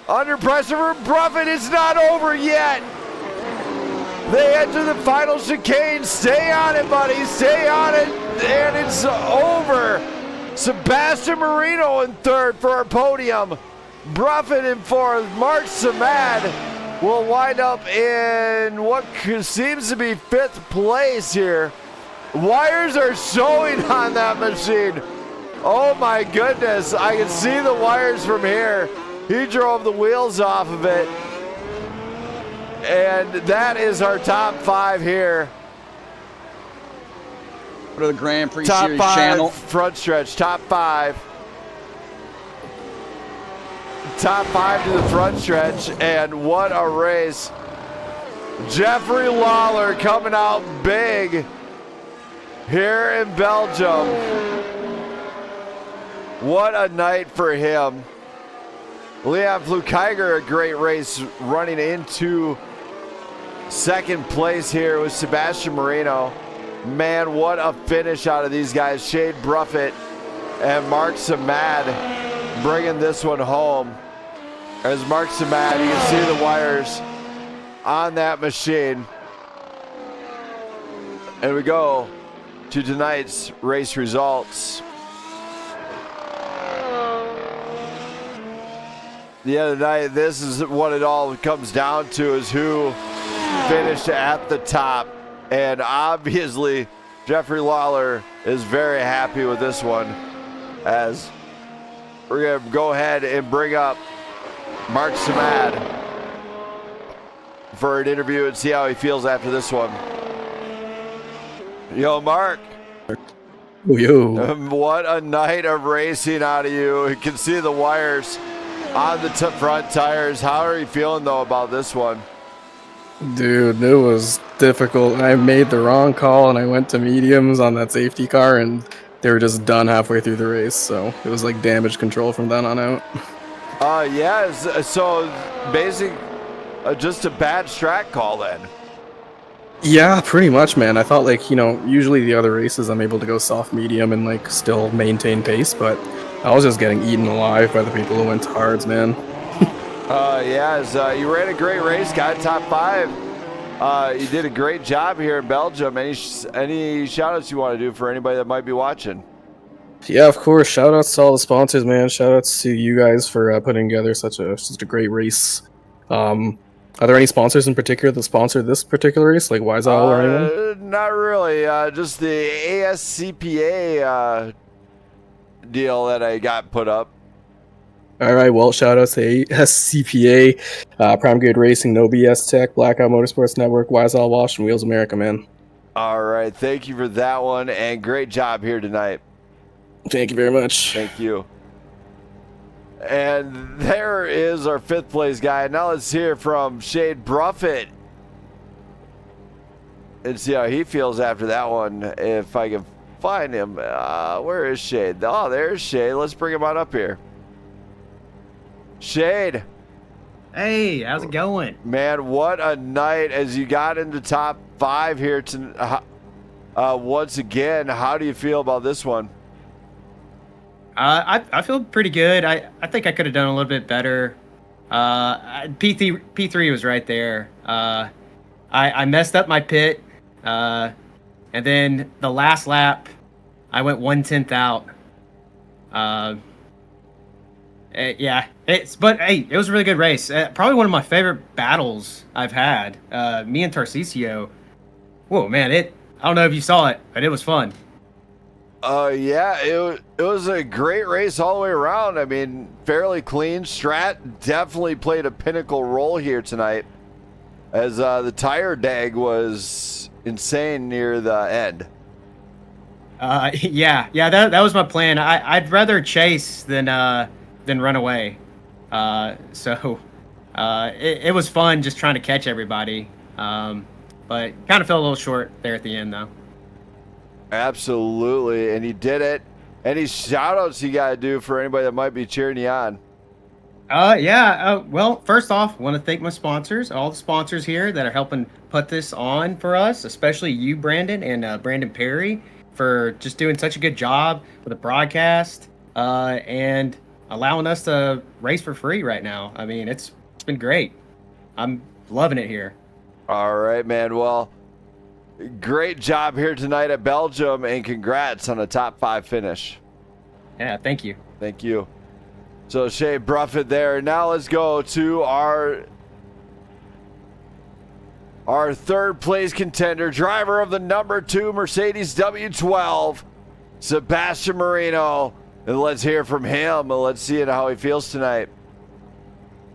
under pressure from Bruffett. It's not over yet. They enter the final chicane. Stay on it, buddy. Stay on it. And it's over. Sebastian Marino in third for our podium. Bruffin in fourth. Mark Samad will wind up in what seems to be fifth place here. Wires are showing on that machine. Oh my goodness, I can see the wires from here. He drove the wheels off of it. And that is our top 5 here. Go to the Grand Prix top Series 5 channel. front stretch, top 5. Top 5 to the front stretch, and what a race. Jeffrey Lawler coming out big here in Belgium. What a night for him. Leon Flukeiger, a great race, running into second place here with Sebastian Marino. Man, what a finish out of these guys. Shade Bruffett and Mark Samad bringing this one home. As Mark Samad, you can see the wires on that machine. And we go to tonight's race results. The other night, this is what it all comes down to, is who finished at the top. And obviously, Jeffrey Lawler is very happy with this one, as we're going to go ahead and bring up Mark Samad for an interview and see how he feels after this one. Yo, Mark. Yo. What a night of racing out of you. You can see the wires on the front tires. How are you feeling, though, about this one? Dude, it was difficult. I made the wrong call and I went to mediums on that safety car and they were just done halfway through the race. So it was like damage control from then on out. Yeah, so basic, just a bad track call then. Yeah, pretty much, man. I thought, like, you know, usually the other races I'm able to go soft medium and like still maintain pace, but I was just getting eaten alive by the people who went to hards, man. You ran a great race, got top 5. You did a great job here in Belgium. Any shout outs you want to do for anybody that might be watching? Yeah, of course. Shout outs to all the sponsors, man. Shout outs to you guys for putting together such a great race. Are there any sponsors in particular that sponsor this particular race, like Wiesel or anyone? Not really. Just the ASCPA deal that I got put up. All right, well, shout outs to ASCPA, Prime Good Racing, No BS Tech, Blackout Motorsports Network, Wiesel Walsh, and Wheels America, man. All right, thank you for that one, and great job here tonight. Thank you very much. Thank you. And there is our 5th place guy. Now let's hear from Shade Bruffett and see how he feels after that one. If I can find him. Where is Shade? Oh, there's Shade. Let's bring him on up here. Shade. Hey, how's it going? Man, what a night as you got into top 5 here once again. How do you feel about this one? I feel pretty good. I think I could have done a little bit better. P3 was right there. I messed up my pit, and then the last lap, I went 1/10 out. Yeah, but hey, it was a really good race. Probably one of my favorite battles I've had. Me and Tarcisio. Whoa, man! I don't know if you saw it, but it was fun. Yeah, it was a great race all the way around. I mean, fairly clean. Strat definitely played a pinnacle role here tonight, as the tire dag was insane near the end. Yeah, that was my plan. I'd rather chase than run away. So it was fun just trying to catch everybody. But kind of fell a little short there at the end, though. Absolutely, and you did it. Any shout outs you got to do for anybody that might be cheering you on? Well, first off, want to thank my sponsors, all the sponsors here that are helping put this on for us, especially you, Brandon, and Brandon Perry, for just doing such a good job with the broadcast and allowing us to race for free right now. I mean, it's been great. I'm loving it here. All right, man. Well, great job here tonight at Belgium, and congrats on a top 5 finish. Yeah, thank you. Thank you. So Shea Bruffett there. Now let's go to our third place contender, driver of the number 2 Mercedes W12, Sebastian Marino. And let's hear from him. Let's see how he feels tonight.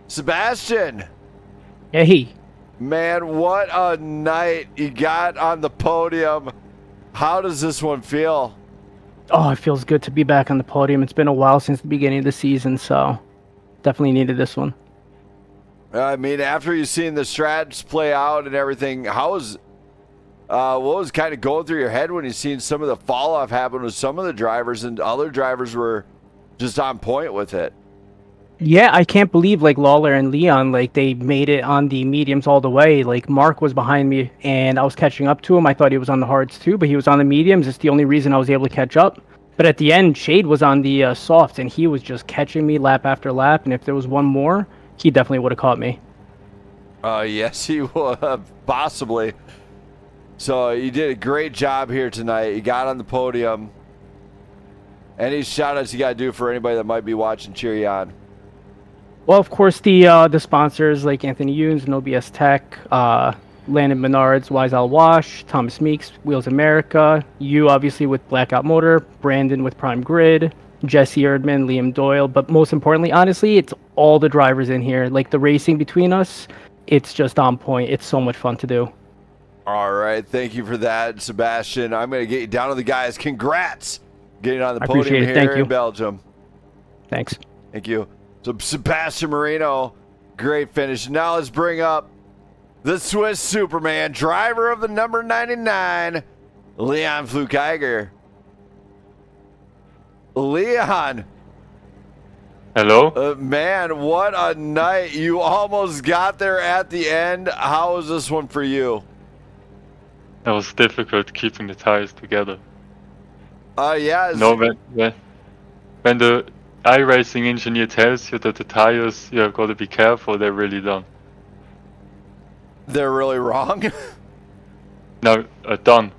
Sebastian. Hey. Man, what a night you got on the podium. How does this one feel? Oh, it feels good to be back on the podium. It's been a while since the beginning of the season, so definitely needed this one. I mean, after you've seen the strats play out and everything, what was kind of going through your head when you seen some of the fall off happen with some of the drivers, and other drivers were just on point with it? Yeah, I can't believe like Lawler and Leon, like they made it on the mediums all the way. Like Mark was behind me and I was catching up to him. I thought he was on the hards too, but he was on the mediums. It's the only reason I was able to catch up. But at the end, Shade was on the softs and he was just catching me lap after lap. And if there was one more, he definitely would have caught me. Yes, he would, possibly. So you did a great job here tonight. You got on the podium. Any shout outs you got to do for anybody that might be watching, cheer you on? Well, of course, the sponsors like Anthony Yunes, No BS Tech, Landon Menards, Wise Al Wash, Thomas Meeks, Wheels America, you obviously with Blackout Motor, Brandon with Prime Grid, Jesse Erdman, Liam Doyle, but most importantly, honestly, it's all the drivers in here. Like the racing between us, it's just on point. It's so much fun to do. All right, thank you for that, Sebastian. I'm going to get you down to the guys. Congrats getting on the I podium appreciate it. here Thank you. in Belgium. Thanks. Thank you. So Sebastian Marino, great finish. Now let's bring up the Swiss Superman, driver of the number 99, Leon Flukeiger. Leon. Hello? Man, what a night. You almost got there at the end. How was this one for you? It was difficult keeping the tires together. Yeah. No, when the iRacing engineer tells you that the tires, you have got to be careful, they're really done. They're really wrong? No, done.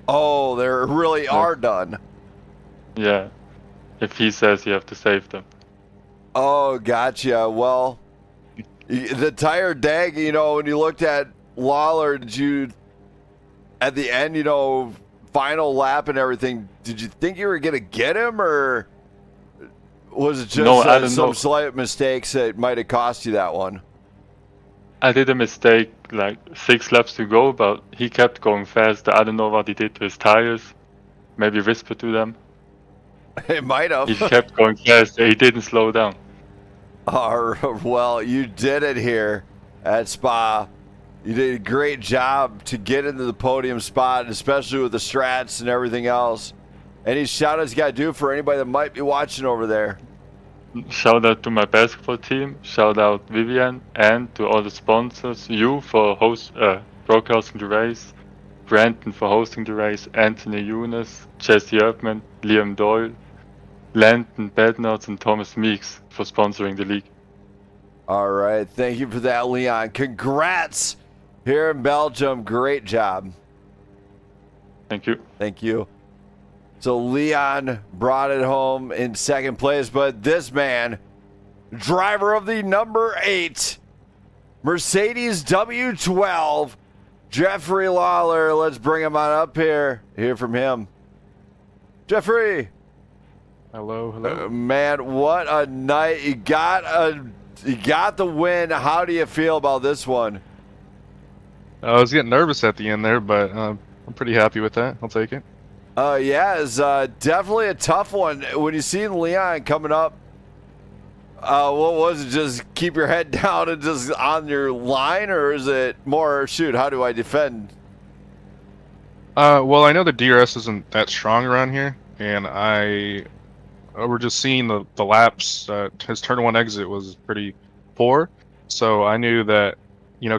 Oh, they really are done. Yeah. If he says you have to save them. Oh, gotcha. Well, the tire dag, when you looked at Lawler, did you, at the end, final lap and everything, did you think you were going to get him, or was it just some slight mistakes that might have cost you that one? I did a mistake like 6 laps to go, but he kept going fast. I don't know what he did to his tires. Maybe whispered to them. It might have. He kept going fast. He didn't slow down. Well, you did it here at Spa. You did a great job to get into the podium spot, especially with the strats and everything else. Any shout outs you got to do for anybody that might be watching over there? Shout out to my basketball team. Shout out Vivian, and to all the sponsors. You for broadcasting the race. Brandon for hosting the race. Anthony Younes, Jesse Erdman, Liam Doyle, Landon Bednards, and Thomas Meeks for sponsoring the league. All right. Thank you for that, Leon. Congrats here in Belgium. Great job. Thank you. Thank you. So Leon brought it home in second place, but this man, driver of the number 8 Mercedes W12, Jeffrey Lawler. Let's bring him on up here. Hear from him. Jeffrey. Hello, hello. Man, what a night. You got the win. How do you feel about this one? I was getting nervous at the end there, but I'm pretty happy with that. I'll take it. Yeah, it's definitely a tough one. When you seen Leon coming up, what was it? Just keep your head down and just on your line, or is it more, shoot, how do I defend? Well, I know the DRS isn't that strong around here, and we're just seeing the laps. His turn 1 exit was pretty poor, so I knew that,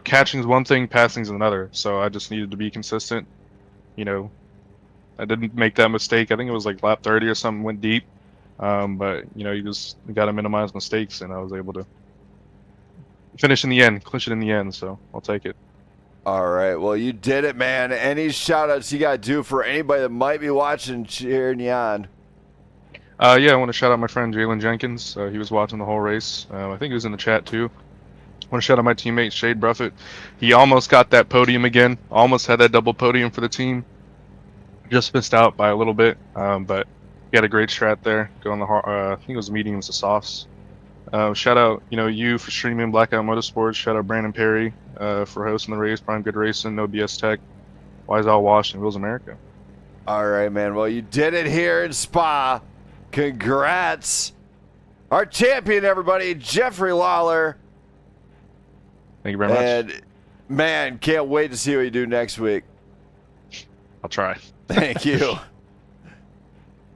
catching is one thing, passing is another. So I just needed to be consistent. I didn't make that mistake. I think it was like lap 30 or something, went deep. But you just got to minimize mistakes, and I was able to finish in the end, clinch it in the end. So I'll take it. All right. Well, you did it, man. Any shout outs you got to do for anybody that might be watching, cheering you on? Yeah, I want to shout out my friend Jalen Jenkins. He was watching the whole race. I think he was in the chat too. I want to shout out my teammate Shade Bruffett. He almost got that podium again. Almost had that double podium for the team. Just missed out by a little bit, but he had a great strat there. Going the I think it was mediums to softs. Shout out, you for streaming Blackout Motorsports. Shout out Brandon Perry for hosting the race. Prime Good Racing, No BS Tech, Wise All Wash, and Wheels America. All right, man. Well, you did it here in Spa. Congrats. Our champion, everybody, Jeffrey Lawler. Thank you very much. And, man, can't wait to see what you do next week. I'll try. Thank you.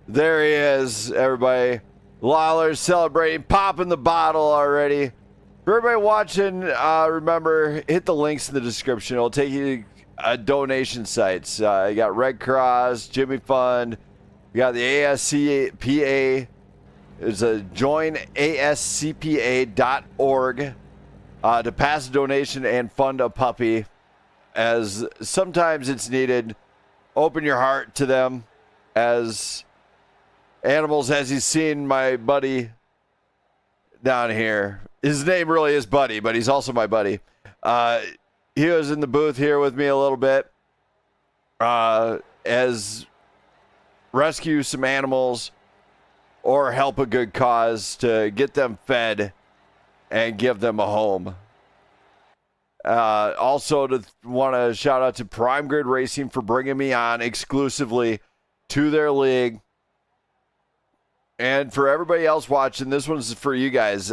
There he is, everybody. Lawler celebrating, popping the bottle already. For everybody watching, remember, hit the links in the description. It'll take you to donation sites. You got Red Cross, Jimmy Fund. You got the ASCPA. There's a joinascpa.org to pass a donation and fund a puppy, as sometimes it's needed. Open your heart to them as animals, as you've seen my buddy down here. His name really is Buddy, but he's also my buddy. He was in the booth here with me a little bit as rescue some animals or help a good cause to get them fed and give them a home. Also, to want to shout out to Prime Grid Racing for bringing me on exclusively to their league. And for everybody else watching, this one's for you guys.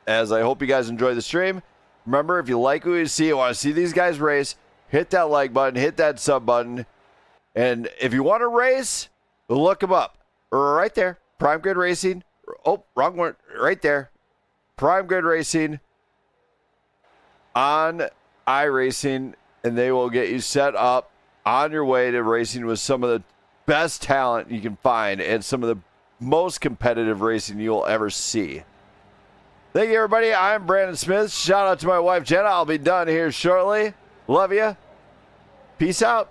As I hope you guys enjoy the stream. Remember, if you like what you see, you want to see these guys race, hit that like button, hit that sub button. And if you want to race, look them up. Right there. Prime Grid Racing. Oh, wrong one. Right there. Prime Grid Racing on iRacing, and they will get you set up on your way to racing with some of the best talent you can find and some of the most competitive racing you'll ever see. Thank you, everybody. I'm Brandon Smith. Shout out to my wife, Jenna. I'll be done here shortly. Love you. Peace out.